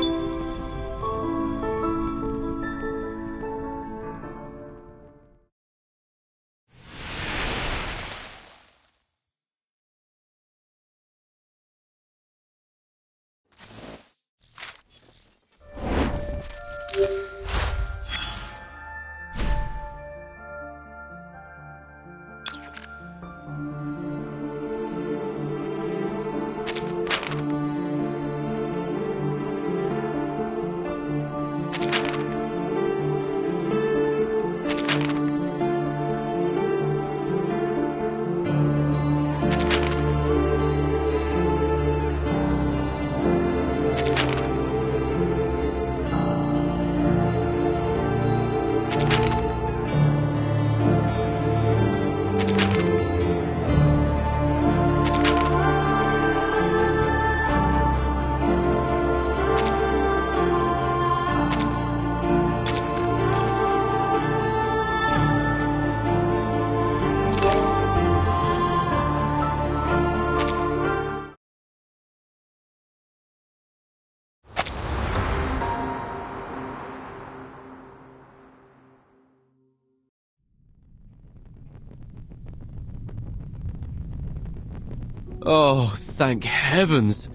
Oh, thank heavens!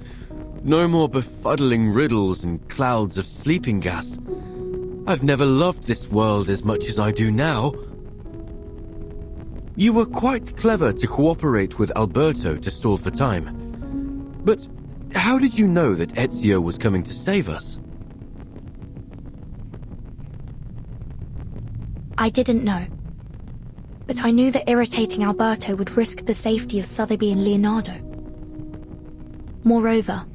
No more befuddling riddles and clouds of sleeping gas. I've never loved this world as much as I do now. You were quite clever to cooperate with Alberto to stall for time. But how did you know that Ezio was coming to save us?
I didn't know. But I knew that irritating Alberto would risk the safety of Sotheby and Leonardo. Moreover,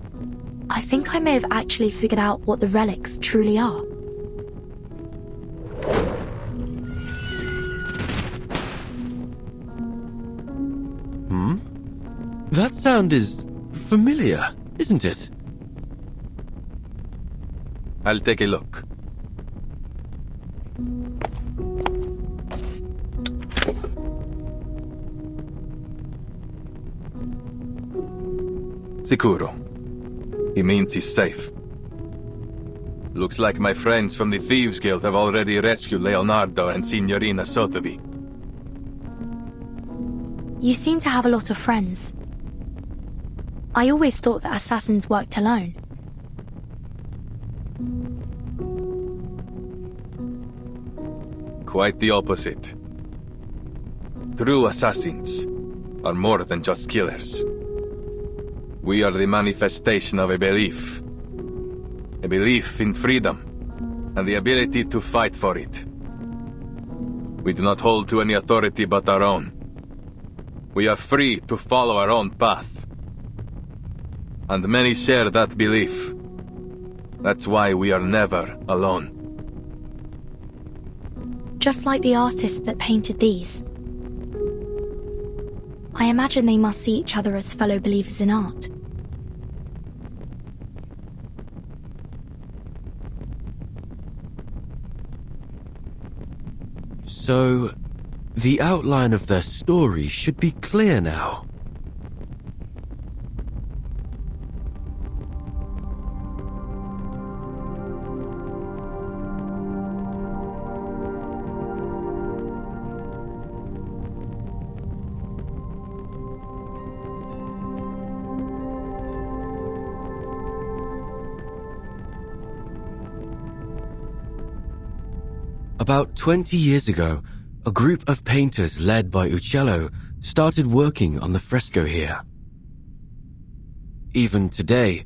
I think I may have actually figured out what the relics truly are.
That sound is familiar, isn't it?
I'll take a look. Sicuro. He means he's safe. Looks like my friends from the Thieves Guild have already rescued Leonardo and Signorina Sotheby.
You seem to have a lot of friends. I always thought that assassins worked alone.
Quite the opposite. True assassins are more than just killers. We are the manifestation of a belief. A belief in freedom and the ability to fight for it. We do not hold to any authority but our own. We are free to follow our own path. And many share that belief. That's why we are never alone.
Just like the artist that painted these. I imagine they must see each other as fellow believers in art.
So, the outline of their story should be clear now. About 20 years ago, a group of painters led by Uccello started working on the fresco here. Even today,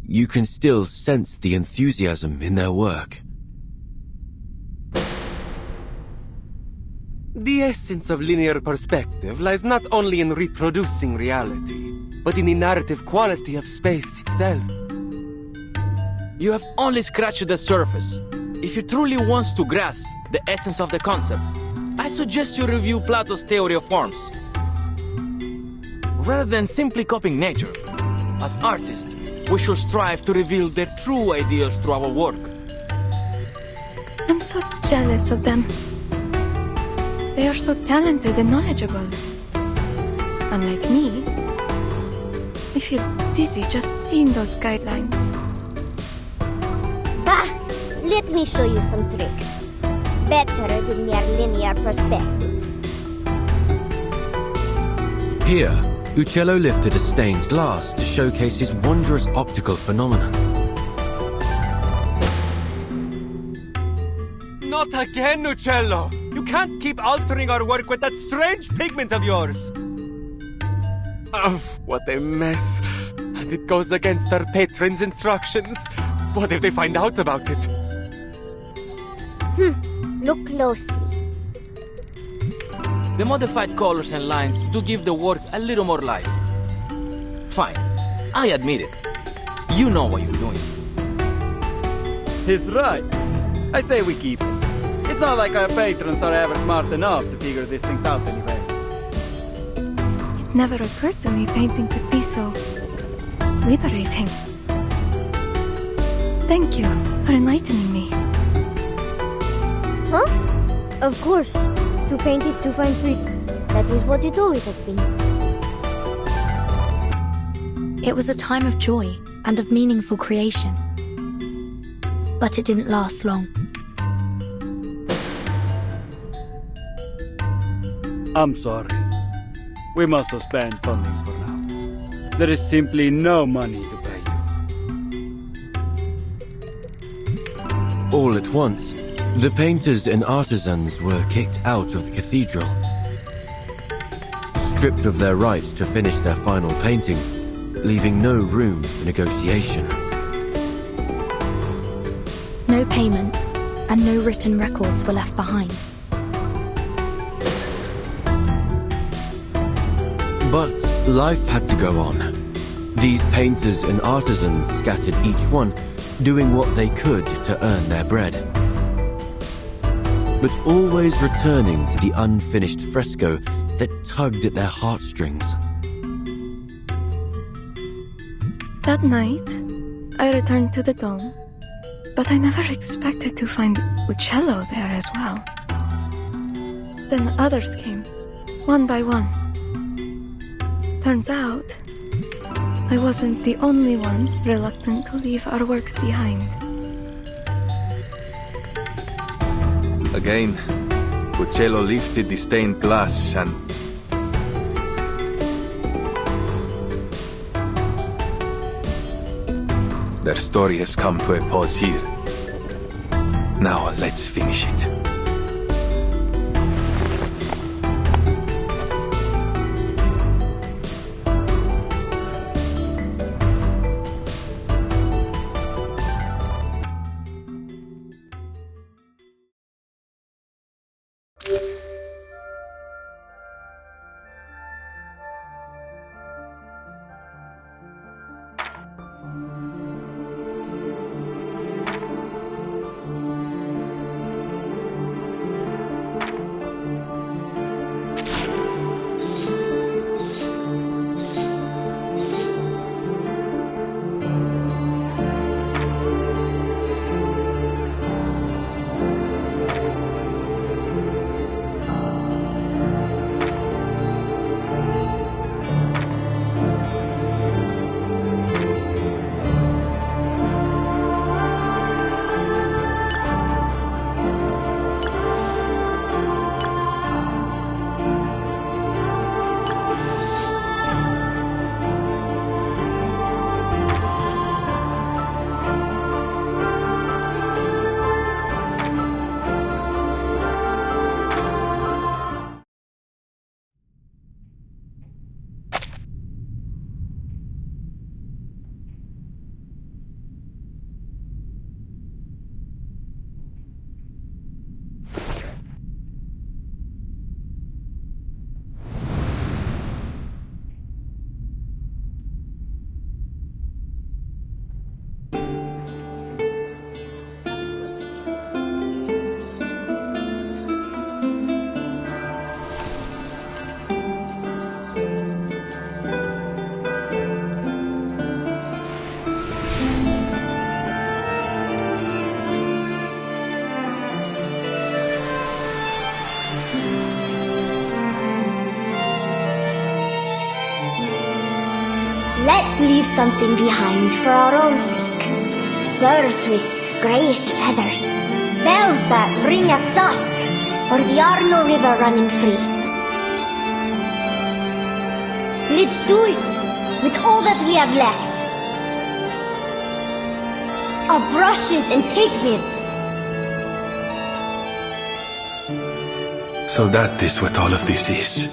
you can still sense the enthusiasm in their work.
The essence of linear perspective lies not only in reproducing reality, but in the narrative quality of space itself.
You have only scratched the surface. If you truly want to grasp the essence of the concept, I suggest you review Plato's theory of forms. Rather than simply copying nature, as artists, we should strive to reveal their true ideals through our work.
I'm so jealous of them. They are so talented and knowledgeable. Unlike me,
I feel dizzy just seeing those guidelines.
Bah! Let me show you some tricks. Better than mere linear perspective.
Here, Uccello lifted a stained glass to showcase his wondrous optical phenomenon.
Not again, Uccello! You can't keep altering our work with that strange pigment of yours! Oh, what a mess. And it goes against our patron's instructions. What if they find out about it?
Look closely.
The modified colors and lines do give the work a little more life. Fine, I admit it. You know what you're doing.
He's right. I say we keep it. It's not like our patrons are ever smart enough to figure these things out anyway.
It never occurred to me painting could be so liberating. Thank you for enlightening me.
Huh? Of course. To paint is to find freedom. That is what it always has been.
It was a time of joy and of meaningful creation. But it didn't last long.
I'm sorry. We must suspend funding for now. There is simply no money to pay you.
All at once, the painters and artisans were kicked out of the cathedral. Stripped of their right to finish their final painting, leaving no room for negotiation.
No payments and no written records were left behind.
But life had to go on. These painters and artisans scattered each one, doing what they could to earn their bread. But always returning to the unfinished fresco that tugged at their heartstrings.
That night, I returned to the dome, but I never expected to find Uccello there as well. Then others came, one by one. Turns out, I wasn't the only one reluctant to leave our work behind.
Again, Uccello lifted the stained glass and... Their story has come to a pause here. Now let's finish it.
Let's leave something behind for our own sake. Birds with greyish feathers. Bells that ring at dusk. Or the Arno River running free. Let's do it with all that we have left. Our brushes and pigments.
So that is what all of this is.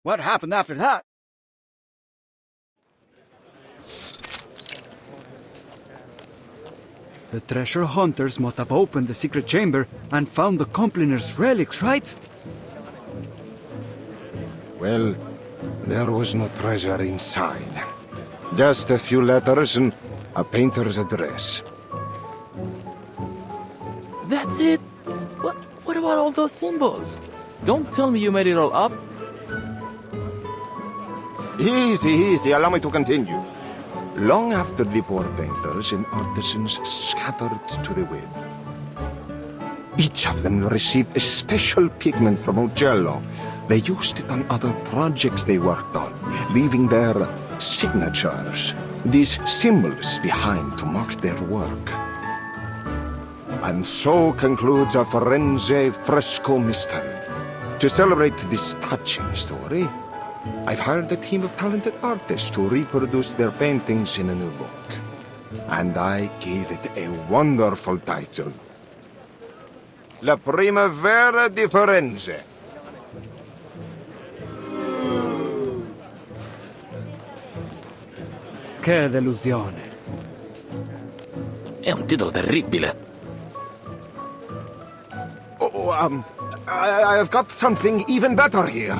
What happened after that? The treasure hunters must have opened the secret chamber and found the Compliner's relics, right?
Well, there was no treasure inside. Just a few letters and a painter's address.
That's it? What about all those symbols? Don't tell me you made it all up.
Easy, easy, allow me to continue. Long after the poor painters and artisans scattered to the wind, each of them received a special pigment from Uccello. They used it on other projects they worked on, leaving their signatures, these symbols behind to mark their work. And so concludes our Firenze fresco mystery. To celebrate this touching story, I've hired a team of talented artists to reproduce their paintings in a new book. And I gave it a wonderful title. La Primavera di Firenze.
Che delusione.
È un titolo terribile.
I've got something even better here.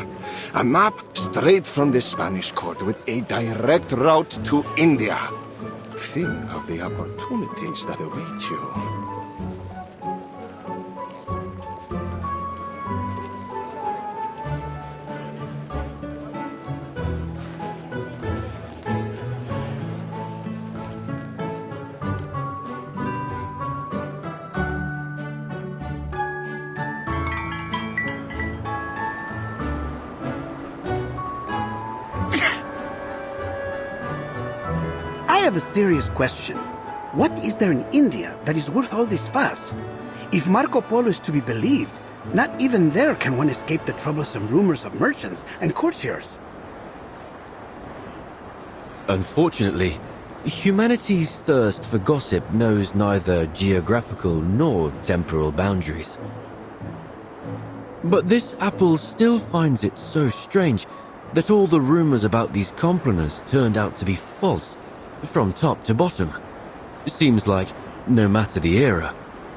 A map straight from the Spanish court with a direct route to India. Think of the opportunities that await you.
I have a serious question. What is there in India that is worth all this fuss? If Marco Polo is to be believed, not even there can one escape the troublesome rumors of merchants and courtiers.
Unfortunately, humanity's thirst for gossip knows neither geographical nor temporal boundaries. But this apple still finds it so strange that all the rumors about these complaners turned out to be false, from top to bottom. Seems like, no matter the era,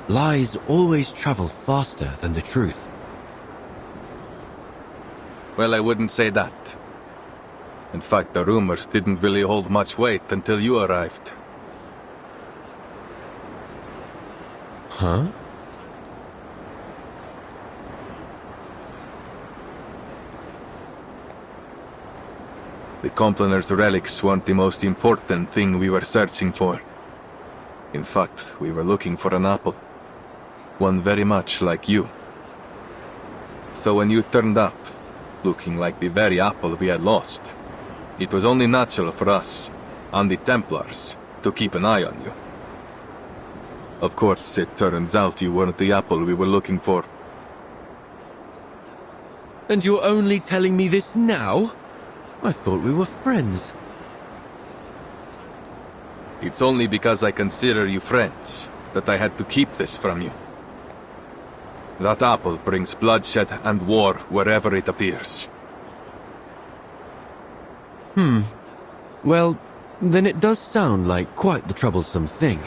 lies always travel faster than the truth.
Well, I wouldn't say that. In fact, the rumors didn't really hold much weight until you arrived.
Huh?
The Complaners' relics weren't the most important thing we were searching for. In fact, we were looking for an apple. One very much like you. So when you turned up, looking like the very apple we had lost, it was only natural for us, and the Templars, to keep an eye on you. Of course, it turns out you weren't the apple we were looking for.
And you're only telling me this now? I thought we were friends.
It's only because I consider you friends that I had to keep this from you. That apple brings bloodshed and war wherever it appears.
Well, then it does sound like quite the troublesome thing.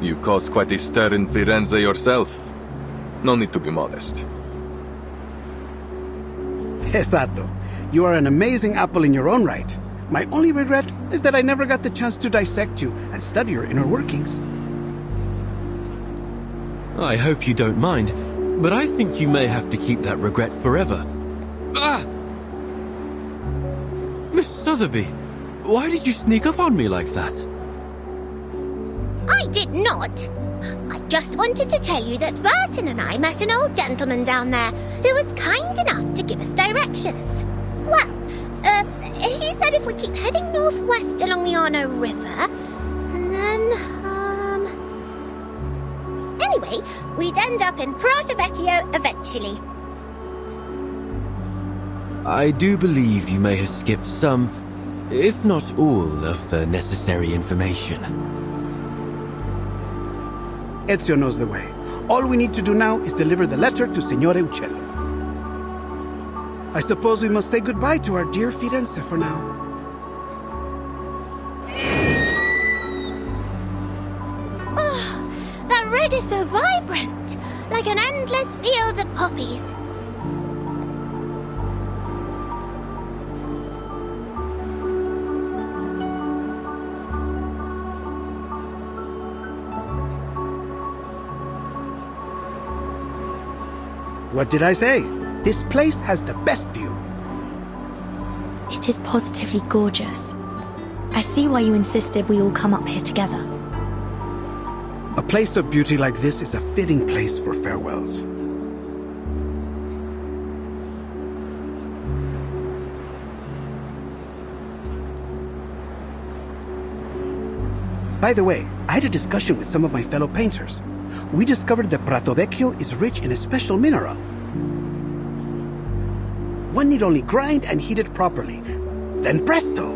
You caused quite a stir in Firenze yourself. No need to be modest.
Esatto. You are an amazing apple in your own right. My only regret is that I never got the chance to dissect you and study your inner workings.
I hope you don't mind, but I think you may have to keep that regret forever. Ah! Miss Sotheby, why did you sneak up on me like that?
I did not. I just wanted to tell you that Verton and I met an old gentleman down there who was kind enough to give us directions. Well, he said if we keep heading northwest along the Arno River, and then, anyway, we'd end up in Prato Vecchio eventually.
I do believe you may have skipped some, if not all, of the necessary information.
Ezio knows the way. All we need to do now is deliver the letter to Signore Uccello. I suppose we must say goodbye to our dear Firenze for now.
Oh, that red is so vibrant, like an endless field of poppies.
What did I say? This place has the best view.
It is positively gorgeous. I see why you insisted we all come up here together.
A place of beauty like this is a fitting place for farewells. By the way, I had a discussion with some of my fellow painters. We discovered that Prato Vecchio is rich in a special mineral. One need only grind and heat it properly. Then presto!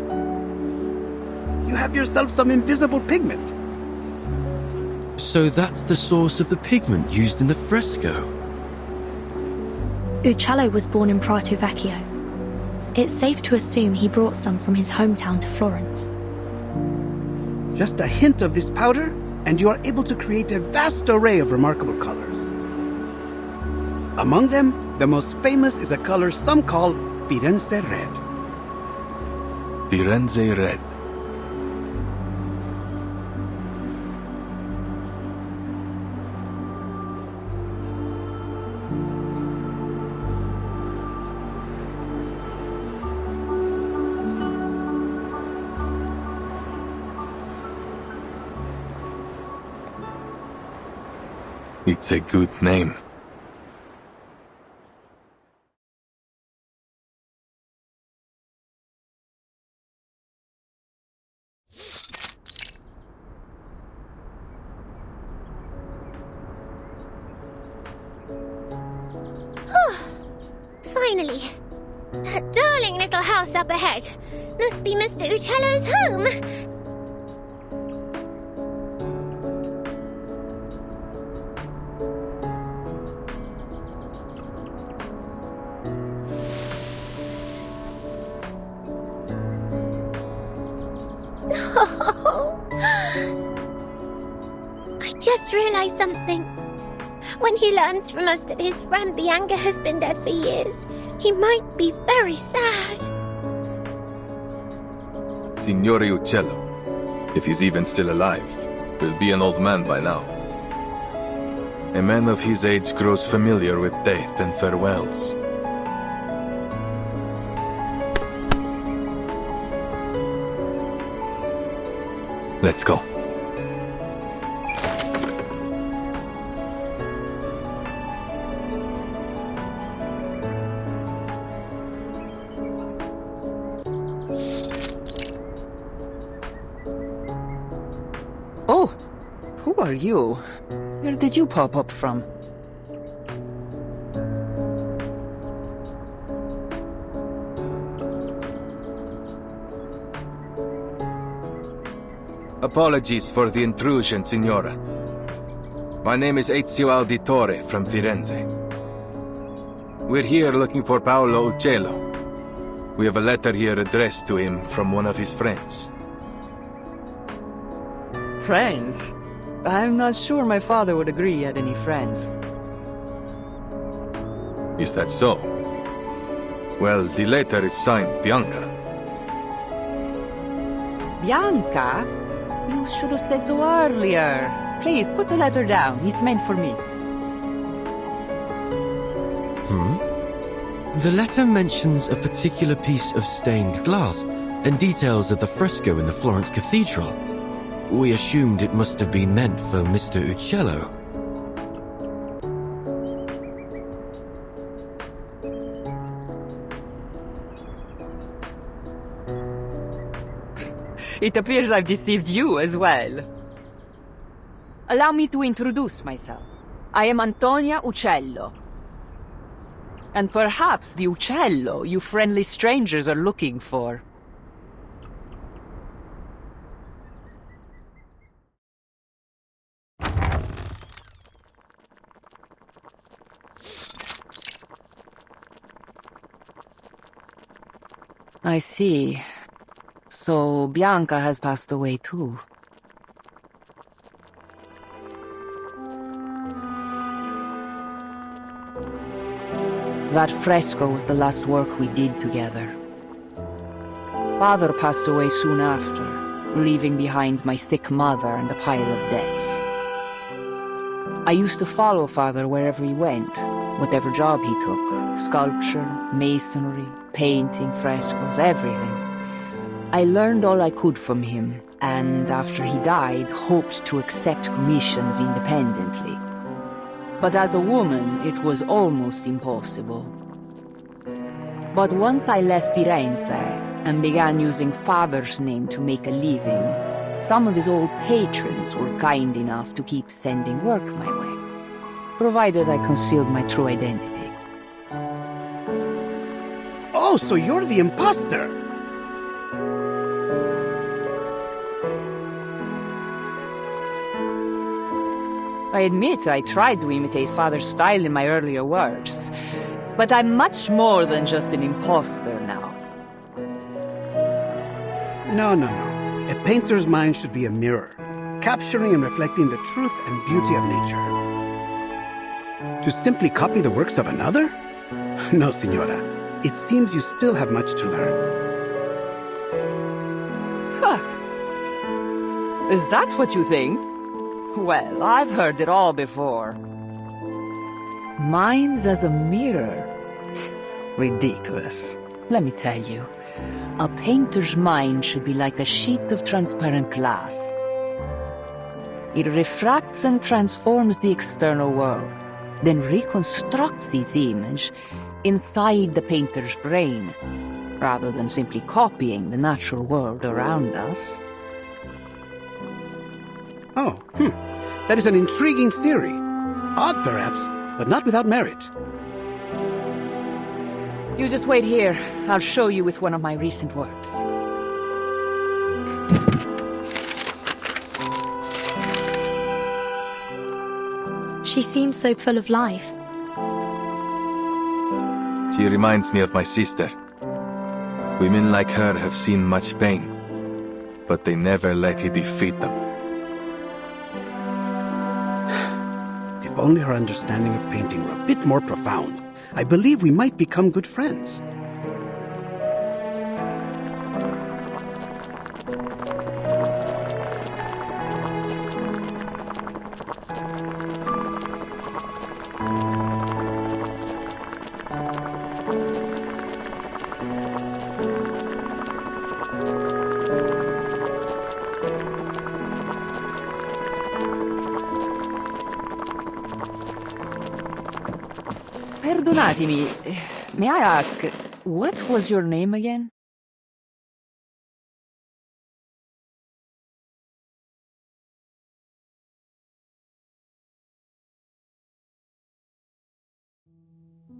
You have yourself some invisible pigment.
So that's the source of the pigment used in the fresco.
Uccello was born in Prato Vecchio. It's safe to assume he brought some from his hometown to Florence.
Just a hint of this powder, and you are able to create a vast array of remarkable colors. Among them, the most famous is a color some call Firenze Red.
Firenze Red. It's a good name.
Finally! That darling little house up ahead must be Mr. Uccello's home! I just realized something. When he learns from us that his friend Bianca has been dead for years, he might be very sad.
Signore Uccello, if he's even still alive, will be an old man by now. A man of his age grows familiar with death and farewells. Let's go.
Oh, who are you? Where did you pop up from?
Apologies for the intrusion, Signora. My name is Ezio Auditore from Firenze. We're here looking for Paolo Uccello. We have a letter here addressed to him from one of his friends.
Friends? I'm not sure my father would agree he had any friends.
Is that so? Well, the letter is signed Bianca.
Bianca? You should have said so earlier. Please, put the letter down. It's meant for me.
The letter mentions a particular piece of stained glass and details of the fresco in the Florence Cathedral. We assumed it must have been meant for Mr. Uccello.
It appears I've deceived you as well. Allow me to introduce myself. I am Antonia Uccello. And perhaps the Uccello you friendly strangers are looking for. I see. So Bianca has passed away too. That fresco was the last work we did together. Father passed away soon after, leaving behind my sick mother and a pile of debts. I used to follow Father wherever he went, whatever job he took. Sculpture, masonry, painting, frescoes, everything. I learned all I could from him, and after he died, hoped to accept commissions independently. But as a woman, it was almost impossible. But once I left Firenze and began using Father's name to make a living, some of his old patrons were kind enough to keep sending work my way, provided I concealed my true identity.
Oh, so you're the imposter!
I admit I tried to imitate Father's style in my earlier works, but I'm much more than just an imposter now.
No. A painter's mind should be a mirror, capturing and reflecting the truth and beauty of nature. To simply copy the works of another? No, Signora. It seems you still have much to learn.
Huh. Is that what you think? Well, I've heard it all before. Mine's as a mirror. Ridiculous. Let me tell you, a painter's mind should be like a sheet of transparent glass. It refracts and transforms the external world, then reconstructs its image inside the painter's brain, rather than simply copying the natural world around us.
Oh, that is an intriguing theory. Odd, perhaps, but not without merit.
You just wait here. I'll show you with one of my recent works.
She seems so full of life.
She reminds me of my sister. Women like her have seen much pain, but they never let it defeat them.
If only her understanding of painting were a bit more profound, I believe we might become good friends.
Perdonatemi, may I ask, what was your name again?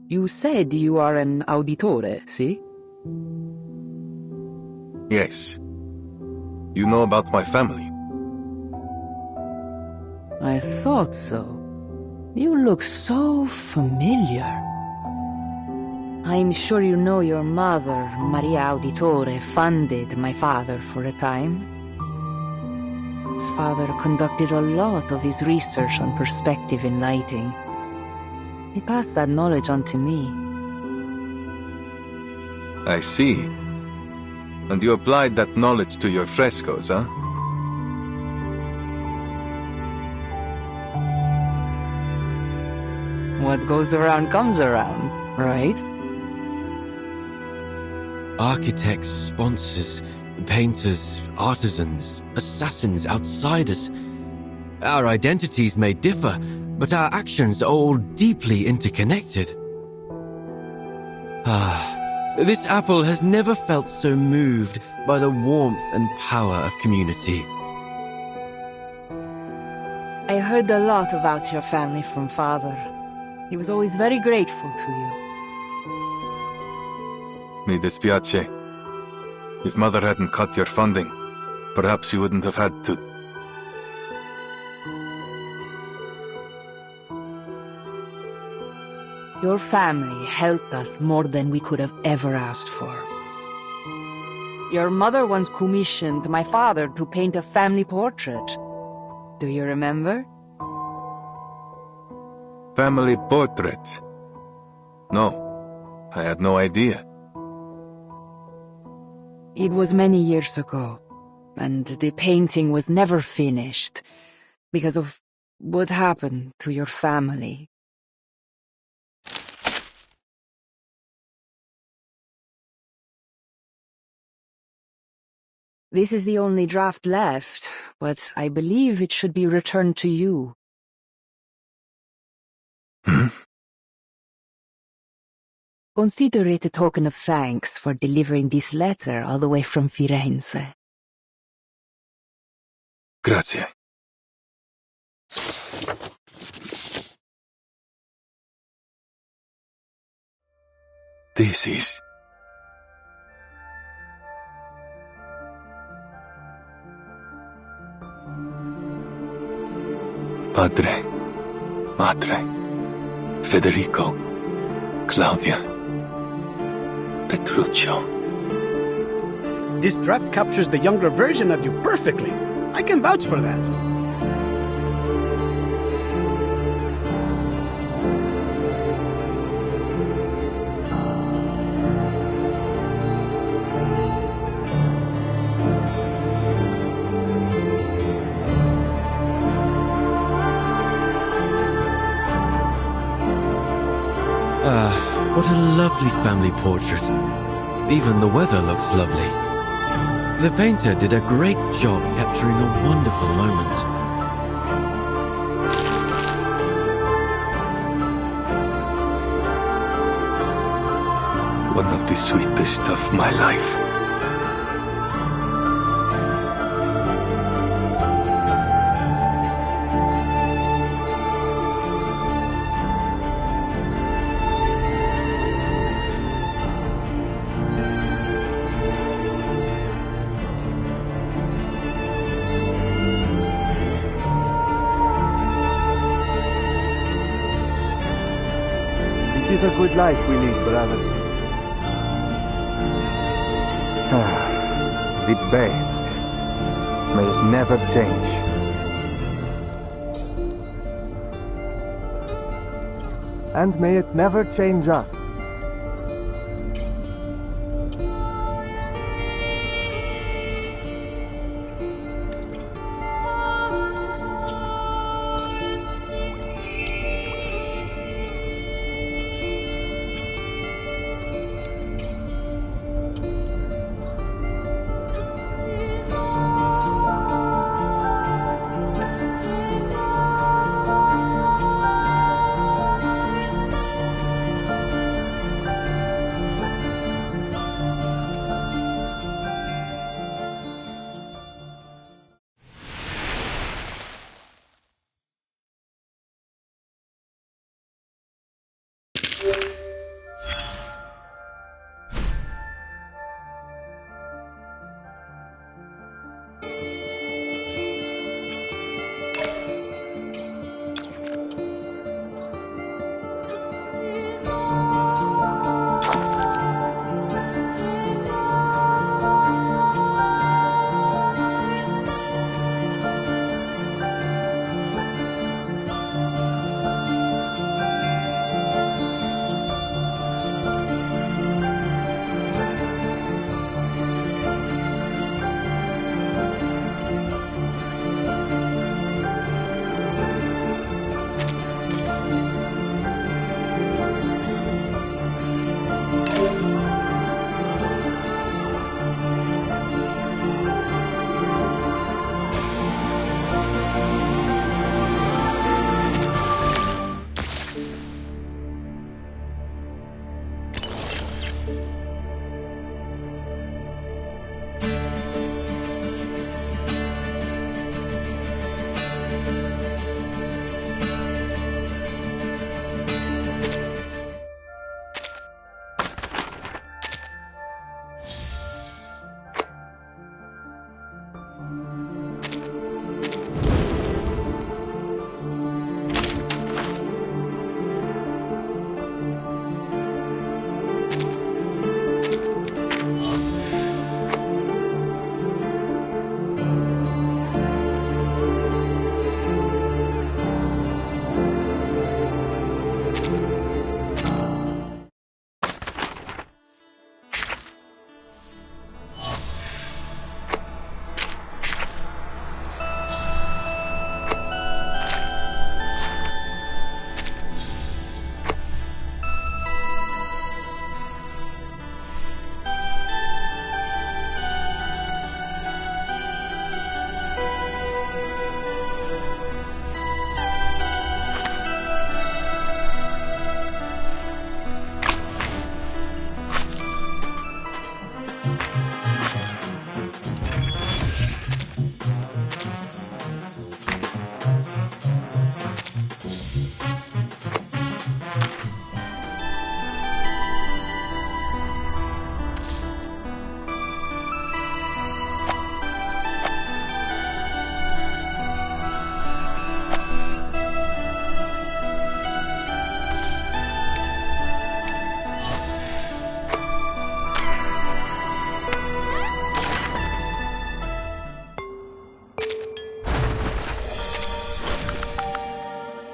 You said you are an auditore, see?
Yes. You know about my family?
I thought so. You look so familiar. I'm sure you know your mother, Maria Auditore, funded my father for a time. Father conducted a lot of his research on perspective in lighting. He passed that knowledge on to me.
I see. And you applied that knowledge to your frescoes, huh?
What goes around comes around, right?
Architects, sponsors, painters, artisans, assassins, outsiders. Our identities may differ, but our actions are all deeply interconnected. This apple has never felt so moved by the warmth and power of community.
I heard a lot about your family from Father. He was always very grateful to you.
Mi dispiace. If Mother hadn't cut your funding, perhaps you wouldn't have had to.
Your family helped us more than we could have ever asked for. Your mother once commissioned my father to paint a family portrait. Do you remember?
Family portrait? No, I had no idea.
It was many years ago, and the painting was never finished because of what happened to your family. This is the only draft left, but I believe it should be returned to you. Consider it a token of thanks for delivering this letter all the way from Firenze.
Grazie. This is... Padre, Madre, Federico, Claudia, Petruccio.
This draft captures the younger version of you perfectly. I can vouch for that.
What a lovely family portrait. Even the weather looks lovely. The painter did a great job capturing a wonderful moment.
One of the sweetest of my life.
It is a good life we lead, brother. The best. May it never change. And may it never change us.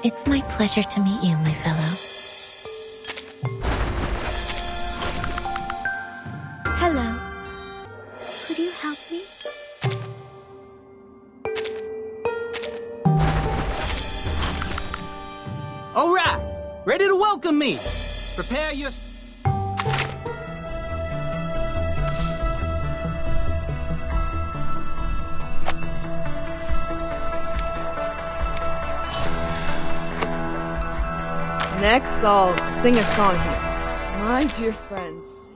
It's my pleasure to meet you, my fellow. Hello. Could you help me?
All right, ready to welcome me. Prepare your...
Next, I'll sing a song here. My dear friends,